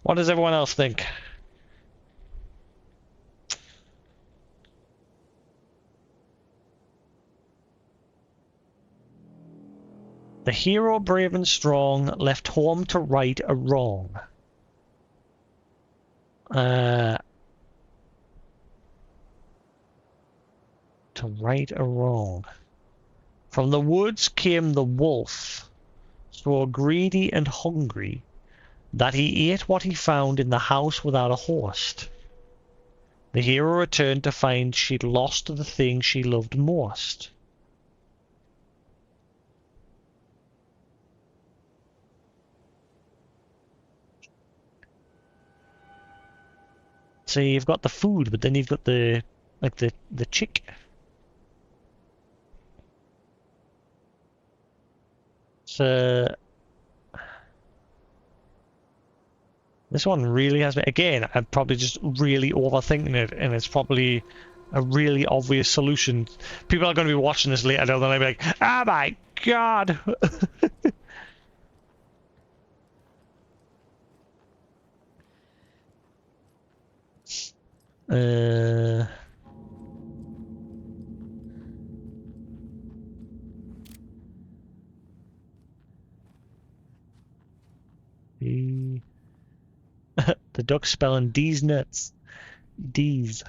What does everyone else think? The hero, brave and strong, left home to right a wrong. To right a wrong. From the woods came the wolf, so greedy and hungry that he ate what he found in the house without a horse. The hero returned to find she'd lost the thing she loved most. So you've got the food, but then you've got the chick. So this one really has me. Again, I'm probably just really overthinking it, and it's probably a really obvious solution. People are going to be watching this later, and they'll be like, "Oh my god!" uh. The the duck spelling D's nuts. D's.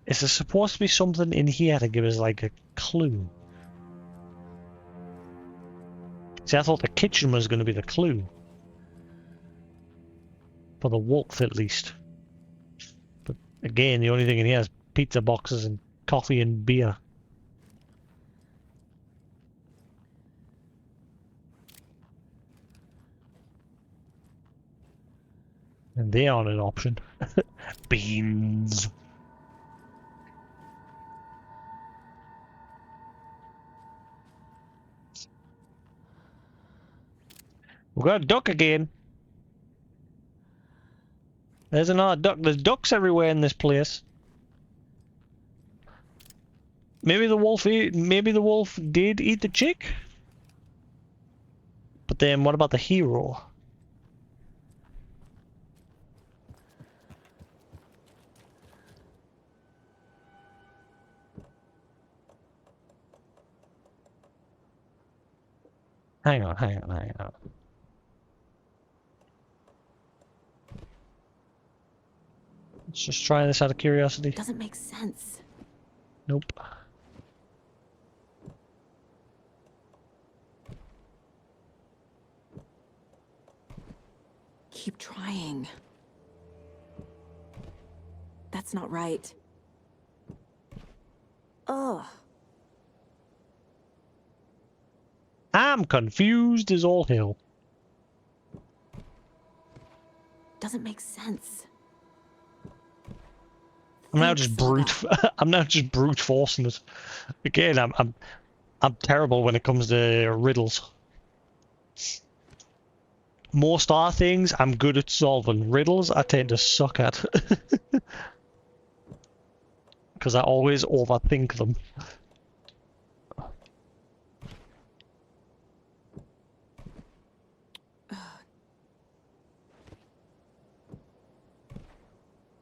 Is there supposed to be something in here to give us like a clue? See, I thought the kitchen was going to be the clue. For the wolf, at least. But again, the only thing in here is pizza boxes and coffee and beer. And they aren't an option. Beans. We've got a duck again. There's another duck. There's ducks everywhere in this place. Maybe the wolf did eat the chick? But then what about the hero? Hang on. Let's just try this out of curiosity. Doesn't make sense. Nope. keep trying. That's not right. Ugh. I'm confused as all hell. Doesn't make sense. I'm now Thanks, just Saga. I'm now just brute forcing it. Again, I'm terrible when it comes to riddles. Most other things I'm good at solving. Riddles I tend to suck at. Because I always overthink them.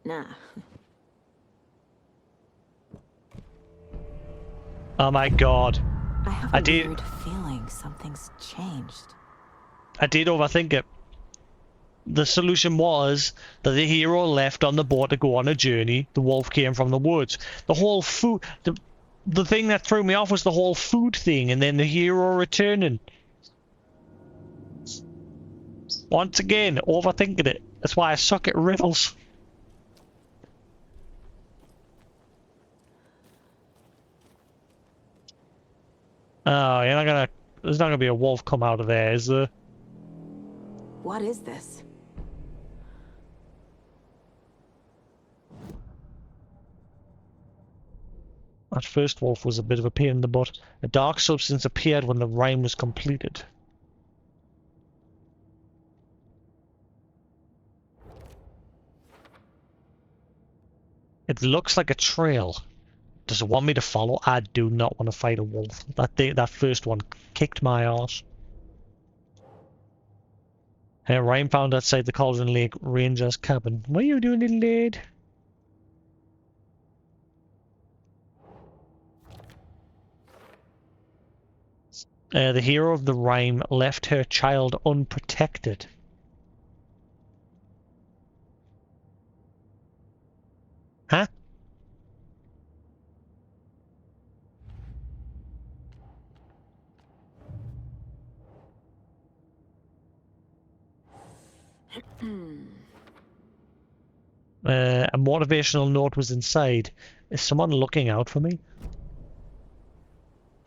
Nah. Oh my god. I have a weird feeling something's changed. I did overthink it. The solution was that the hero left on the boat to go on a journey. The wolf came from the woods. The whole food... The thing that threw me off was the whole food thing, and then the hero returning. Once again, overthinking it. That's why I suck at riddles. Oh, you're not gonna... There's not gonna be a wolf come out of there, is there? What is this? That first wolf was a bit of a pain in the butt. A dark substance appeared when the rhyme was completed. It looks like a trail. Does it want me to follow? I do not want to fight a wolf. That first one kicked my ass. Ryan found outside the Cauldron Lake Ranger's cabin. What are you doing, little lad? The hero of the rhyme left her child unprotected. Huh? A motivational note was inside. Is someone looking out for me?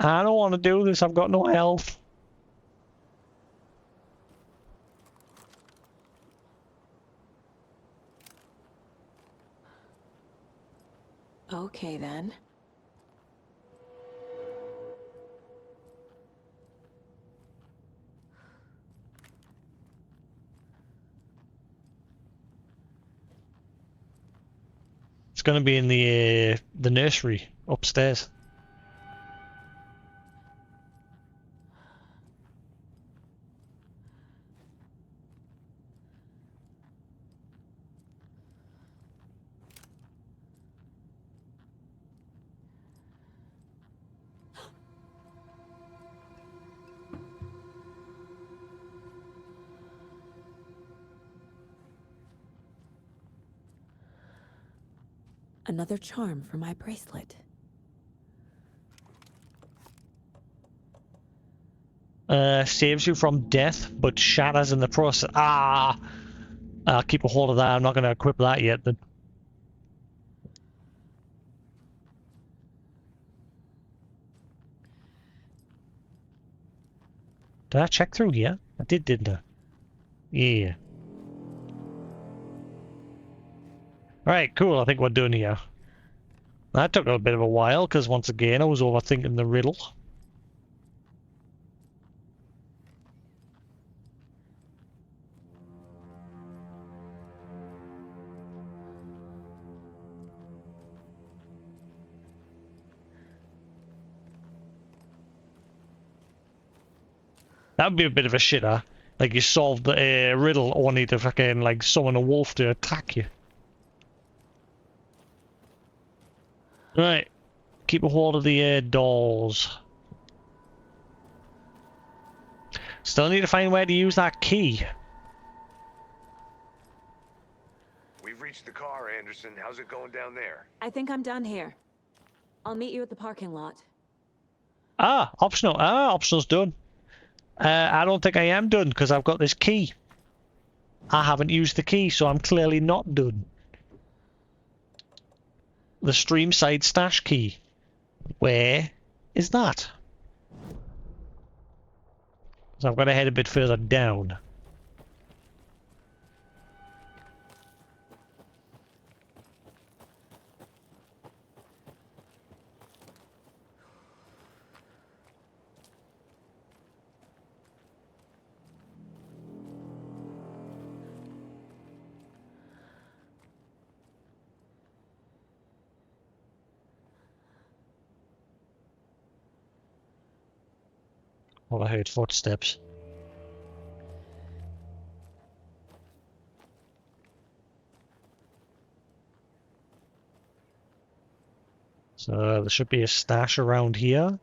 I don't want to do this. I've got no health. Okay, then. It's going to be in the nursery upstairs. Another charm for my bracelet. Saves you from death, but shatters in the process. Ah! I'll keep a hold of that. I'm not going to equip that yet. Then. Did I check through here? I did, didn't I? Yeah. Alright, cool. I think we're done here. That took a bit of a while, because once again, I was overthinking the riddle. That would be a bit of a shitter. Like, you solved the riddle only to fucking, like, summon a wolf to attack you. Right. Keep a hold of the doors. Still need to find where to use that key. We've reached the car, Anderson. How's it going down there? I think I'm done here. I'll meet you at the parking lot. Ah, optional. Ah, optional's done. I don't think I am done, because I've got this key. I haven't used the key, so I'm clearly not done. The stream side stash key. Where is that? So I've got to head a bit further down. Oh, I heard footsteps. So there should be a stash around here.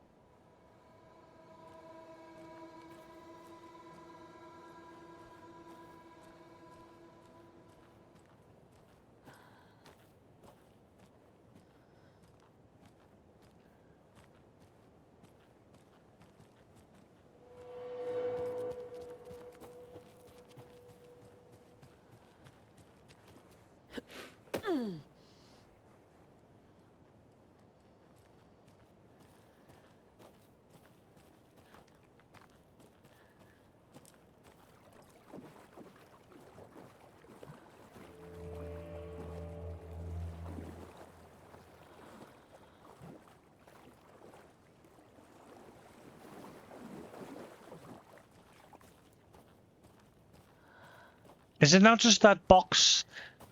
Is it not just that box?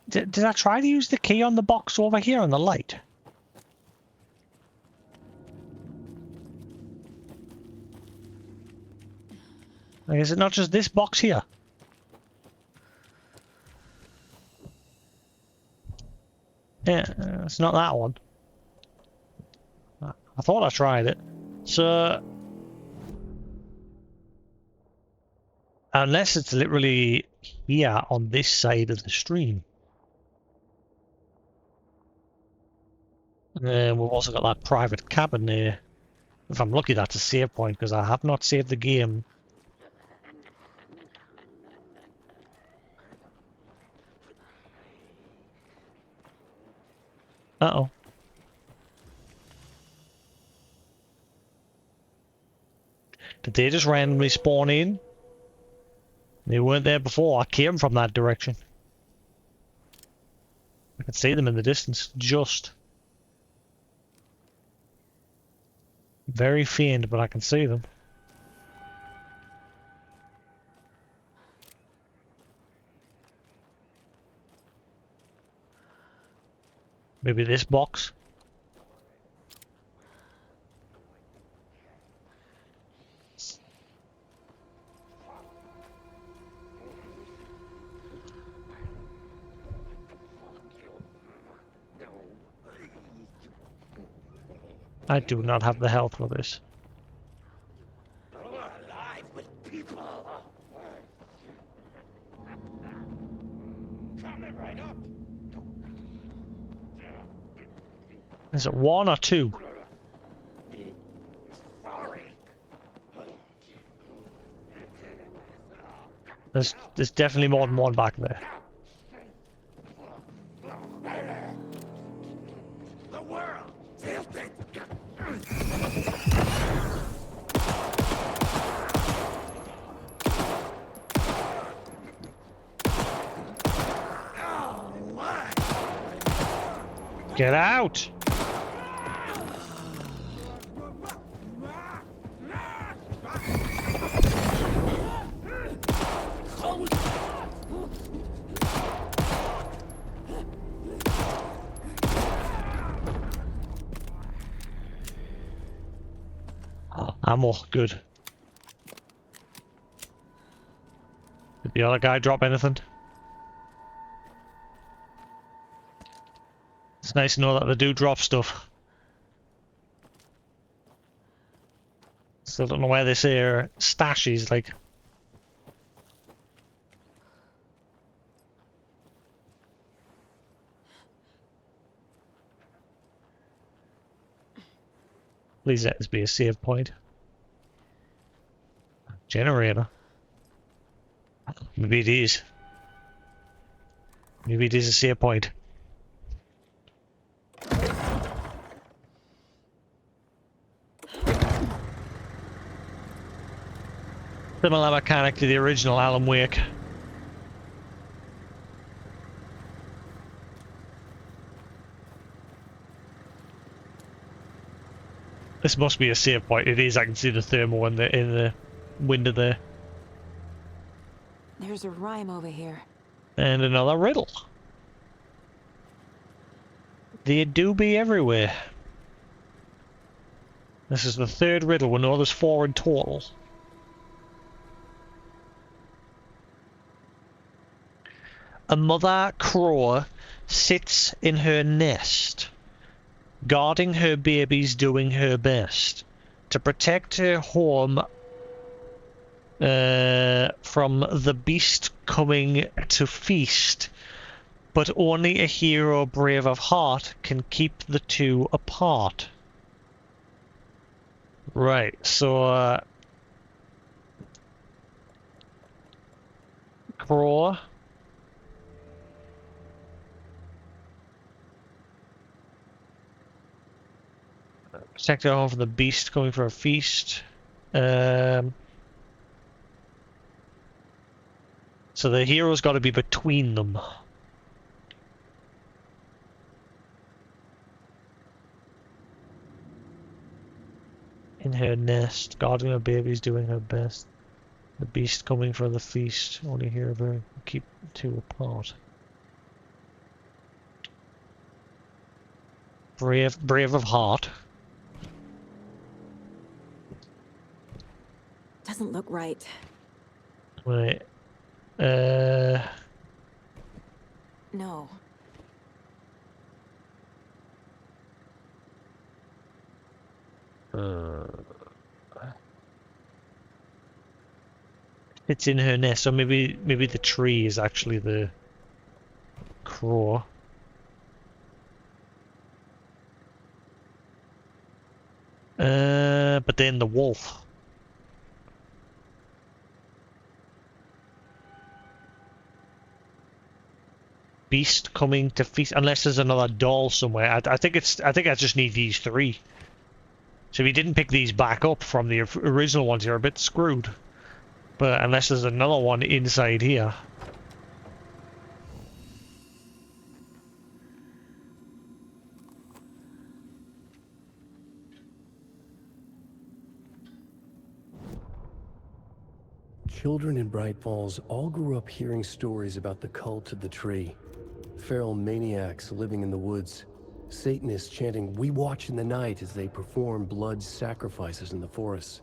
Did I try to use the key on the box over here on the light? Like, is it not just this box here? Yeah, it's not that one. I thought I tried it. So, unless it's literally here on this side of the stream. We've also got that private cabin there. If I'm lucky, that's a save point, because I have not saved the game. Uh-oh. Did they just randomly spawn in? They weren't there before. I came from that direction. I can see them in the distance, just. Very faint, but I can see them. Maybe this box? I do not have the health for this. Alive with people. Coming right up. Is it one or two? Sorry. There's definitely more than one back there. The world. Get out! Ammo, good. Did the other guy drop anything? It's nice to know that they do drop stuff. Still don't know where this here stash is, like. Please let this be a save point. Generator. Maybe it is. Maybe it is a save point. Similar mechanic to the original Alan Wake. This must be a save point. It is. I can see the thermal in the window there. There's a rhyme over here. And another riddle. They do be everywhere. This is the third riddle. We know there's 4 in total. A mother crow sits in her nest, guarding her babies, doing her best to protect her home from the beast coming to feast. But only a hero brave of heart can keep the two apart. Right, so crow. Protect her home from the beast coming for a feast. So the hero's got to be between them. In her nest, guarding her babies, doing her best. The beast coming for the feast. Only hero can keep the two apart. Brave of heart. Doesn't look right. Right. No. It's in her nest, so maybe the tree is actually the crow. But then the wolf. Beast coming to feast, unless there's another doll somewhere. I think I just need these 3. So if you didn't pick these back up from the original ones, you're a bit screwed. But unless there's another one inside here. Children in Bright Falls all grew up hearing stories about the cult of the tree. Feral maniacs living in the woods. Satanists chanting, "We watch in the night," as they perform blood sacrifices in the forests.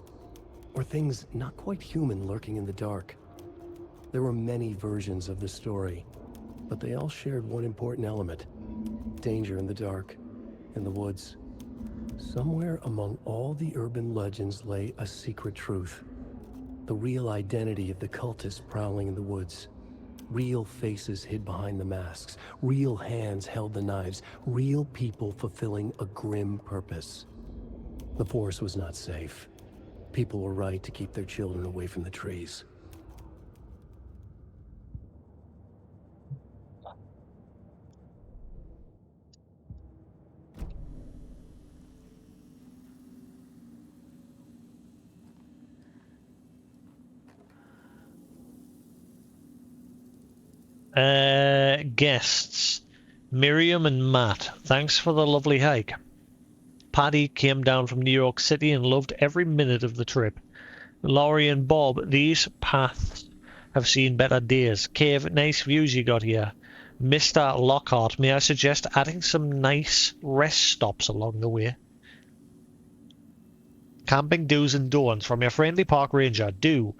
Or things not quite human lurking in the dark. There were many versions of the story, but they all shared one important element: danger in the dark, in the woods. Somewhere among all the urban legends lay a secret truth. The real identity of the cultists prowling in the woods. Real faces hid behind the masks. Real hands held the knives. Real people fulfilling a grim purpose. The forest was not safe. People were right to keep their children away from the trees. Guests. Miriam and Matt, thanks for the lovely hike. Paddy came down from New York City and loved every minute of the trip. Laurie and Bob, these paths have seen better days. Cave, nice views you got here. Mr. Lockhart, may I suggest adding some nice rest stops along the way? Camping do's and don'ts from your friendly park ranger. Do.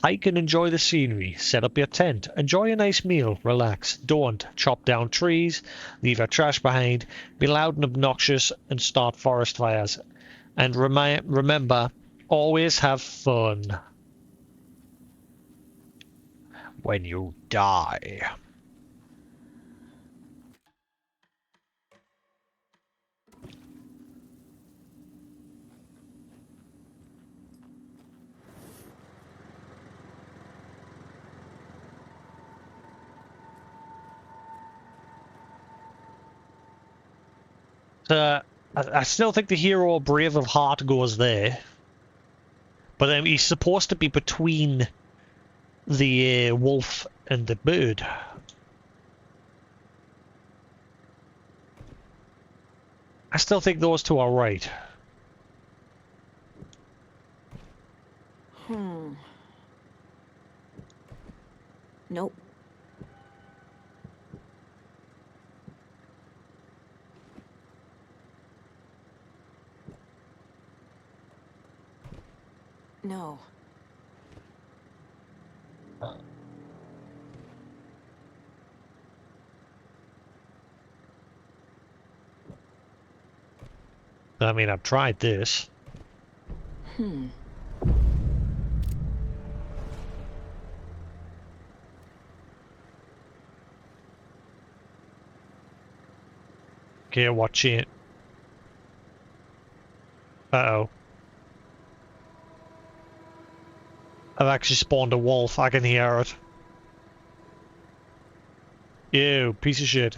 Hike and enjoy the scenery. Set up your tent. Enjoy a nice meal. Relax. Don't. Chop down trees. Leave your trash behind. Be loud and obnoxious and start forest fires. And remember, always have fun. When you die. I still think the hero Brave of Heart goes there. But then he's supposed to be between the wolf and the bird. I still think those two are right. Nope. No. I mean, I've tried this. Okay, watch it. Uh-oh. I've actually spawned a wolf. I can hear it. Ew, piece of shit.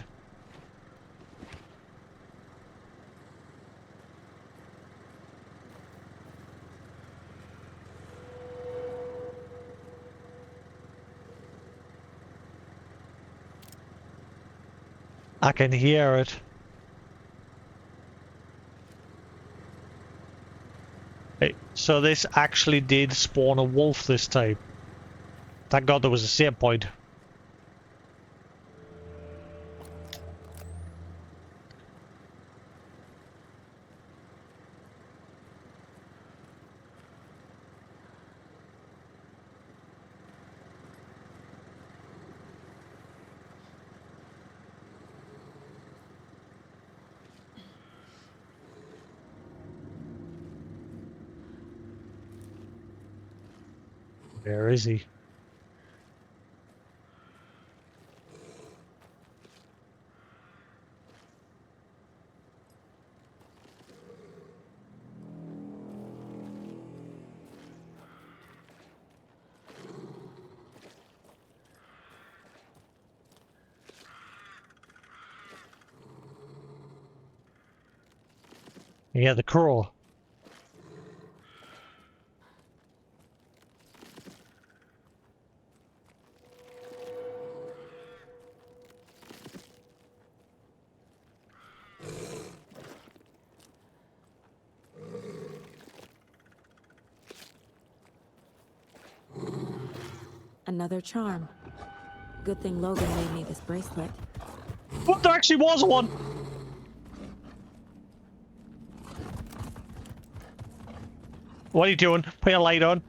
I can hear it. Hey, so this actually did spawn a wolf this time. Thank God there was a save point. Where is he? Yeah, the crow. Another charm. Good thing Logan made me this bracelet. Oh, there actually was one! What are you doing? Put your light on.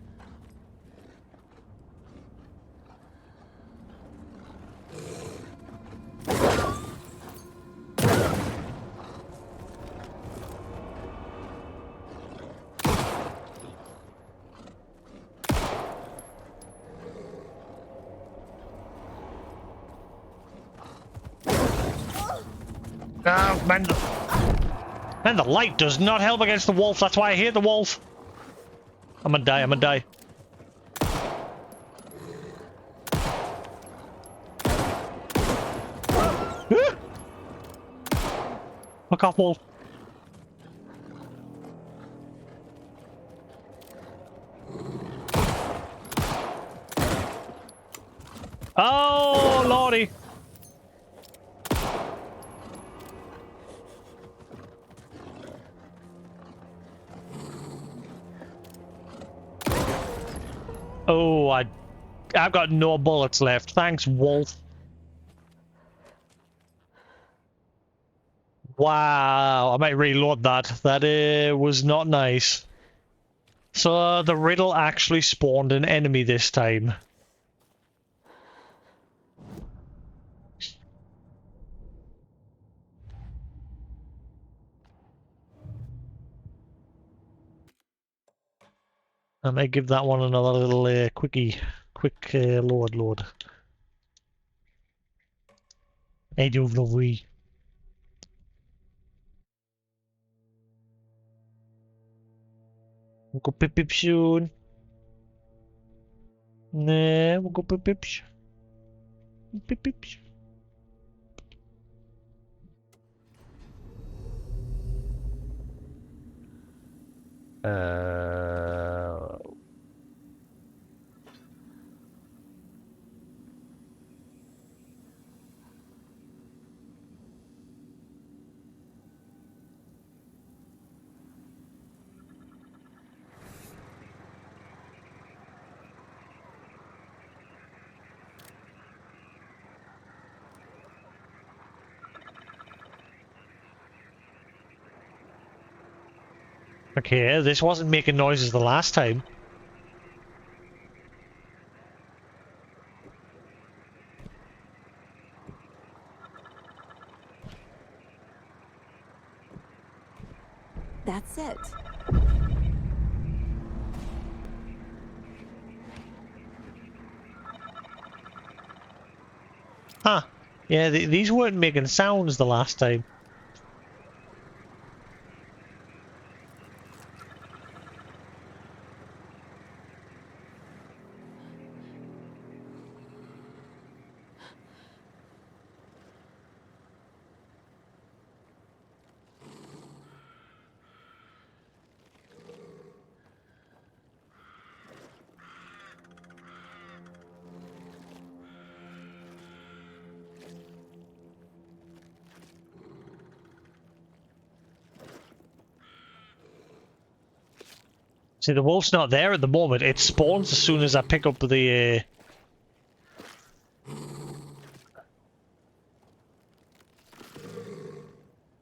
Oh, man. Man, the light does not help against the wolf. That's why I hate the wolf. I'm gonna die. I'm gonna die. Ah! Fuck off, wolf. Oh, lordy. Oh, I've got no bullets left. Thanks, wolf. Wow, I might reload that. That was not nice. So the riddle actually spawned an enemy this time. I might give that one another little quick load. Edge of the way. We'll go pip pip soon. Nah, we'll go pip pip. Pip pip. Uh, okay, this wasn't making noises the last time. That's it. Huh. Yeah, these weren't making sounds the last time. See, the wolf's not there at the moment. It spawns as soon as I pick up the...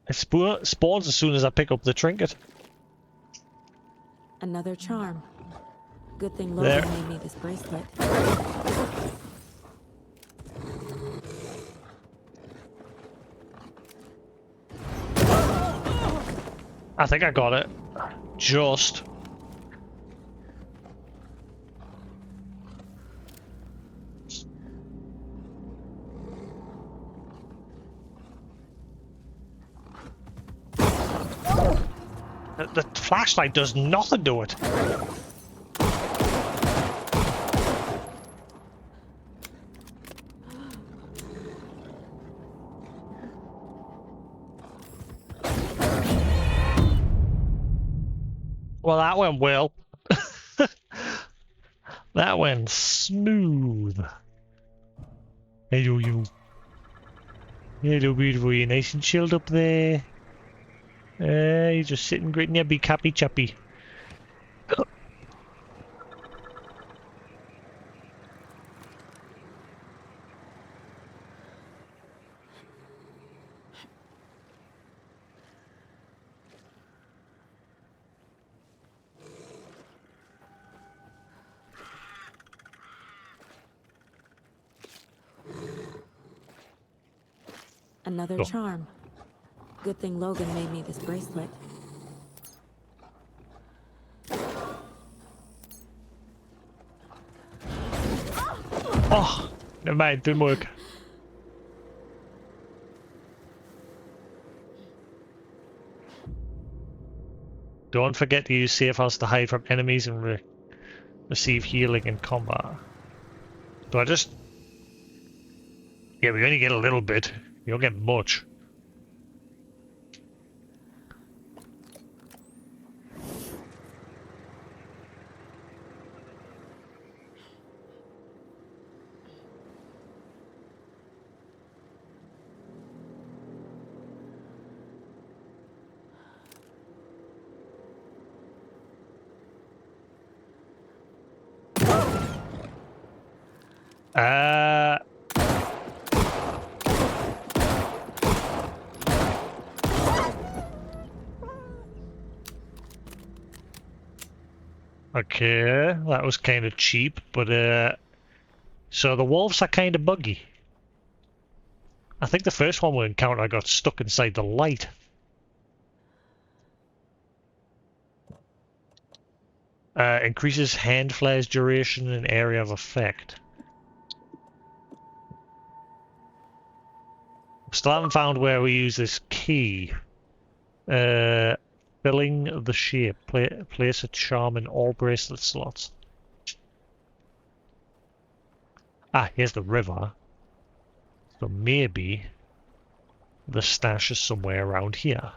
It spawns as soon as I pick up the trinket. Another charm. Good thing There. Logan made me this bracelet. I think I got it. Just. The flashlight does nothing to it. Well, that went well. That went smooth. Hello, you. Hello, beautiful. You nice and chilled up there. You're just sitting great in your big happy chappy. Another Oh. charm. Good thing Logan made me this bracelet. Oh, never mind, didn't work. Don't forget to use safe house to hide from enemies and receive healing in combat. Do I just... Yeah, we only get a little bit. We don't get much. Uh... Okay, that was kind of cheap, but so the wolves are kind of buggy. I think the first one we encountered I got stuck inside the light. Increases hand flares duration and area of effect. Still haven't found where we use this key. Filling the shape. Place a charm in all bracelet slots. Ah, here's the river. So maybe the stash is somewhere around here.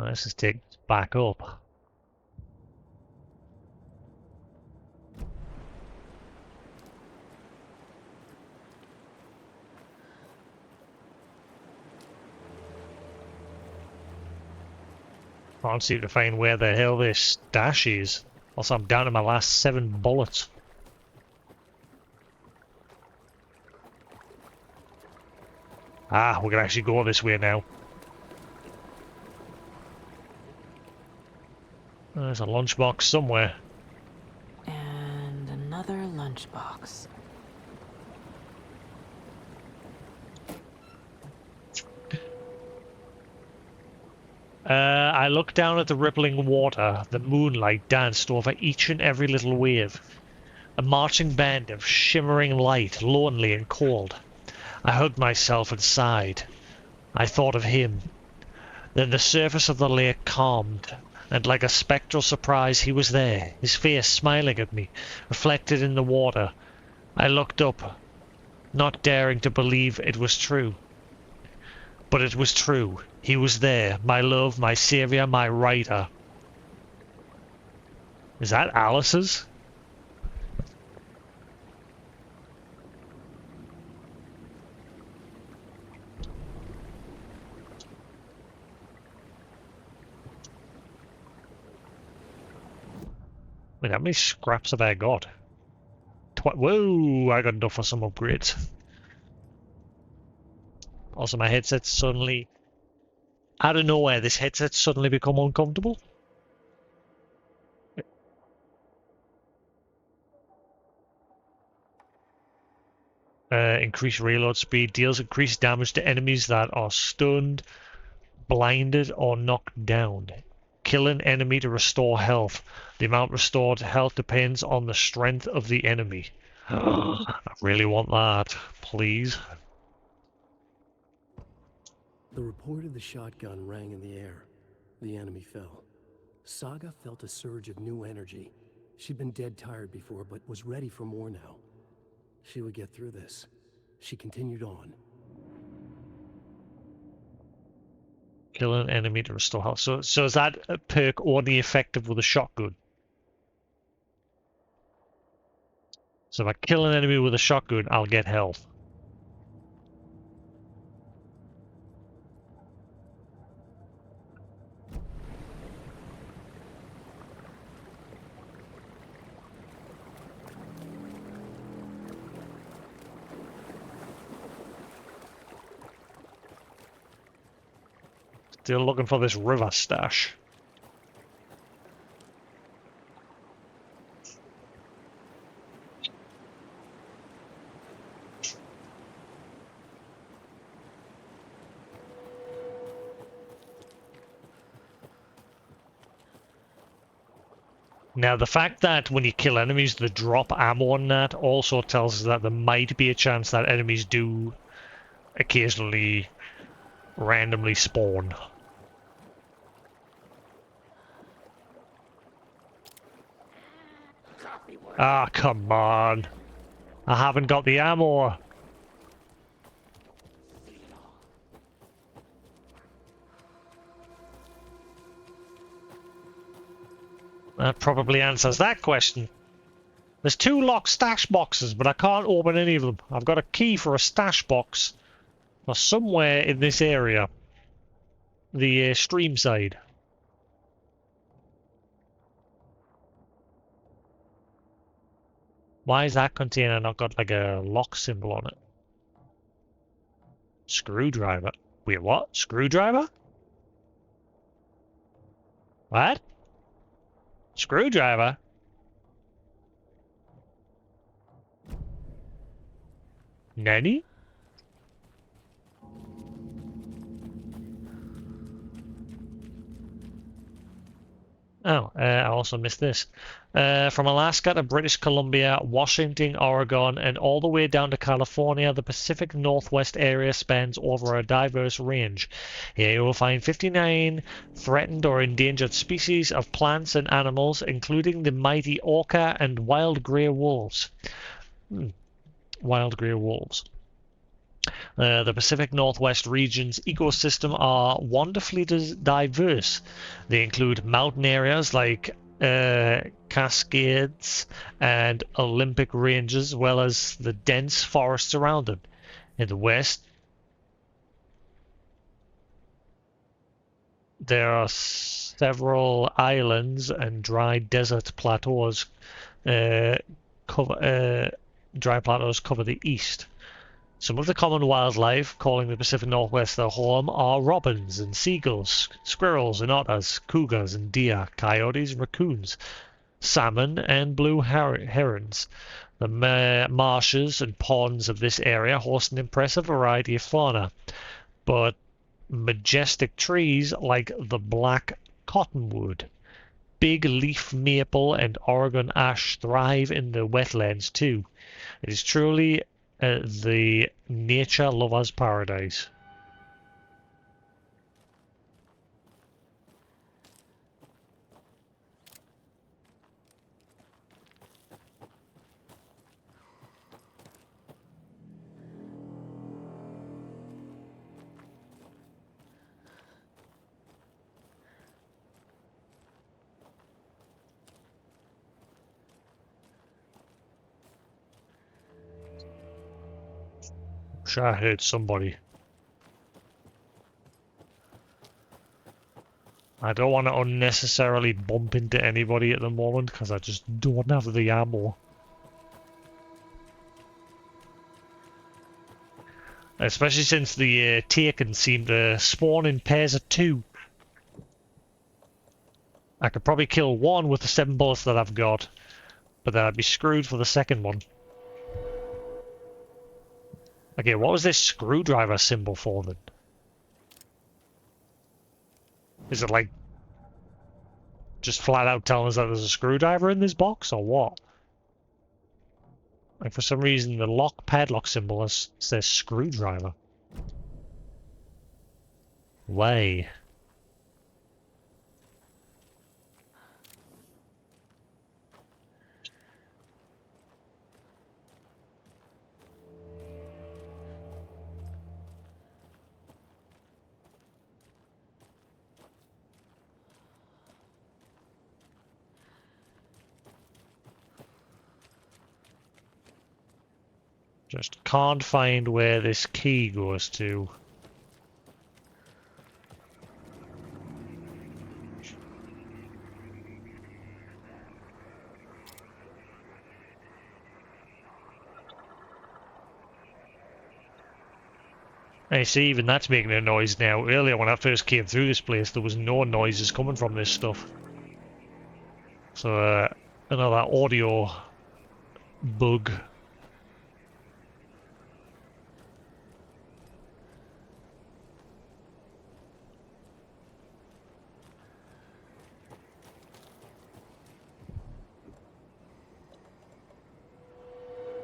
Let's just take this back up. Can't seem to find where the hell this stash is. Also, I'm down to my last 7 bullets. Ah, we can actually go this way now. There's a lunchbox somewhere. And another lunchbox. I looked down at the rippling water. The moonlight danced over each and every little wave. A marching band of shimmering light, lonely and cold. I hugged myself and sighed. I thought of him. Then the surface of the lake calmed, and like a spectral surprise he was there, his face smiling at me, reflected in the water. I looked up, not daring to believe it was true. But it was true. He was there, my love, my saviour, my rider. Is that Alice's? Wait, how many scraps have I got? Whoa, I got enough for some upgrades. Also, my headset's suddenly... Out of nowhere, this headset's suddenly become uncomfortable. Increased reload speed deals increased damage to enemies that are stunned, blinded, or knocked down. Kill an enemy to restore health. The amount restored health depends on the strength of the enemy. I really want that, please. The report of the shotgun rang in the air. The enemy fell. Saga felt a surge of new energy. She'd been dead tired before, but was ready for more now. She would get through this. She continued on. Kill an enemy to restore health. So is that a perk only effective with a shotgun? So if I kill an enemy with a shotgun, I'll get health. Still looking for this river stash. Now, the fact that when you kill enemies, they drop ammo on that also tells us that there might be a chance that enemies do occasionally randomly spawn. Ah, come on. I haven't got the ammo. That probably answers that question. There's 2 locked stash boxes, but I can't open any of them. I've got a key for a stash box for somewhere in this area. The stream side. Why is that container not got like a lock symbol on it? Screwdriver. Wait, what? Screwdriver? What? Screwdriver? Nanny? Oh, I also missed this. From Alaska to British Columbia, Washington, Oregon, and all the way down to California, the Pacific Northwest area spans over a diverse range. Here you will find 59 threatened or endangered species of plants and animals, including the mighty orca and wild grey wolves. Wild grey wolves. The Pacific Northwest region's ecosystem are wonderfully diverse. They include mountain areas like Cascades and Olympic Ranges, as well as the dense forests around them. In the west, there are several islands and dry desert plateaus. Uh, dry plateaus cover the east. Some of the common wildlife calling the Pacific Northwest their home are robins and seagulls, squirrels and otters, cougars and deer, coyotes and raccoons, salmon and blue herons. The marshes and ponds of this area host an impressive variety of fauna, but majestic trees like the black cottonwood, big leaf maple, and Oregon ash thrive in the wetlands too. It is truly the nature lover's paradise. I'm sure I heard somebody. I don't want to unnecessarily bump into anybody at the moment because I just don't have the ammo. Especially since the Taken seem to spawn in pairs of 2. I could probably kill one with the 7 bullets that I've got, but then I'd be screwed for the second one. Okay, what was this screwdriver symbol for then? Is it like just flat out telling us that there's a screwdriver in this box, or what? Like for some reason the lock padlock symbol says screwdriver. Way. Just can't find where this key goes to. I see, even that's making a noise now. Earlier when I first came through this place, there was no noises coming from this stuff. So, another audio bug.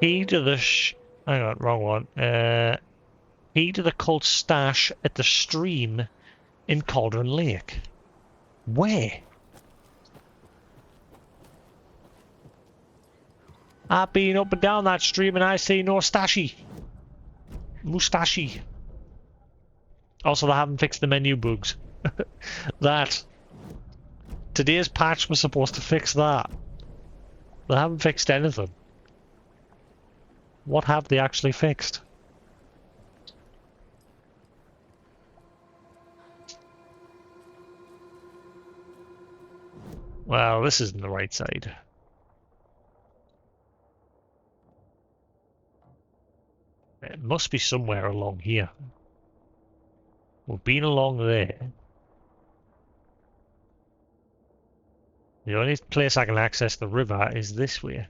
Key to the hang on, wrong one. Key to the cult stash at the stream in Cauldron Lake. Where? I've been up and down that stream and I see no stashy. Mustache. Also, they haven't fixed the menu bugs. That. Today's patch was supposed to fix that. They haven't fixed anything. What have they actually fixed? Well, this isn't the right side. It must be somewhere along here. We've been along there. The only place I can access the river is this way.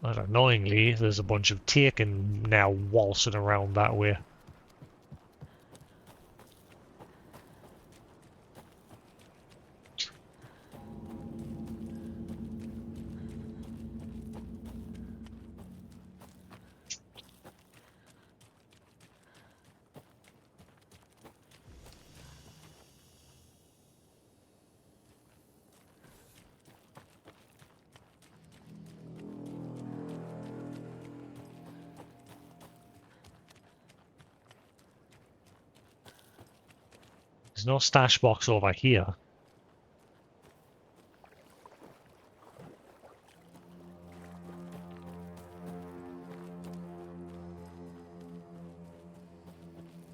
And annoyingly, there's a bunch of Taken now waltzing around that way. There's no stash box over here.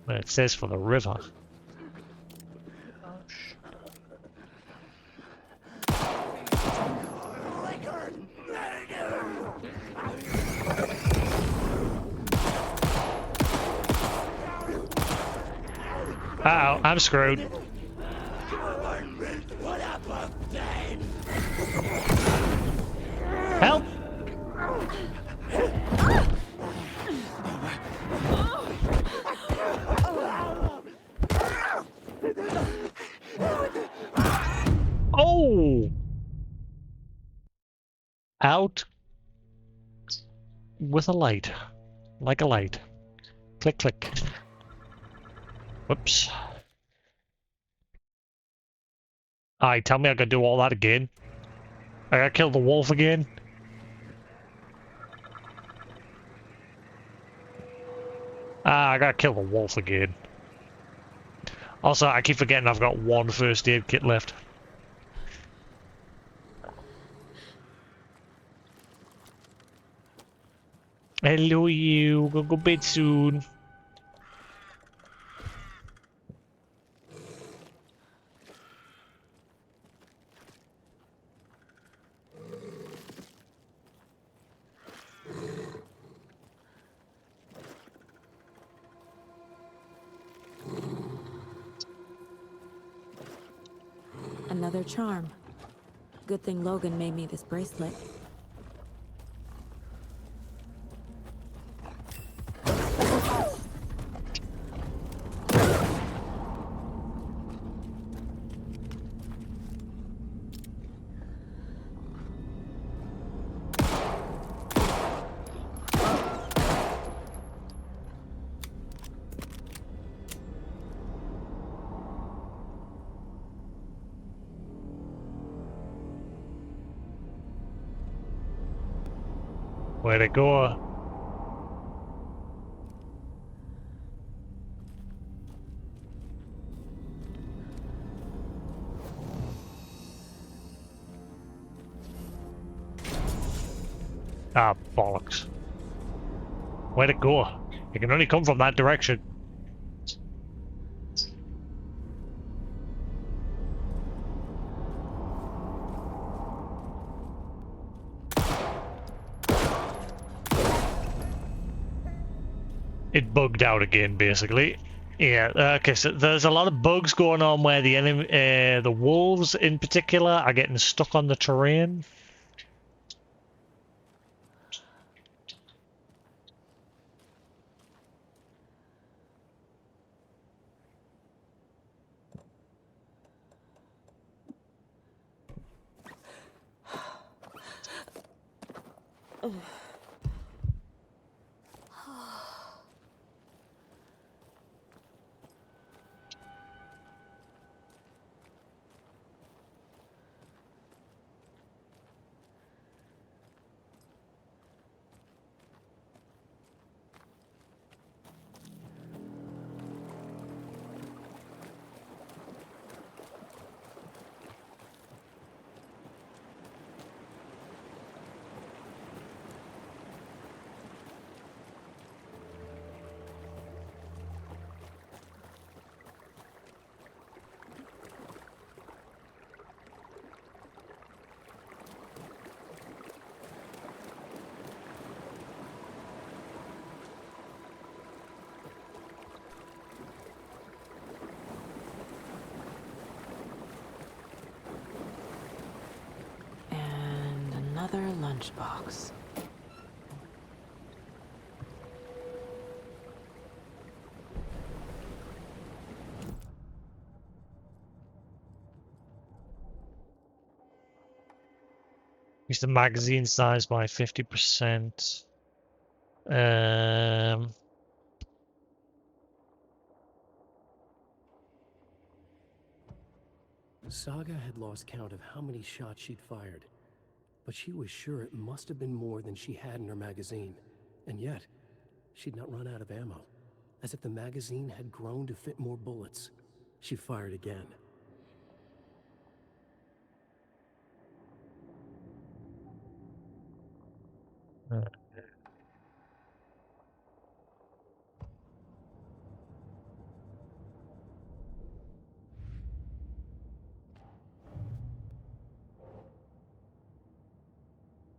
But it says for the river. Uh-oh, I'm screwed. Help! Oh! Out with a light. Like a light. Click, click. Whoops. Aye, tell me I gotta do all that again. I gotta kill the wolf again. Ah, I gotta kill the wolf again. Also, I keep forgetting I've got one first aid kit left. Hello, you. Go bed soon. Another charm. Good thing Logan made me this bracelet. Where'd it go? Ah, bollocks. Where'd it go? It can only come from that direction. It bugged out again, basically. Yeah, okay, so there's a lot of bugs going on where the enemy, the wolves in particular, are getting stuck on the terrain. And another lunchbox. Increase the magazine size by 50%. Um, Saga had lost count of how many shots she'd fired, but she was sure it must have been more than she had in her magazine. And yet, she'd not run out of ammo, as if the magazine had grown to fit more bullets. She fired again.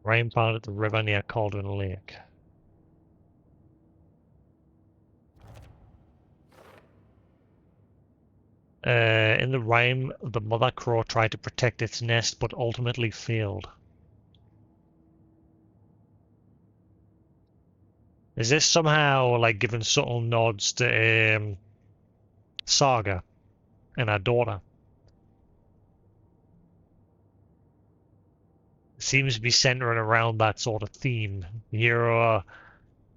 Rain found at the river near Cauldron Lake. In the rhyme, the mother crow tried to protect its nest, but ultimately failed. Is this somehow like giving subtle nods to Saga and her daughter? It seems to be centering around that sort of theme. The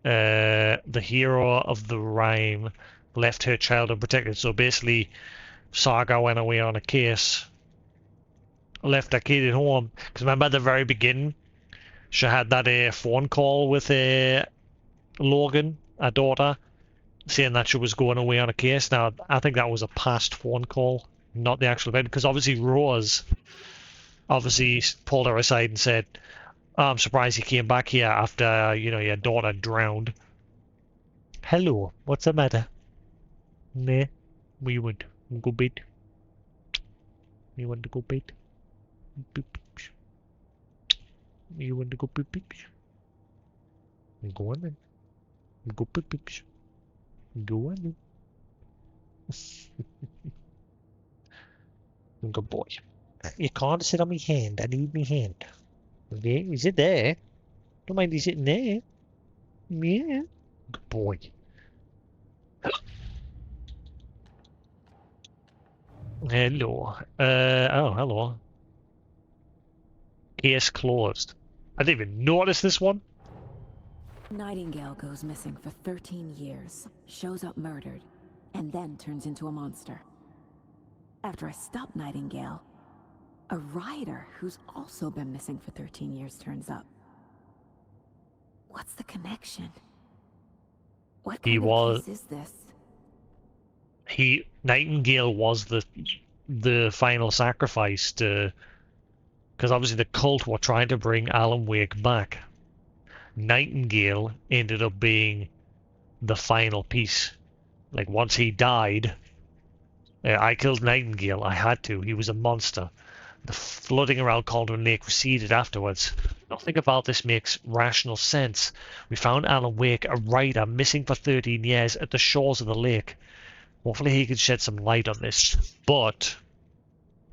hero of the rhyme left her child unprotected. So basically, Saga went away on a case, left her kid at home. Because remember at the very beginning, she had that phone call with Logan, her daughter, saying that she was going away on a case. Now, I think that was a past phone call, not the actual event, because obviously Rose obviously pulled her aside and said, oh, I'm surprised you came back here after, your daughter drowned. Hello, what's the matter? Nah, we want to go bed. You want to go bed? Beep. You want to go beep beep? Go on then. Go beep beep. Go on then. Good boy. You can't sit on my hand. I need my hand. Okay, is it there? Don't mind you sitting there. Yeah. Good boy. Hello. Oh, hello. Case closed. I didn't even notice this one. Nightingale goes missing for 13 years, shows up murdered, and then turns into a monster. After I stop Nightingale, a rider who's also been missing for 13 years turns up. What's the connection? What kind of case is this? Nightingale was the final sacrifice to, because obviously the cult were trying to bring Alan Wake back. Nightingale ended up being the final piece. Like once he died, I killed Nightingale. I had to. He was a monster. The flooding around Cauldron Lake receded afterwards. Nothing about this makes rational sense. We found Alan Wake, a writer, missing for 13 years at the shores of the lake. Hopefully he can shed some light on this. But,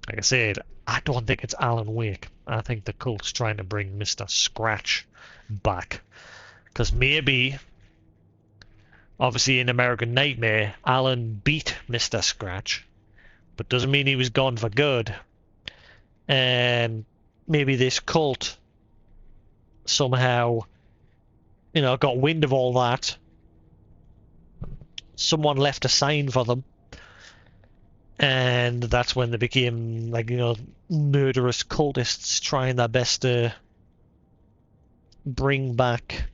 like I said, I don't think it's Alan Wake. I think the cult's trying to bring Mr. Scratch back. Because maybe, obviously in American Nightmare, Alan beat Mr. Scratch. But doesn't mean he was gone for good. And maybe this cult somehow, got wind of all that. Someone left a sign for them. And that's when they became, murderous cultists trying their best to bring back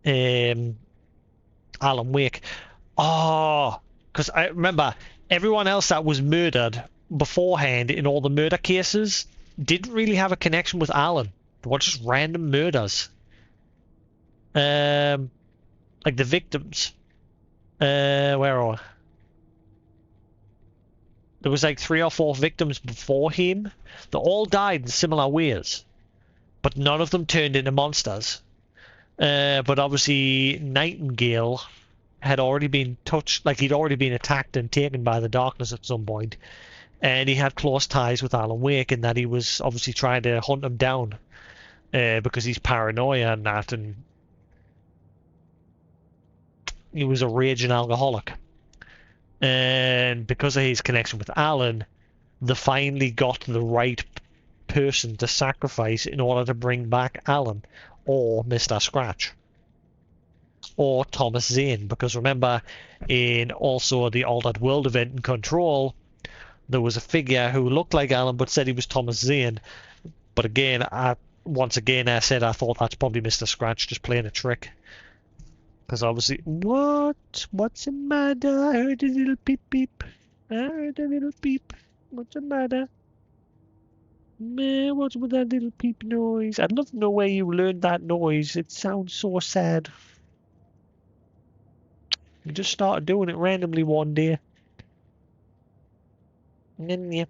Alan Wake. Oh, because I remember everyone else that was murdered beforehand in all the murder cases didn't really have a connection with Alan. They were just random murders. Like the victims. Where are there was like 3 or 4 victims before him. They all died in similar ways, but none of them turned into monsters. But obviously Nightingale had already been touched, like he'd already been attacked and taken by the darkness at some point, and he had close ties with Alan Wake, and that he was obviously trying to hunt him down because he's paranoia and that, and he was a raging alcoholic. And because of his connection with Alan, they finally got the right person to sacrifice in order to bring back Alan, or Mr. Scratch, or Thomas Zane. Because remember, in also the Altered World event in Control, there was a figure who looked like Alan but said he was Thomas Zane. But again, once again I said I thought that's probably Mr. Scratch just playing a trick. Because obviously, what's the matter? I heard a little beep beep. Alright, a little peep. What's the matter? Man, what's with that little peep noise? I'd love to know where you learned that noise. It sounds so sad. You just started doing it randomly one day. Yeah.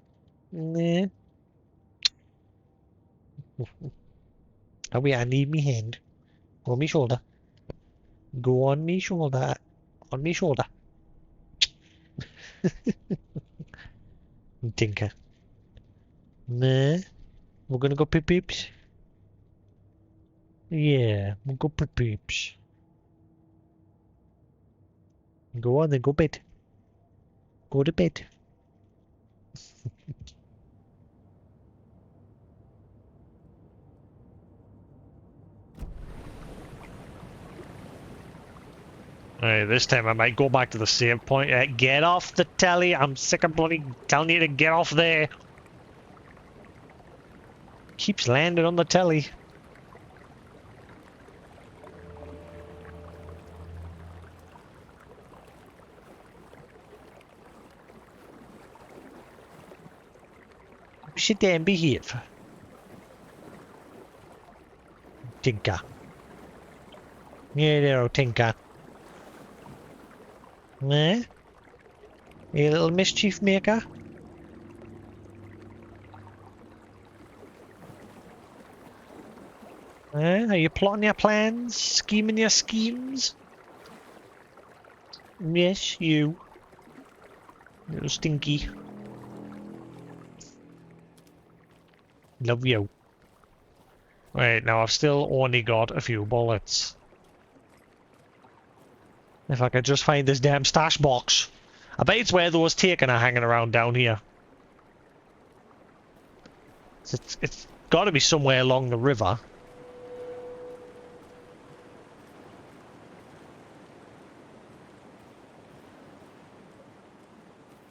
Nah. Oh wait, I need me hand. On me shoulder. Go on me shoulder. On me shoulder. Tinker. Nah. We're gonna go peep peeps. Yeah, we'll go peep peeps. Go on then, go bed. Go to bed. Alright, this time I might go back to the save point. Get off the telly. I'm sick of bloody telling you to get off there. Keeps landing on the telly. Sit there and behave. Tinker. Yeah, there, Tinker. Eh? You little mischief maker? Are you plotting your plans? Scheming your schemes? Yes, you. Little stinky. Love you. Right, now I've still only got a few bullets. If I could just find this damn stash box. I bet it's where those taken are hanging around down here. It's got to be somewhere along the river.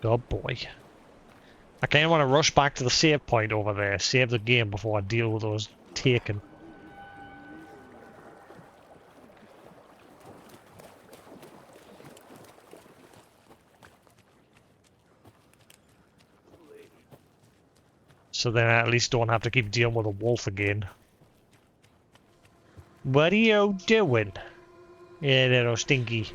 Oh boy. I kind of want to rush back to the save point over there, save the game before I deal with those taken. So then I at least don't have to keep dealing with a wolf again. What are you doing? Yeah, little stinky.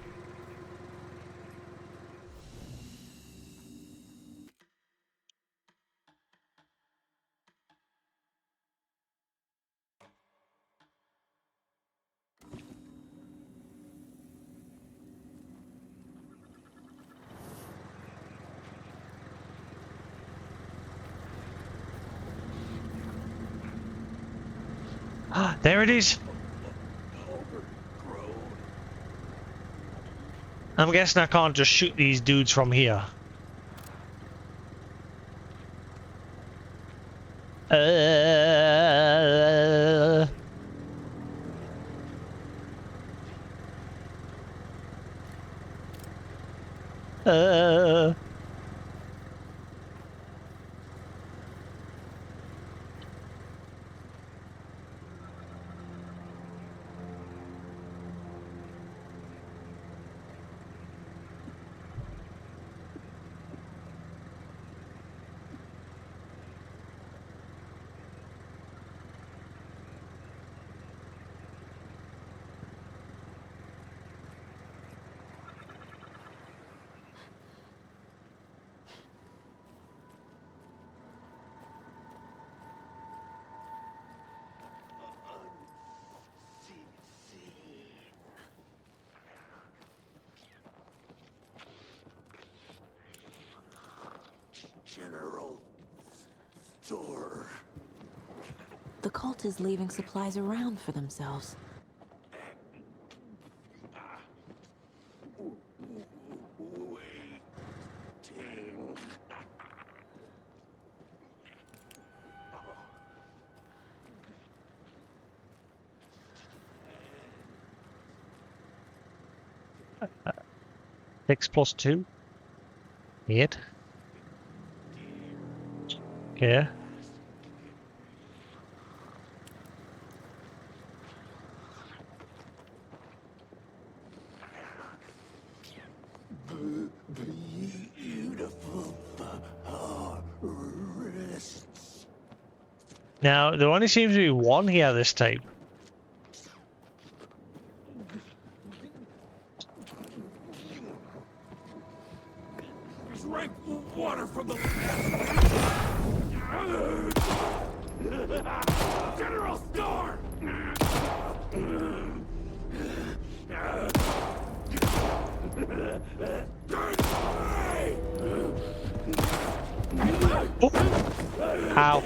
Ah, there it is! I'm guessing I can't just shoot these dudes from here. Uh, uh. General store. The cult is leaving supplies around for themselves. Six plus 2? 8. Okay. Beautiful. Now, there only seems to be one here this time. Drink water from the general store. Oh. Ow.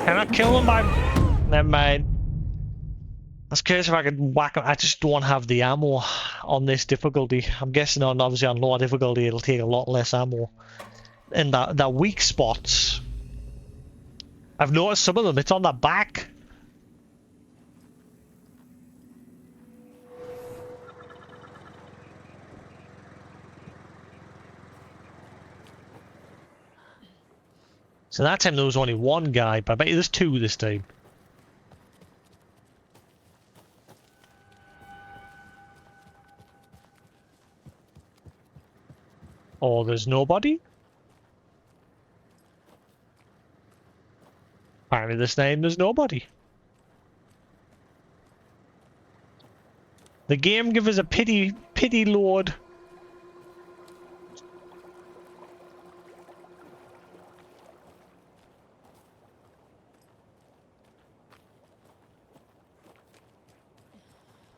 Can I kill him by... Never mind. I was curious if I could whack him. I just don't have the ammo on this difficulty. I'm guessing on obviously on lower difficulty it'll take a lot less ammo. And that weak spots, I've noticed some of them, it's on the back. So that time there was only one guy, but I bet you there's two this time. Or there's nobody? Apparently this time there's nobody. The game gives us a pity load.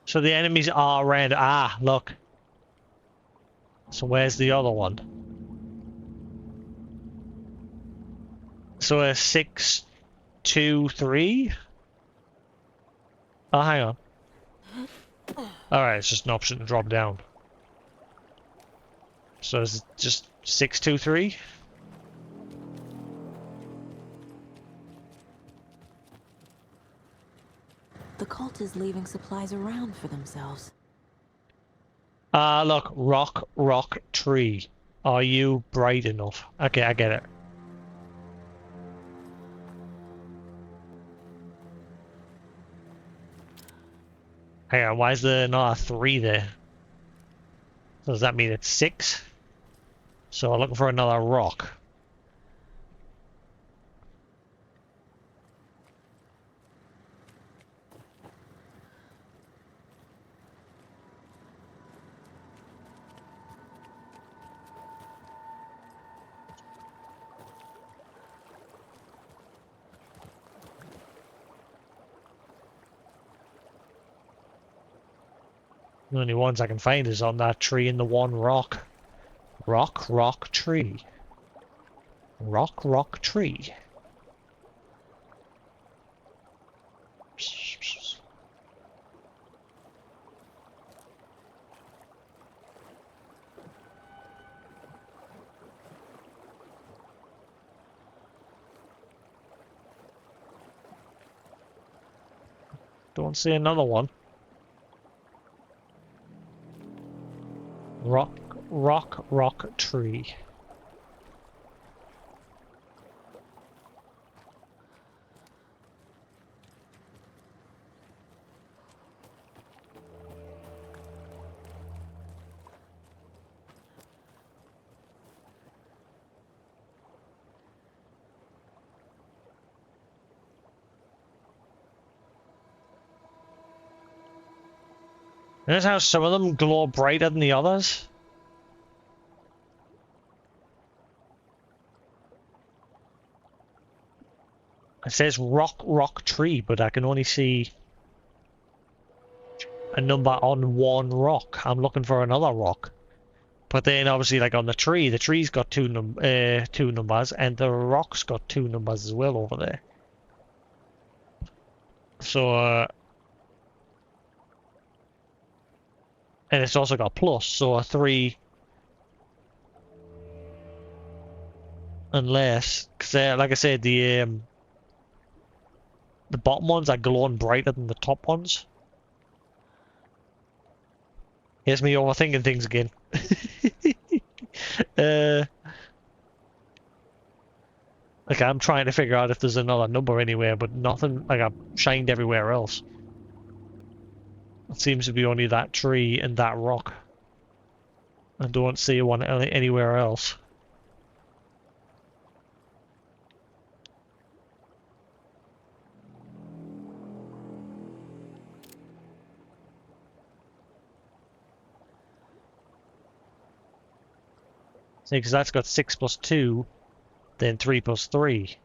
So the enemies are around. Ah, look. So where's the other one? So a 6, 2, 3? Oh, hang on. Alright, it's just an option to drop down. So is it just 6, 2, 3? The cult is leaving supplies around for themselves. Look, rock, tree. Are you bright enough? Okay, I get it. Hang on, why is there not a 3 there? So does that mean it's 6? So I'm looking for another rock. The only ones I can find is on that tree and the one rock. Rock, tree. Rock, tree. Don't see another one. Rock, tree. Notice how some of them glow brighter than the others? It says rock, tree, but I can only see a number on one rock. I'm looking for another rock. But then obviously like on the tree's got two numbers, and the rock's got 2 numbers as well over there. So and it's also got plus, so a 3. Unless, because like I said, the bottom ones are glowing brighter than the top ones. Here's me overthinking things again. Like, I'm trying to figure out if there's another number anywhere, but nothing. Like, I've shined everywhere else. It seems to be only that tree and that rock. I don't see one anywhere else. See, because that's got 6 plus 2, then 3 plus 3.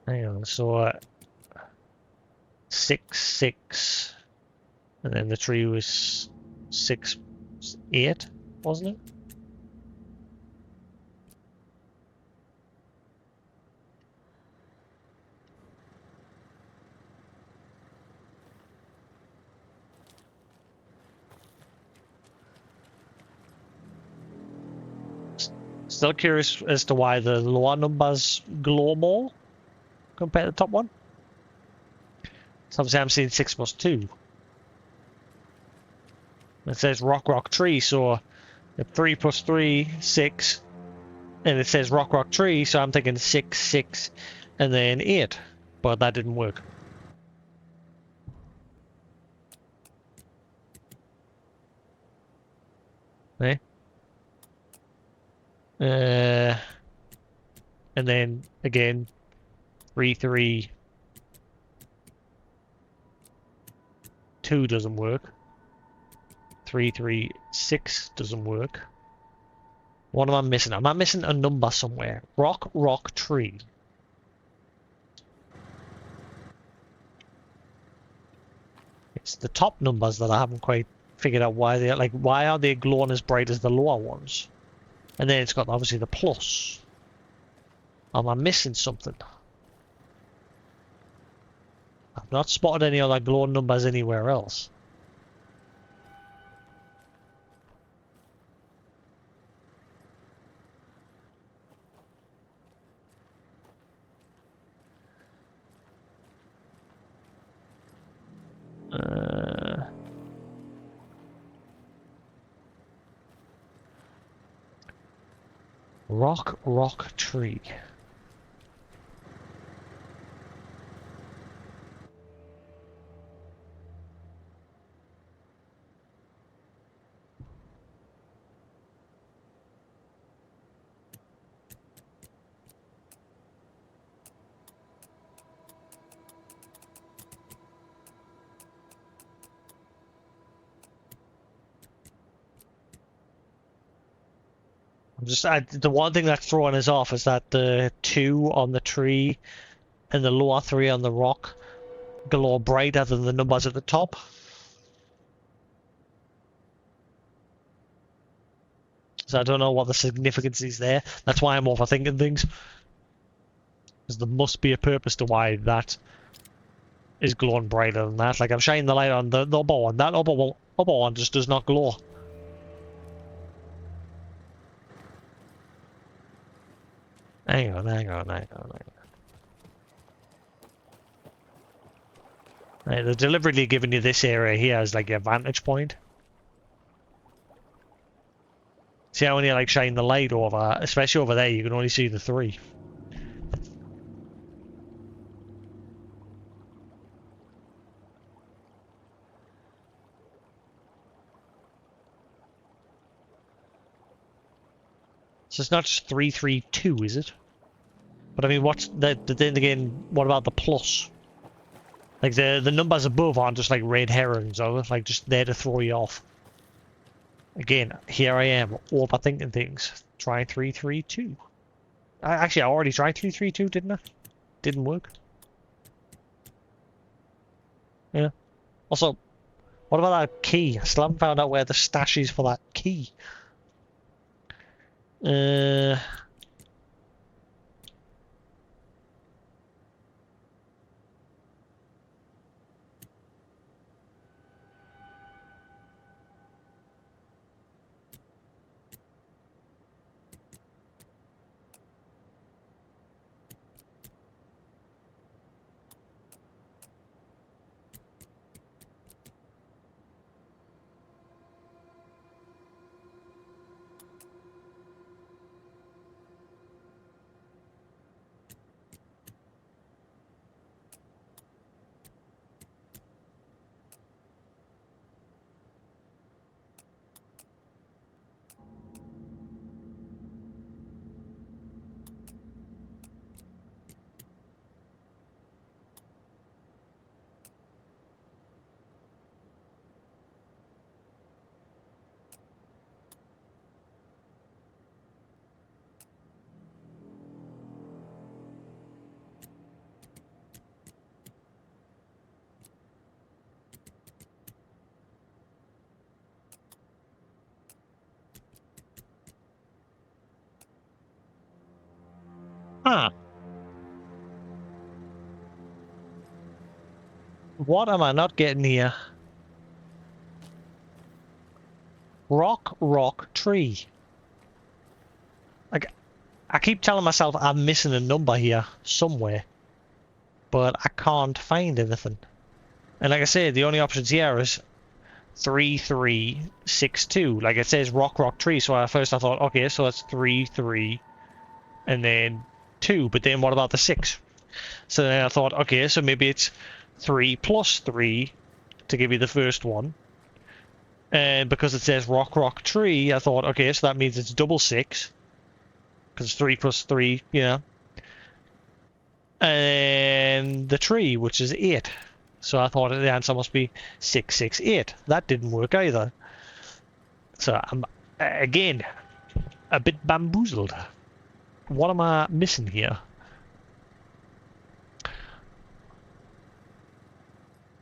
Hang on, so 6, 6, and then the tree was 6, 8, wasn't it? Still curious as to why the lower numbers glow more compared to the top one. So obviously I'm seeing 6 plus 2. It says rock, rock, tree, so 3 plus 3, 6. And it says rock, rock, tree, so I'm thinking 6, 6, and then 8. But that didn't work. Eh? And then again, 3, 3, 2 doesn't work. 3, 3, 6 doesn't work. What am I missing? Am I missing a number somewhere? Rock, rock, tree. It's the top numbers that I haven't quite figured out why they're like. Why are they glowing as bright as the lower ones? And then it's got obviously the plus. Am I missing something? I've not spotted any other glowing numbers anywhere else. Rock, rock, tree. The one thing that's throwing us off is that the 2 on the tree and the lower 3 on the rock glow brighter than the numbers at the top. So I don't know what the significance is there. That's why I'm overthinking things. Because there must be a purpose to why that is glowing brighter than that. Like I'm shining the light on the upper one. That upper one just does not glow. Hang on. Right, they're deliberately giving you this area here as like your vantage point. See how when you like shine the light over, especially over there, you can only see the 3. So it's not just 3, 3, 2, is it? But I mean, what's the then again? What about the plus? Like the numbers above aren't just like red herrings, are they? Like just there to throw you off. Again, here I am, overthinking things. Try 332. Actually, I already tried 332, didn't I? Didn't work. Yeah. Also, what about that key? I still haven't found out where the stash is for that key. Uh, huh. What am I not getting here? Rock, tree. Like, I keep telling myself I'm missing a number here somewhere, but I can't find anything. And like I say, the only options here is 3362. Like it says rock, tree. So at first I thought, okay, so that's 3, and then 2. But then what about the 6? So then I thought, okay, so maybe it's 3 plus 3 to give you the first one. And because it says rock, tree, I thought, okay, so that means it's double 6. Because it's 3 plus 3, you know. And the tree, which is 8. So I thought the answer must be 668. That didn't work either. So I'm, again, a bit bamboozled. What am I missing here?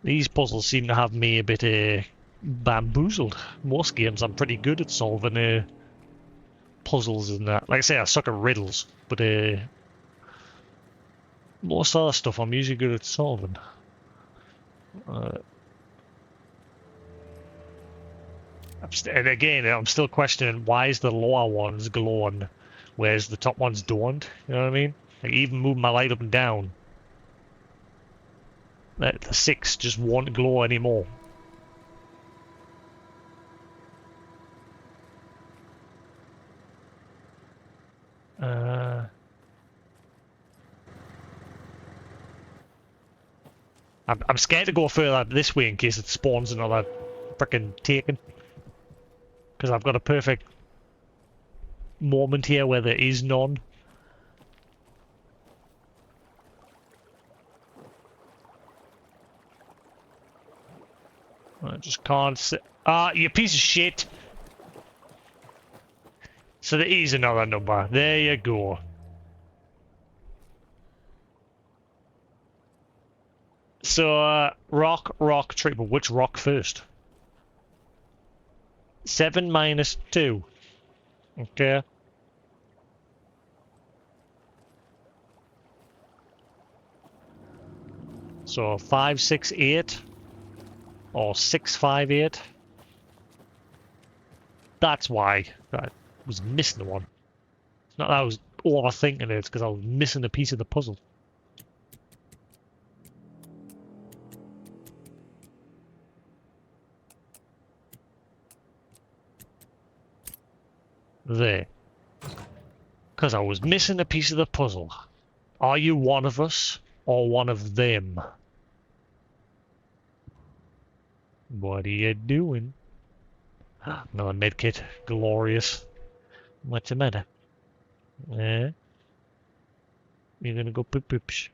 These puzzles seem to have me a bit bamboozled. Most games I'm pretty good at solving puzzles and that. Like I say, I suck at riddles, but most other stuff I'm usually good at solving. And again, I'm still questioning why is the lower ones glowing, whereas the top ones don't. You know what I mean? Like even moving my light up and down, the 6 just won't glow anymore. I'm scared to go further this way in case it spawns another frickin' taken. Because I've got a perfect moment here where there is none. I just can't see. Ah, you piece of shit! So there is another number. There you go. So, rock, tree. But which rock first? 7 minus 2. Okay. So 5, 6, 8. Or 6, 5, 8. That's why I was missing the one. It's not that I was overthinking it, it's because I was missing a piece of the puzzle. There. Because I was missing a piece of the puzzle. Are you one of us or one of them? What are you doing? Another medkit. Glorious. What's the matter? Eh? You're gonna go poop poops.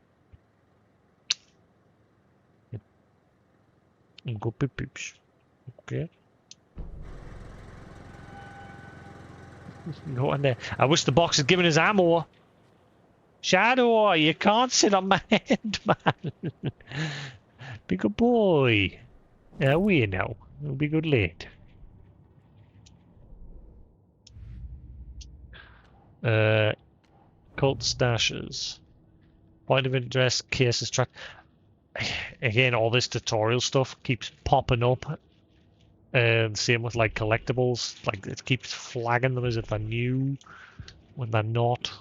Go poop poops. Okay. Go in there. I wish the box had given us ammo. Shadow, you can't sit on my head, man. Be good boy. We know. It'll be good late. Cult stashes. Point of interest, cases track. Again, all this tutorial stuff keeps popping up. Same with like collectibles. Like it keeps flagging them as if they're new when they're not.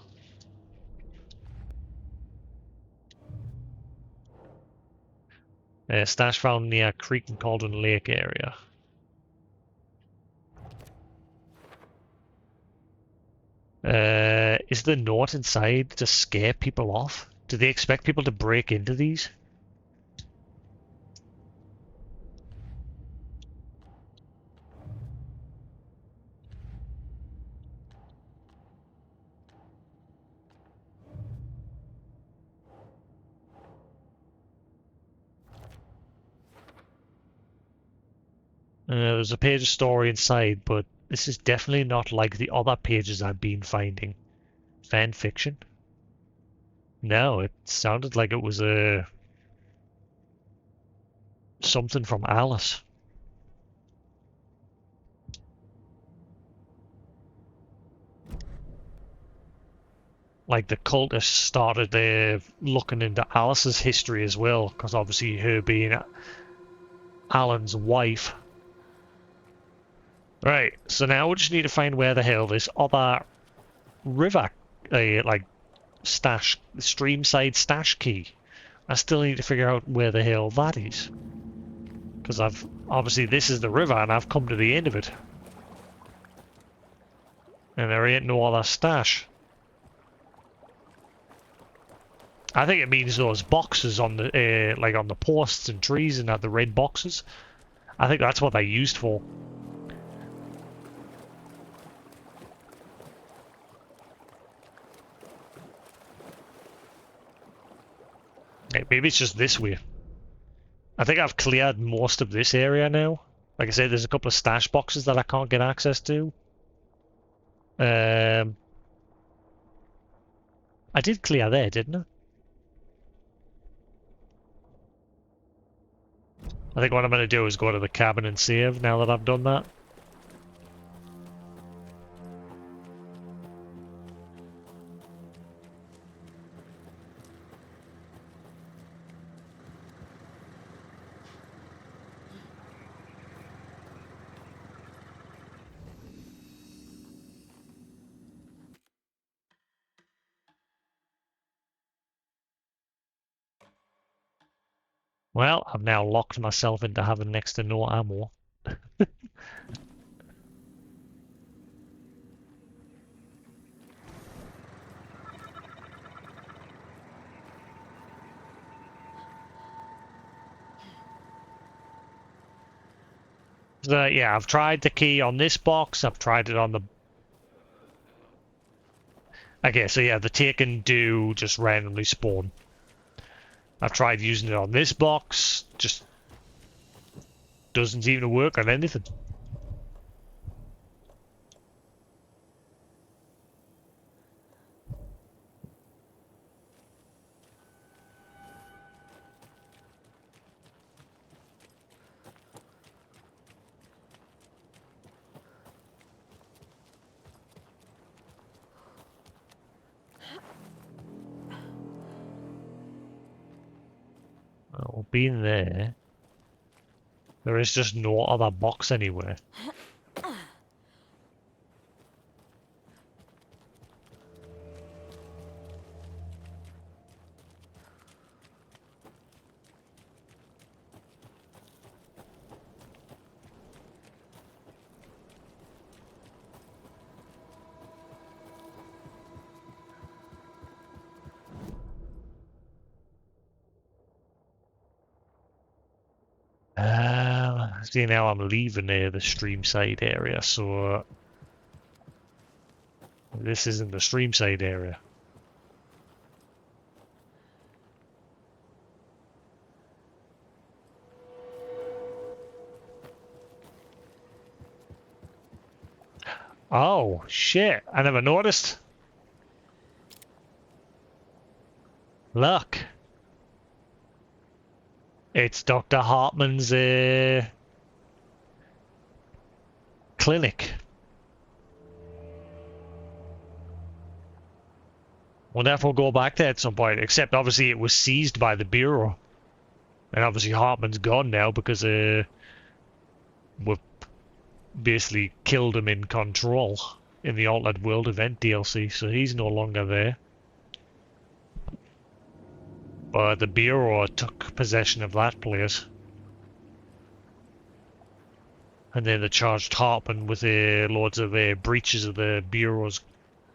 Stash found near Creek and Cauldron Lake area. Is the note inside to scare people off? Do they expect people to break into these? There's a page of story inside, but this is definitely not like the other pages I've been finding. Fan fiction? No, it sounded like it was a something from Alice. Like the cultists started looking into Alice's history as well, because obviously her being Alan's wife. Right, so now we just need to find where the hell this other river, like stream side stash key. I still need to figure out where the hell that is. Because obviously this is the river and I've come to the end of it. And there ain't no other stash. I think it means those boxes on the like on the posts and trees and the red boxes. I think that's what they're used for. Maybe it's just this way. I think I've cleared most of this area now. Like I said, there's a couple of stash boxes that I can't get access to. I did clear there, didn't I? I think what I'm going to do is go to the cabin and save now that I've done that. Well, I've now locked myself into having next to no ammo. So, yeah, I've tried the key on this box. I've tried it on the... Okay, so yeah, the taken do just randomly spawn. I've tried using it on this box. Just doesn't seem to work on anything. Well, being there, there is just no other box anywhere. See, now I'm leaving the stream side area, so this isn't the stream side area. Oh, shit. I never noticed. Look. It's Dr. Hartman's clinic. Wonder if we'll go back there at some point. Except, obviously, it was seized by the Bureau. And obviously Hartman's gone now because we've basically killed him in Control in the Altered World event DLC, so he's no longer there. But the Bureau took possession of that place. And then they charged Hartman with loads of breaches of the Bureau's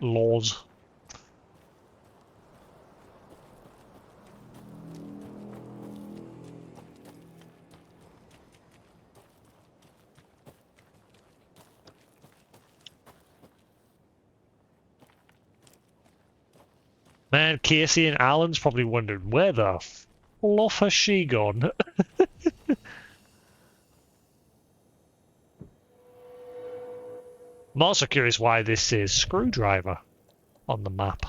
laws. Man, Casey and Alan's probably wondered, where the fluff has she gone? I'm also curious why this says screwdriver on the map.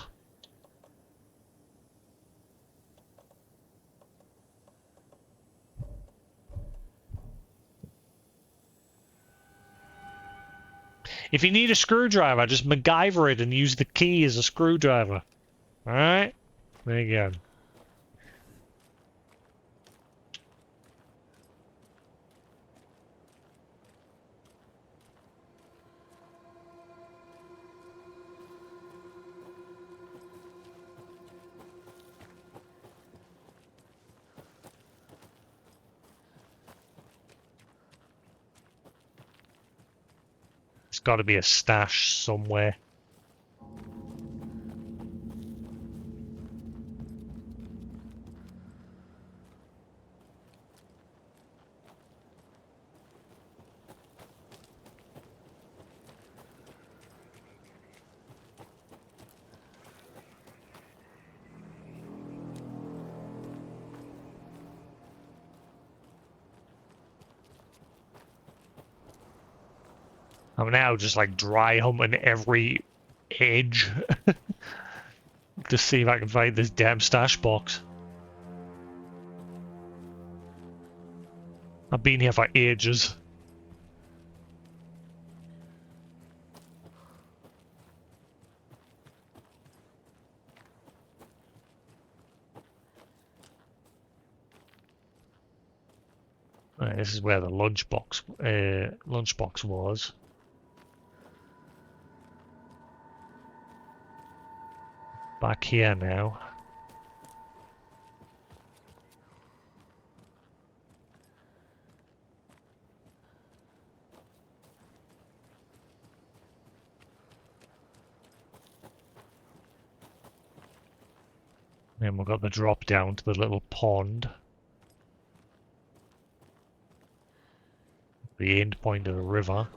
If you need a screwdriver, just MacGyver it and use the key as a screwdriver. Alright? There you go. There's got to be a stash somewhere. I'm now just like dry humping every edge to see if I can find this damn stash box. I've been here for ages. Right, this is where the lunchbox was. Back here now. Then we've got the drop down to the little pond. The end point of the river.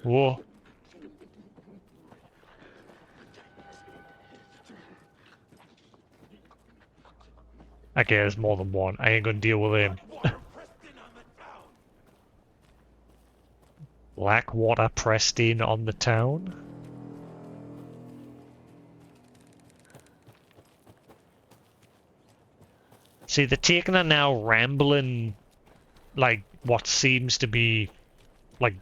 Whoa. Okay, there's more than one. I ain't gonna deal with him. Black water pressed in on the town? See, the Taken are now rambling like what seems to be like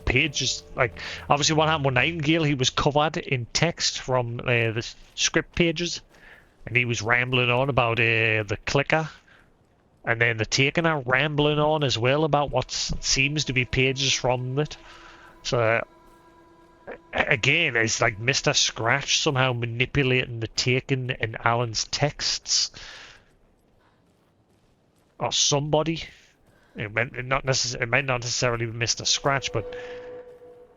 pages. Like, obviously what happened with Nightingale, he was covered in text from the script pages. And he was rambling on about the clicker. And then the Taken are rambling on as well about what seems to be pages from it. So, again, it's like Mr. Scratch somehow manipulating the Taken and Alan's texts. Or somebody. It might not necessarily be Mr. Scratch, but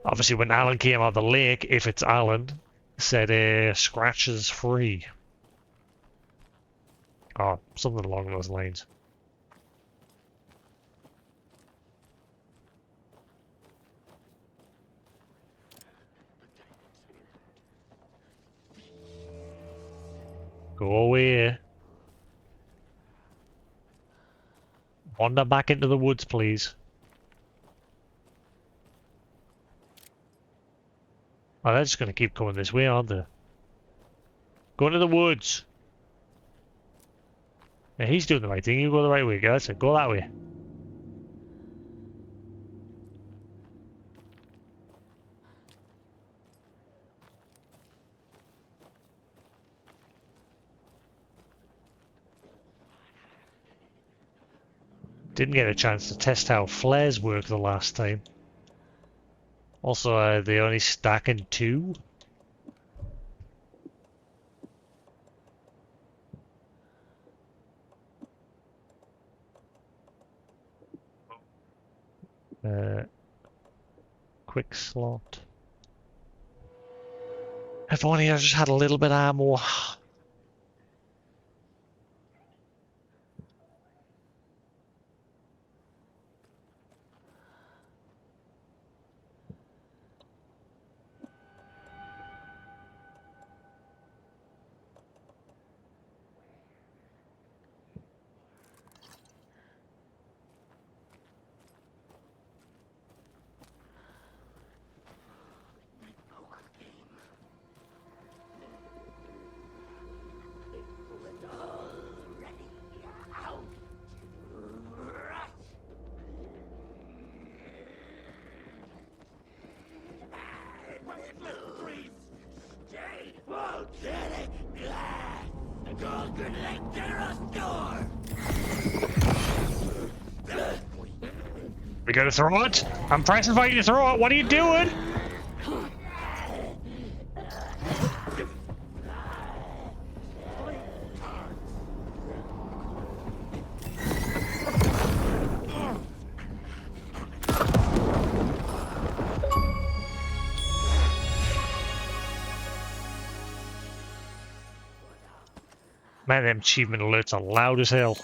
obviously when Alan came out of the lake, if it's Alan, said Scratch is free. Or something along those lines. Go away. Wander back into the woods, please. Oh, they're just going to keep coming this way, aren't they? Go into the woods. Yeah, he's doing the right thing. You go the right way, guys. So go that way. Didn't get a chance to test how flares work the last time. Also, they only stack in 2. Quick slot. If only I just had a little bit of ammo. We gotta throw it? I'm pressing for you to throw it. What are you doing? Man, them achievement alerts are loud as hell.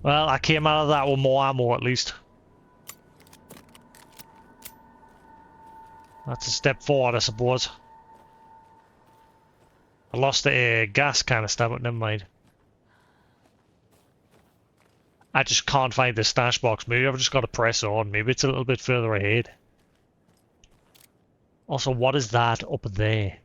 Well, I came out of that with more ammo at least. That's a step forward, I suppose. I lost the gas canister, but never mind. I just can't find the stash box. Maybe I've just got to press on. Maybe it's a little bit further ahead. Also, what is that up there?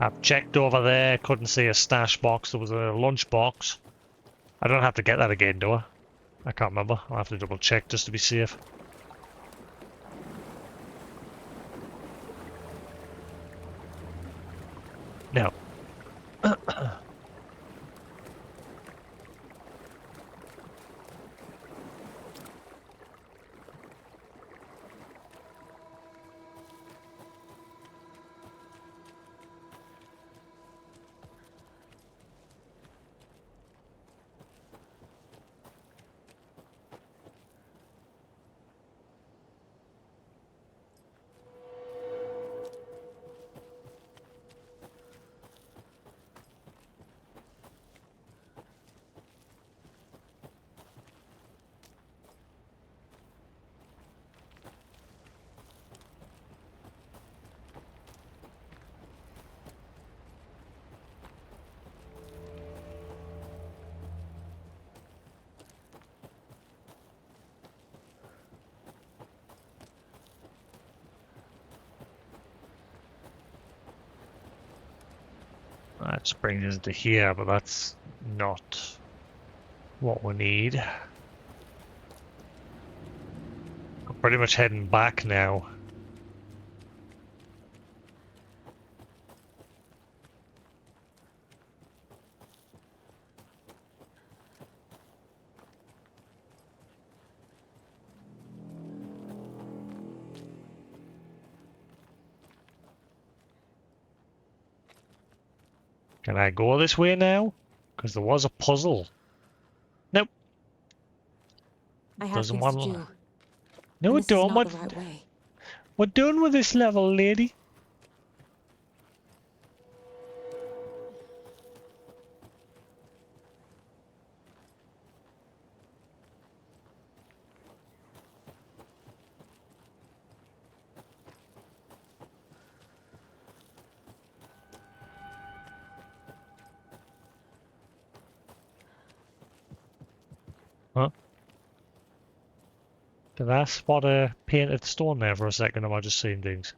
I've checked over there, couldn't see a stash box. There was a lunch box. I don't have to get that again, do I? I can't remember. I'll have to double check just to be safe. No. That just brings us to here, but that's not what we need. I'm pretty much heading back now. Can I go this way now? Because there was a puzzle. Nope. I have Doesn't things to want. do, No, and we this is don't. not the right way. We're done with this level, lady. Huh? Did I spot a painted stone there for a second? Or am I just seeing things?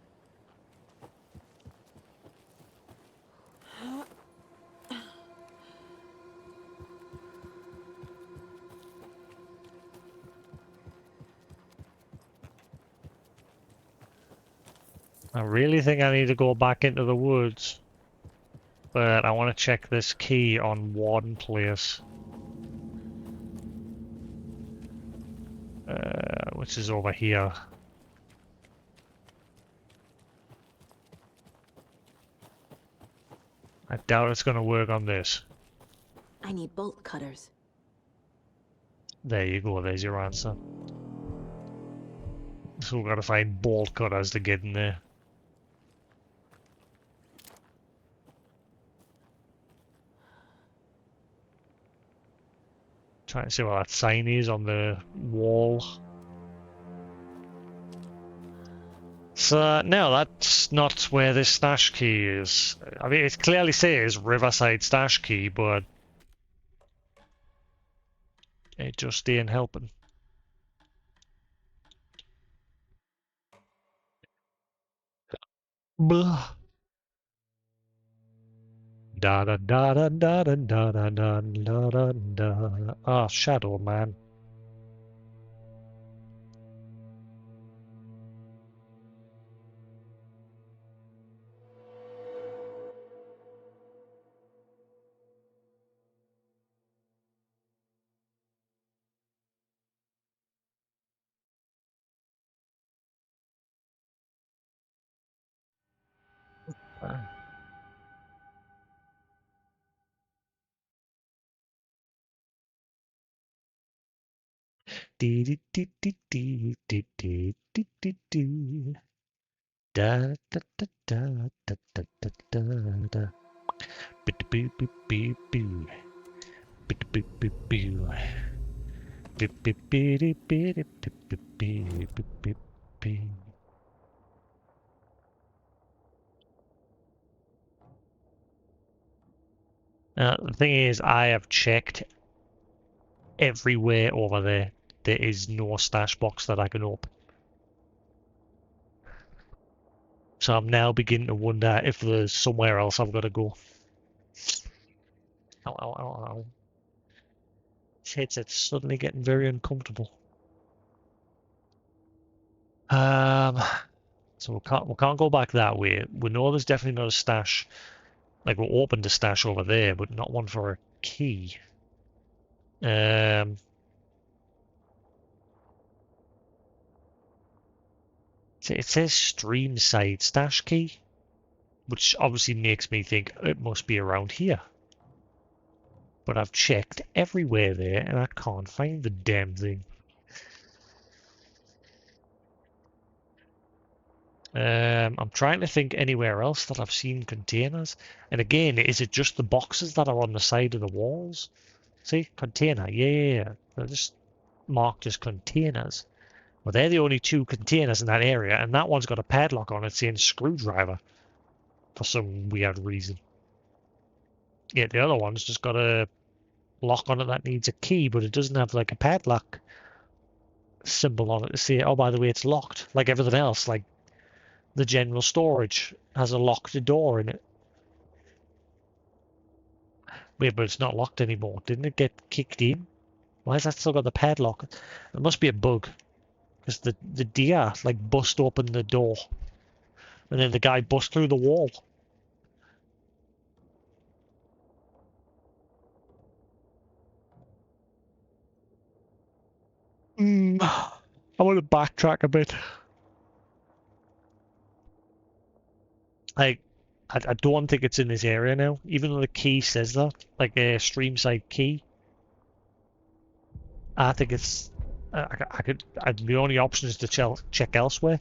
I really think I need to go back into the woods. But I want to check this key on one place. Which is over here. I doubt it's going to work on this. I need bolt cutters. There you go, there's your answer. So we've got to find bolt cutters to get in there. Trying to see what that sign is on the wall. So, no, that's not where this stash key is. I mean, it clearly says Riverside Stash Key, but it just ain't helping. Blah. Da da da da da da da da da da da da. Ah, Shadow Man. Dee dee dee dee dee dee dee dee dee dee. Da da da da da da da da da. Boo boo boo boo boo. Boo boo boo boo. Boo boo boo boo boo boo boo boo boo boo. The thing is, I have checked everywhere over there. There is no stash box that I can open. So I'm now beginning to wonder if there's somewhere else I've got to go. Ow, ow, ow, ow. This headset's suddenly getting very uncomfortable. Um, so we can't go back that way. We know there's definitely not a stash. Like we opened a stash over there, but not one for a key. Um, it says stream side stash key, which obviously makes me think it must be around here. But I've checked everywhere there and I can't find the damn thing. I'm trying to think anywhere else that I've seen containers. And again, is it just the boxes that are on the side of the walls? See, container, yeah. They're just marked as containers. Well, they're the only two containers in that area, and that one's got a padlock on it saying screwdriver for some weird reason. Yeah, the other one's just got a lock on it that needs a key, but it doesn't have like a padlock symbol on it to say, oh, by the way, it's locked. Like everything else, like the general storage has a locked door in it. Wait, but it's not locked anymore. Didn't it get kicked in? Why has that still got the padlock? It must be a bug. Because the deer, like, bust open the door. And then the guy bust through the wall. I want to backtrack a bit. Like, I don't think it's in this area now, even though the key says that, like a streamside key. I think it's. The only option is to check elsewhere.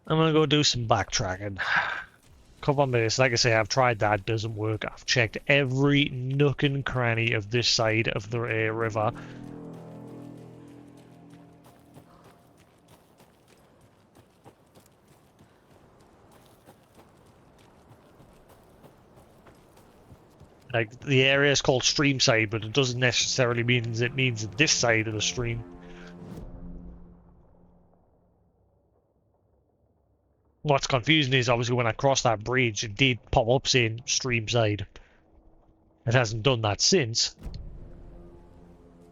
I'm gonna go do some backtracking. Couple of minutes. Like I say, I've tried that. It doesn't work. I've checked every nook and cranny of this side of the river. Like, the area is called Streamside, but it doesn't necessarily mean it means this side of the stream. What's confusing is obviously when I crossed that bridge, it did pop up saying Streamside. It hasn't done that since.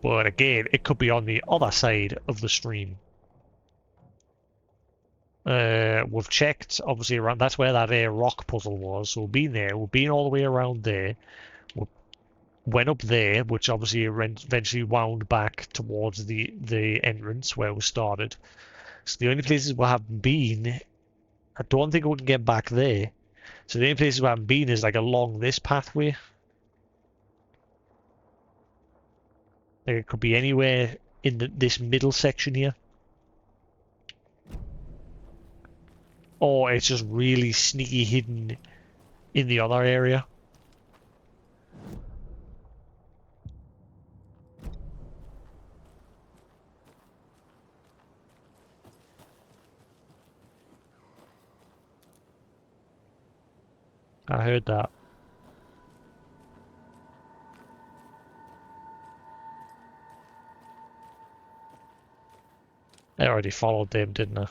But again, it could be on the other side of the stream. We've checked, obviously, around. That's where that rock puzzle was. So we've been there. We've been all the way around there. We went up there, which obviously eventually wound back towards the entrance where we started. So the only places we haven't been, I don't think we can get back there. So the only places we haven't been is like along this pathway. Like it could be anywhere in this middle section here. Or it's just really sneaky hidden in the other area. I heard that. I already followed them, didn't I?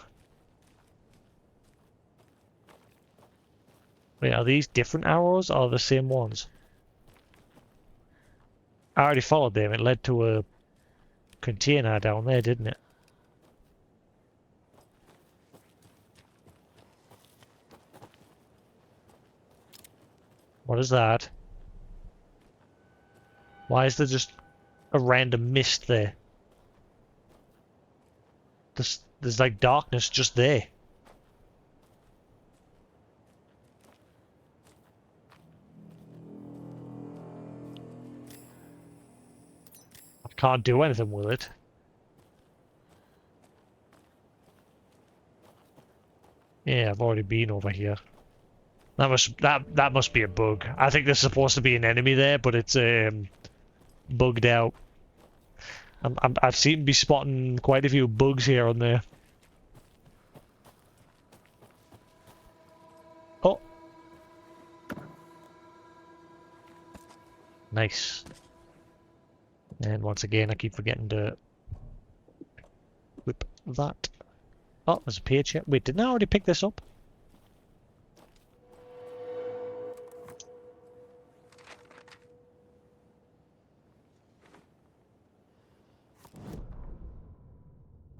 Wait, are these different arrows or the same ones? I already followed them. It led to a container down there, didn't it? What is that? Why is there just a random mist there? There's like darkness just there. I can't do anything with it. Yeah, I've already been over here. That must be a bug. I think there's supposed to be an enemy there, but it's bugged out. I seem to be spotting quite a few bugs here and there. Oh, nice. And once again, I keep forgetting to whip that. Oh, there's a page here. Wait, didn't I already pick this up?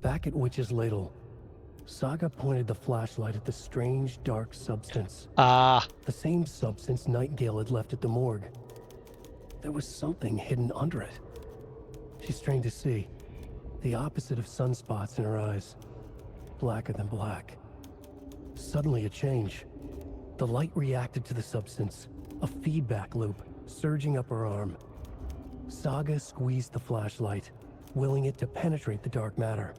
Back at Witch's Ladle, Saga pointed the flashlight at the strange, dark substance. Ah, The same substance Nightingale had left at the morgue. There was something hidden under it. She strained to see. The opposite of sunspots in her eyes. Blacker than black. Suddenly a change. The light reacted to the substance. A feedback loop, surging up her arm. Saga squeezed the flashlight, willing it to penetrate the dark matter.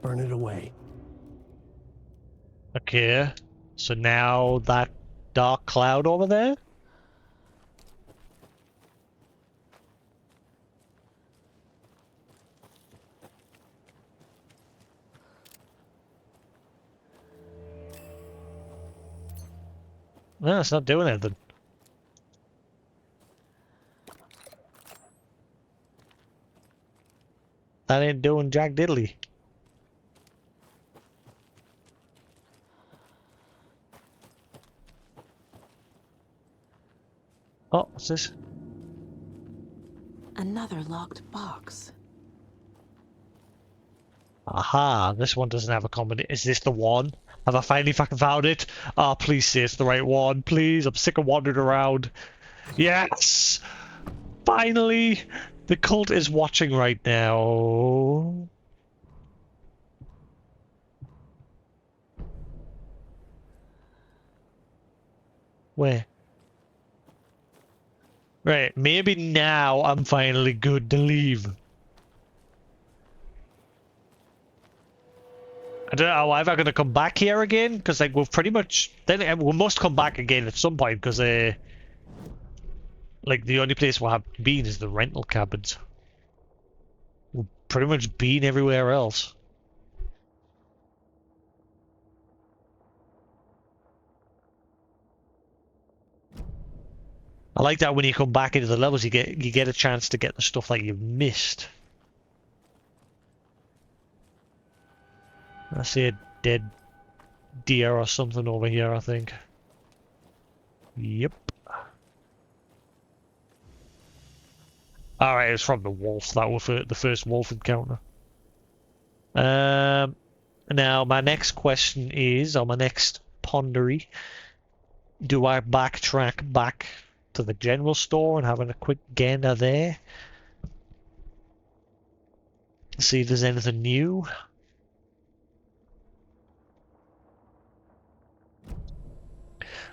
Burn it away. okay. So now that dark cloud over there? No, it's not doing anything. That ain't doing jack diddly. Oh, what's this? Another locked box. Aha, this one doesn't have a combination. Is this the one? Have I finally fucking found it? Oh, please say it's the right one. Please, I'm sick of wandering around. Yes! Finally! The cult is watching right now. Where? Right, maybe now I'm finally good to leave. I don't know, am I going to come back here again? Because like we've pretty much... Then we must come back again at some point because like the only place we have been is the rental cabins. We've pretty much been everywhere else. I like that when you come back into the levels, you get a chance to get the stuff that you've missed. I see a dead deer or something over here, I think. Yep. Alright, it's from the wolf. That was the first wolf encounter. Now my next question is, or my next pondery, do I backtrack back to the general store and having a quick gander there? See if there's anything new.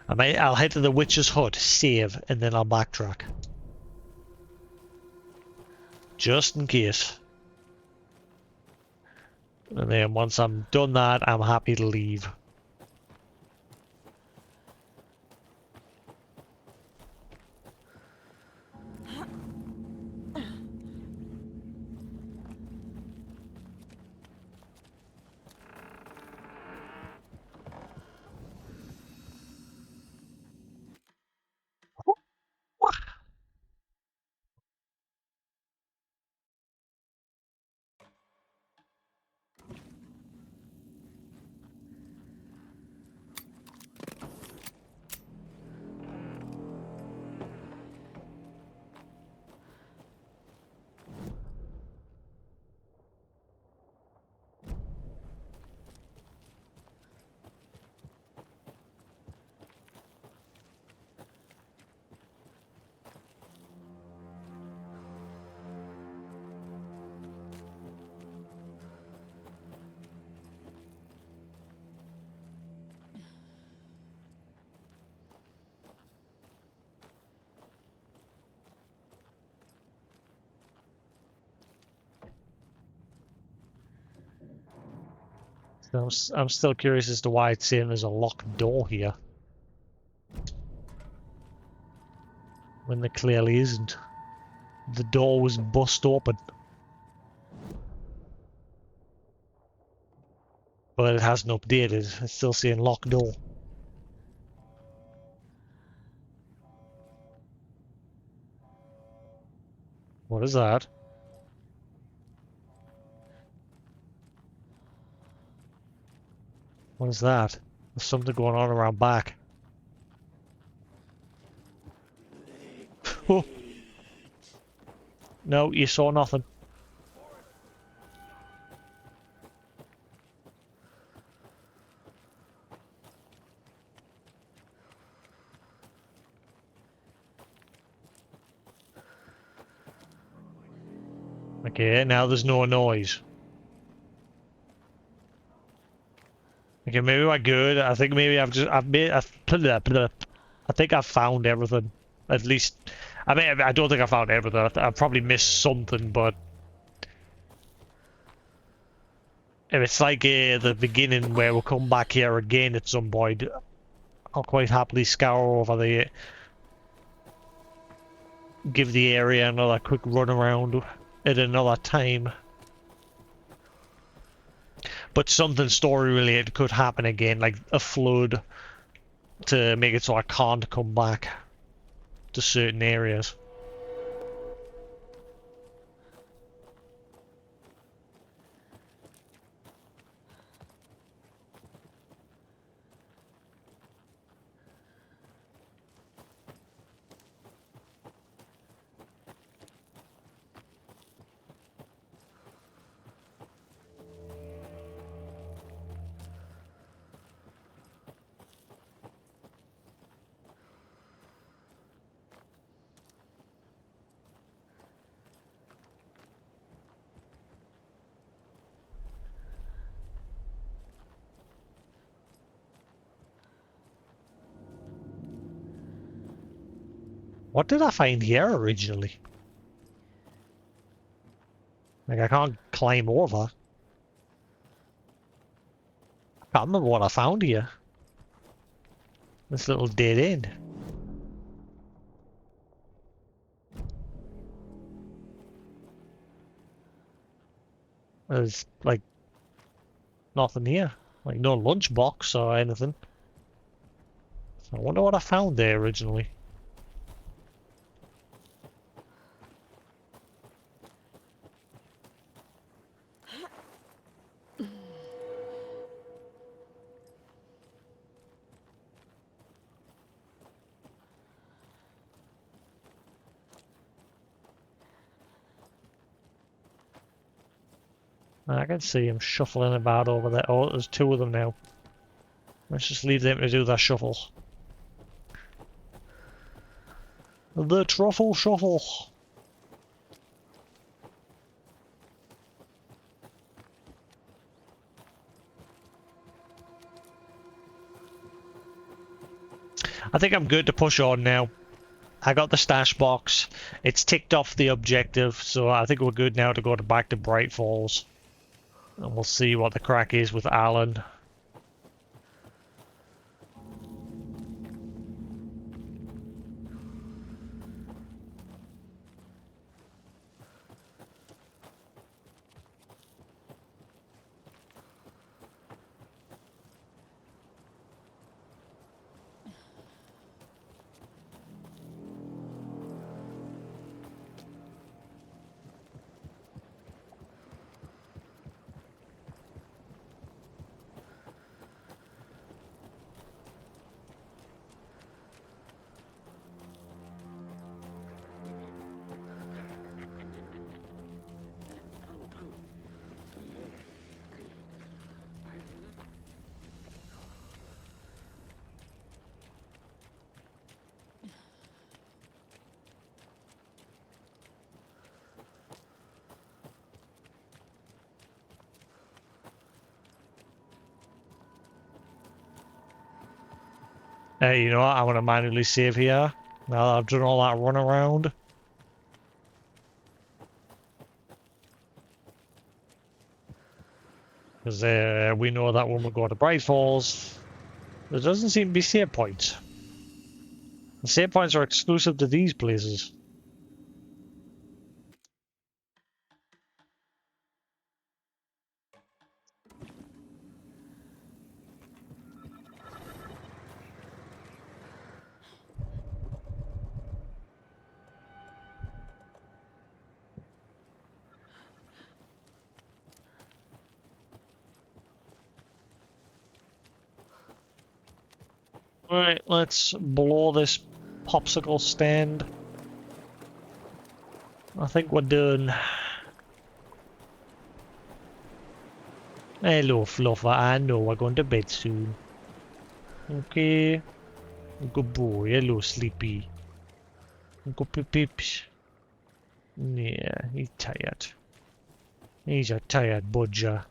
I'll head to the witch's hut, save, and then I'll backtrack. Just in case. And then once I'm done that, I'm happy to leave. So I'm still curious as to why it's saying there's a locked door here. When there clearly isn't. The door was bust open. But it hasn't updated. It's still saying locked door. What is that? What is that? There's something going on around back. Oh! No, you saw nothing. Okay, now there's no noise. Okay, maybe we're good. I think maybe I think I've found everything. At least, I mean, I don't think I found everything. I probably missed something, but if it's like the beginning where we'll come back here again at some point, I'll quite happily scour over give the area another quick run around at another time. But something story related could happen again, like a flood, to make it so I can't come back to certain areas. What did I find here originally? Like, I can't climb over. I can't remember what I found here. This little dead end. There's, like, nothing here. Like, no lunchbox or anything. So I wonder what I found there originally. I can see him shuffling about over there. Oh, there's two of them now. Let's just leave them to do their shuffle. The truffle shuffle. I think I'm good to push on now. I got the stash box. It's ticked off the objective, so I think we're good now to go back to Bright Falls. And we'll see what the crack is with Alan. Hey, you know what? I want to manually save here. Now that I've done all that run around. Because we know that when we go to Bright Falls, there doesn't seem to be save points. The save points are exclusive to these places. Alright, let's blow this popsicle stand. I think we're done. Hello, Fluffer. I know we're going to bed soon. Okay. Good boy. Hello, Sleepy. Go Pip Pips. Yeah, he's tired. He's a tired budger.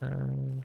Um,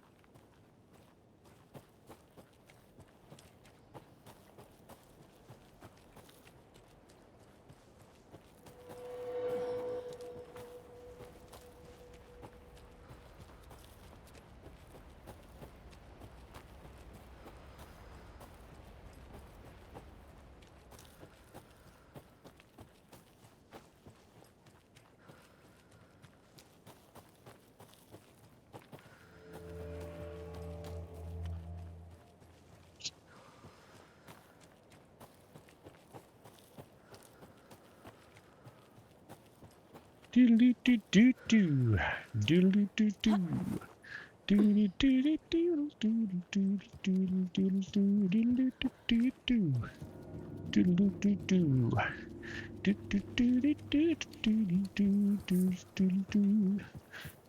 doodly doo doo doo. Doodly doo doo. Doodly doodly doodle doodle doodle doodle doodle doodle doodle doo. Doodle doo doo. Doodle doodle doodle doodle doodle doodle doo.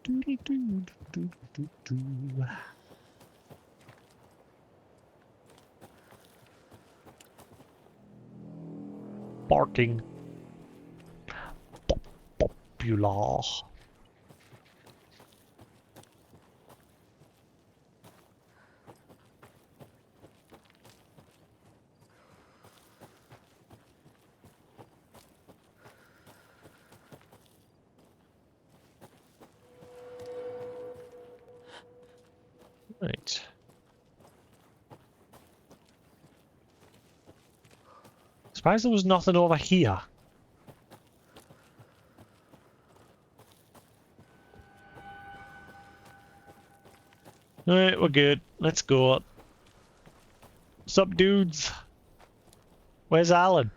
Doodle doodle doodle doodle doo. Barking. Popular. Right. Surprised there was nothing over here. Alright, we're good. Let's go. What's up, dudes? Where's Alan?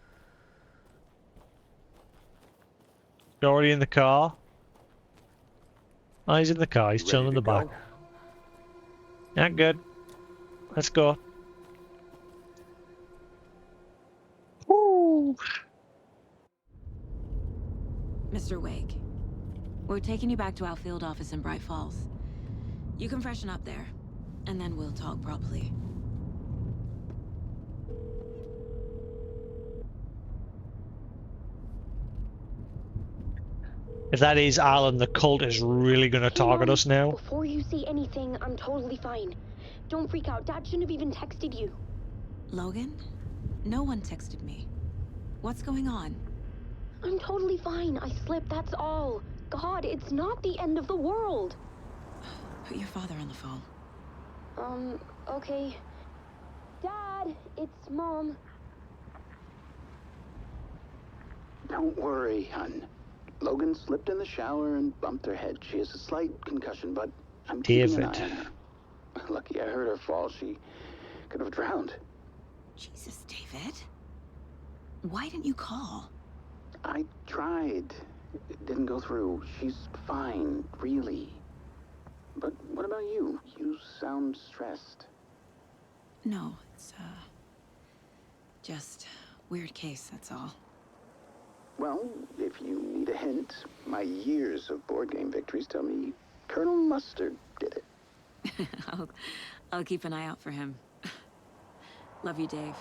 You already in the car? Oh, he's in the car. He's You chilling ready in to the back. go? Yeah, good. Let's go. Woo! Mr. Wake, we're taking you back to our field office in Bright Falls. You can freshen up there, and then we'll talk properly. If that is Alan, the cult is really going to Hey, target Mom, us now. Before you say anything, I'm totally fine. Don't freak out. Dad shouldn't have even texted you. Logan? No one texted me. What's going on? I'm totally fine. I slipped, that's all. God, it's not the end of the world. Put your father on the phone. Okay. Dad, it's Mom. Don't worry, hon. Logan slipped in the shower and bumped her head. She has a slight concussion, but I'm keeping an eye on her. Lucky I heard her fall. She could have drowned. Jesus, David. Why didn't you call? I tried. It didn't go through. She's fine, really. But what about you? You sound stressed. No, it's, just weird case, that's all. Well, if you need a hint, my years of board game victories tell me Colonel Mustard did it. I'll keep an eye out for him. Love you, Dave.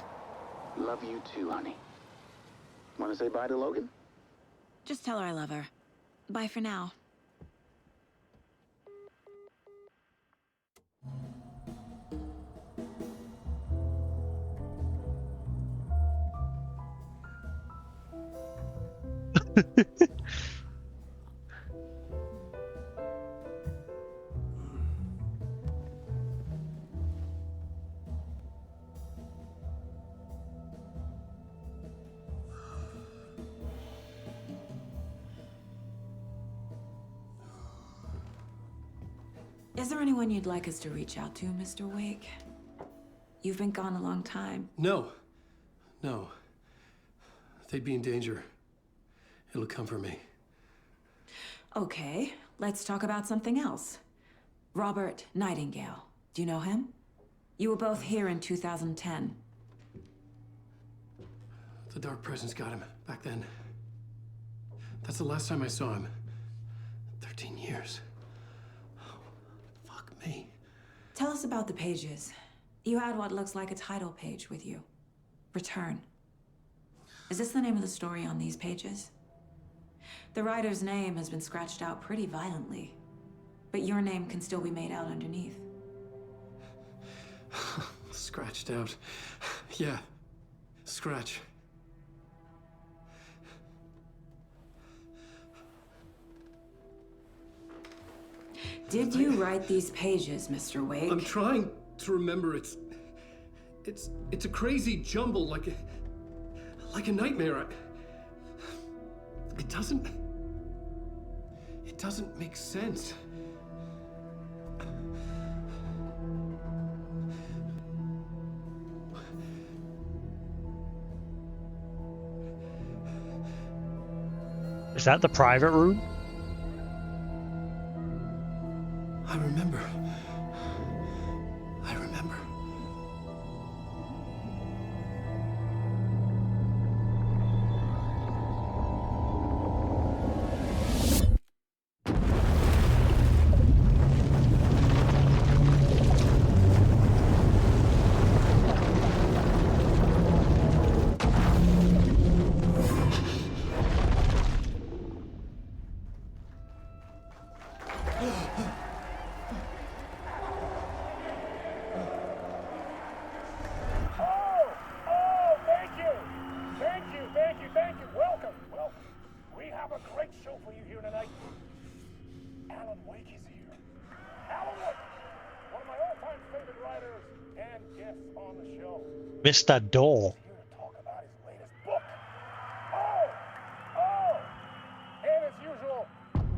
Love you too, honey. Want to say bye to Logan? Just tell her I love her. Bye for now. Is there anyone you'd like us to reach out to, Mr. Wake? You've been gone a long time. No. They'd be in danger. It'll come for me. Okay, let's talk about something else. Robert Nightingale. Do you know him? You were both here in 2010. The Dark Presence got him back then. That's the last time I saw him. 13 years. Oh, fuck me. Tell us about the pages. You had what looks like a title page with you. Return. Is this the name of the story on these pages? The writer's name has been scratched out pretty violently, but your name can still be made out underneath. Scratched out. Yeah. Scratch. Did you write these pages, Mr. Wake? I'm trying to remember. It's a crazy jumble, like a nightmare. It doesn't make sense. Is that the private room? I remember. I remember. Mr. Door. Here to talk about his latest book. Oh! And as usual,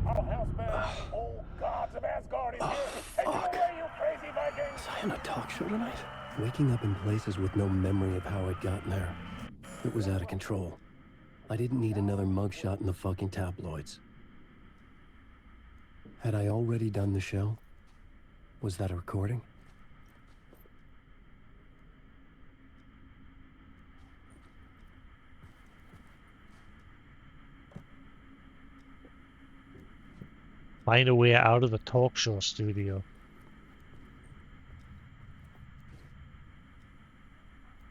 our houseman, old gods of Asgard, is here. Take it away, you crazy Viking! Was I on a talk show tonight? Waking up in places with no memory of how I'd gotten there. It was out of control. I didn't need another mugshot in the fucking tabloids. Had I already done the show? Was that a recording? Find a way out of the talk show studio.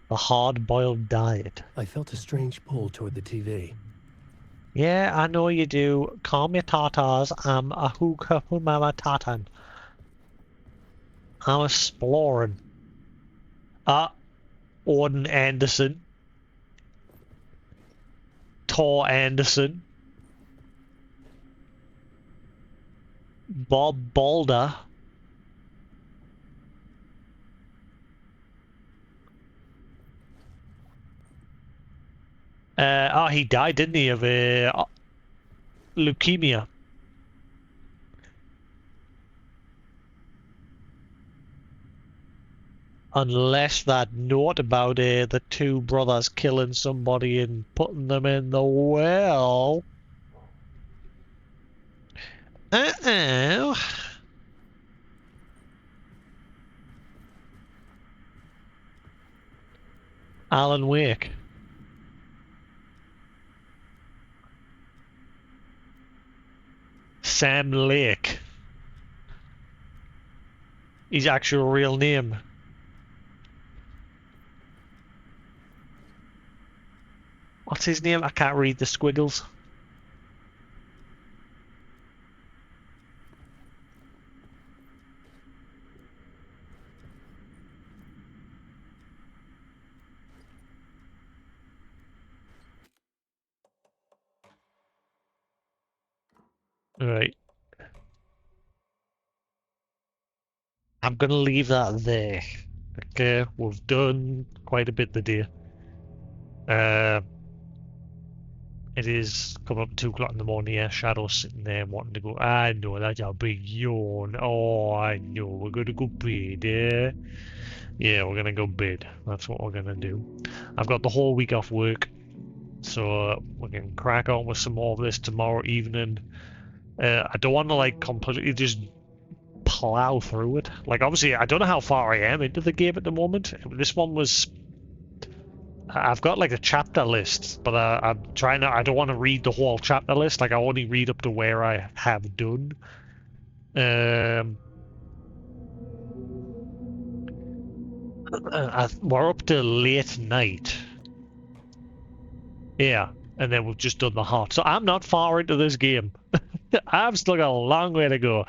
The hard-boiled diet. I felt a strange pull toward the TV. Yeah, I know you do. Call me Tatas. I'm a hookah mama tatan. I'm exploring. Odin Anderson. Tor Anderson. Bob Balder. He died, didn't he, of leukemia. Unless that note about the two brothers killing somebody and putting them in the well. Uh-oh. Alan Wake. Sam Lake. His actual real name. What's his name? I can't read the squiggles. Right. I'm gonna leave that there. Okay, we've done quite a bit today. It is coming up to 2 o'clock in the morning. Yeah, Shadow's sitting there wanting to go. I know that's a big yawn. Oh, I know. We're gonna go bed. Yeah, yeah, we're gonna go bed. That's what we're gonna do. I've got the whole week off work, so we can crack on with some more of this tomorrow evening. I don't want to like completely just plow through it. Like, obviously, I don't know how far I am into the game at the moment. This one was. I've got like a chapter list, but I'm trying to. I don't want to read the whole chapter list. Like, I only read up to where I have done. We're up to late night. Yeah, and then we've just done the heart. So I'm not far into this game. I've still got a long way to go.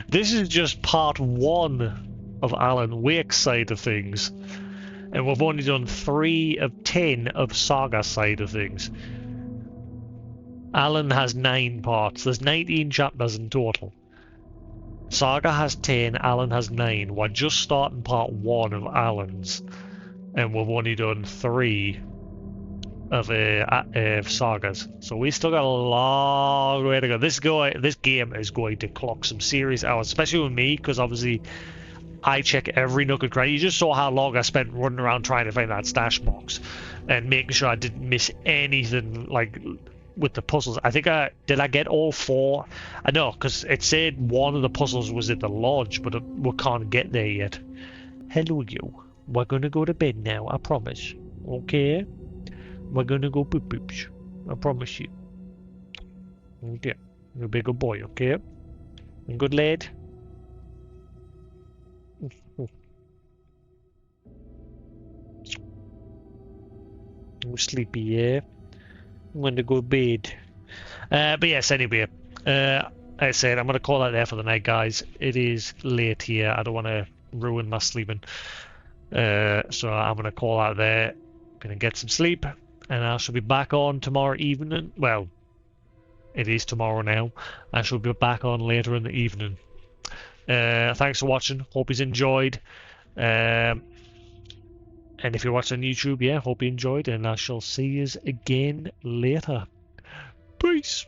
This is just part 1 of Alan Wake's side of things. And we've only done 3 of 10 of Saga's side of things. Alan has 9 parts. There's 19 chapters in total. Saga has 10, Alan has 9. We're just starting part 1 of Alan's. And we've only done 3 of Saga's. So we still got a long way to go. This game is going to clock some serious hours, especially with me, because obviously I check every nook and cranny. You just saw how long I spent running around trying to find that stash box and making sure I didn't miss anything, like with the puzzles. I think I get all 4. I know, because it said one of the puzzles was at the lodge, but we can't get there yet. Hello, you. We're gonna go to bed now, I promise. Okay? We're gonna go poop poops. I promise you. Okay. You're a big good boy, okay? And good lad. I'm sleepy, yeah? I'm gonna go to bed. But yes, anyway. Like I said, I'm gonna call that there for the night, guys. It is late here. I don't want to ruin my sleeping. So I'm gonna call out there. Gonna get some sleep. And I shall be back on tomorrow evening. Well, it is tomorrow now. I shall be back on later in the evening. Thanks for watching. Hope you've enjoyed. And if you're watching on YouTube, yeah, hope you enjoyed, and I shall see you again later. Peace.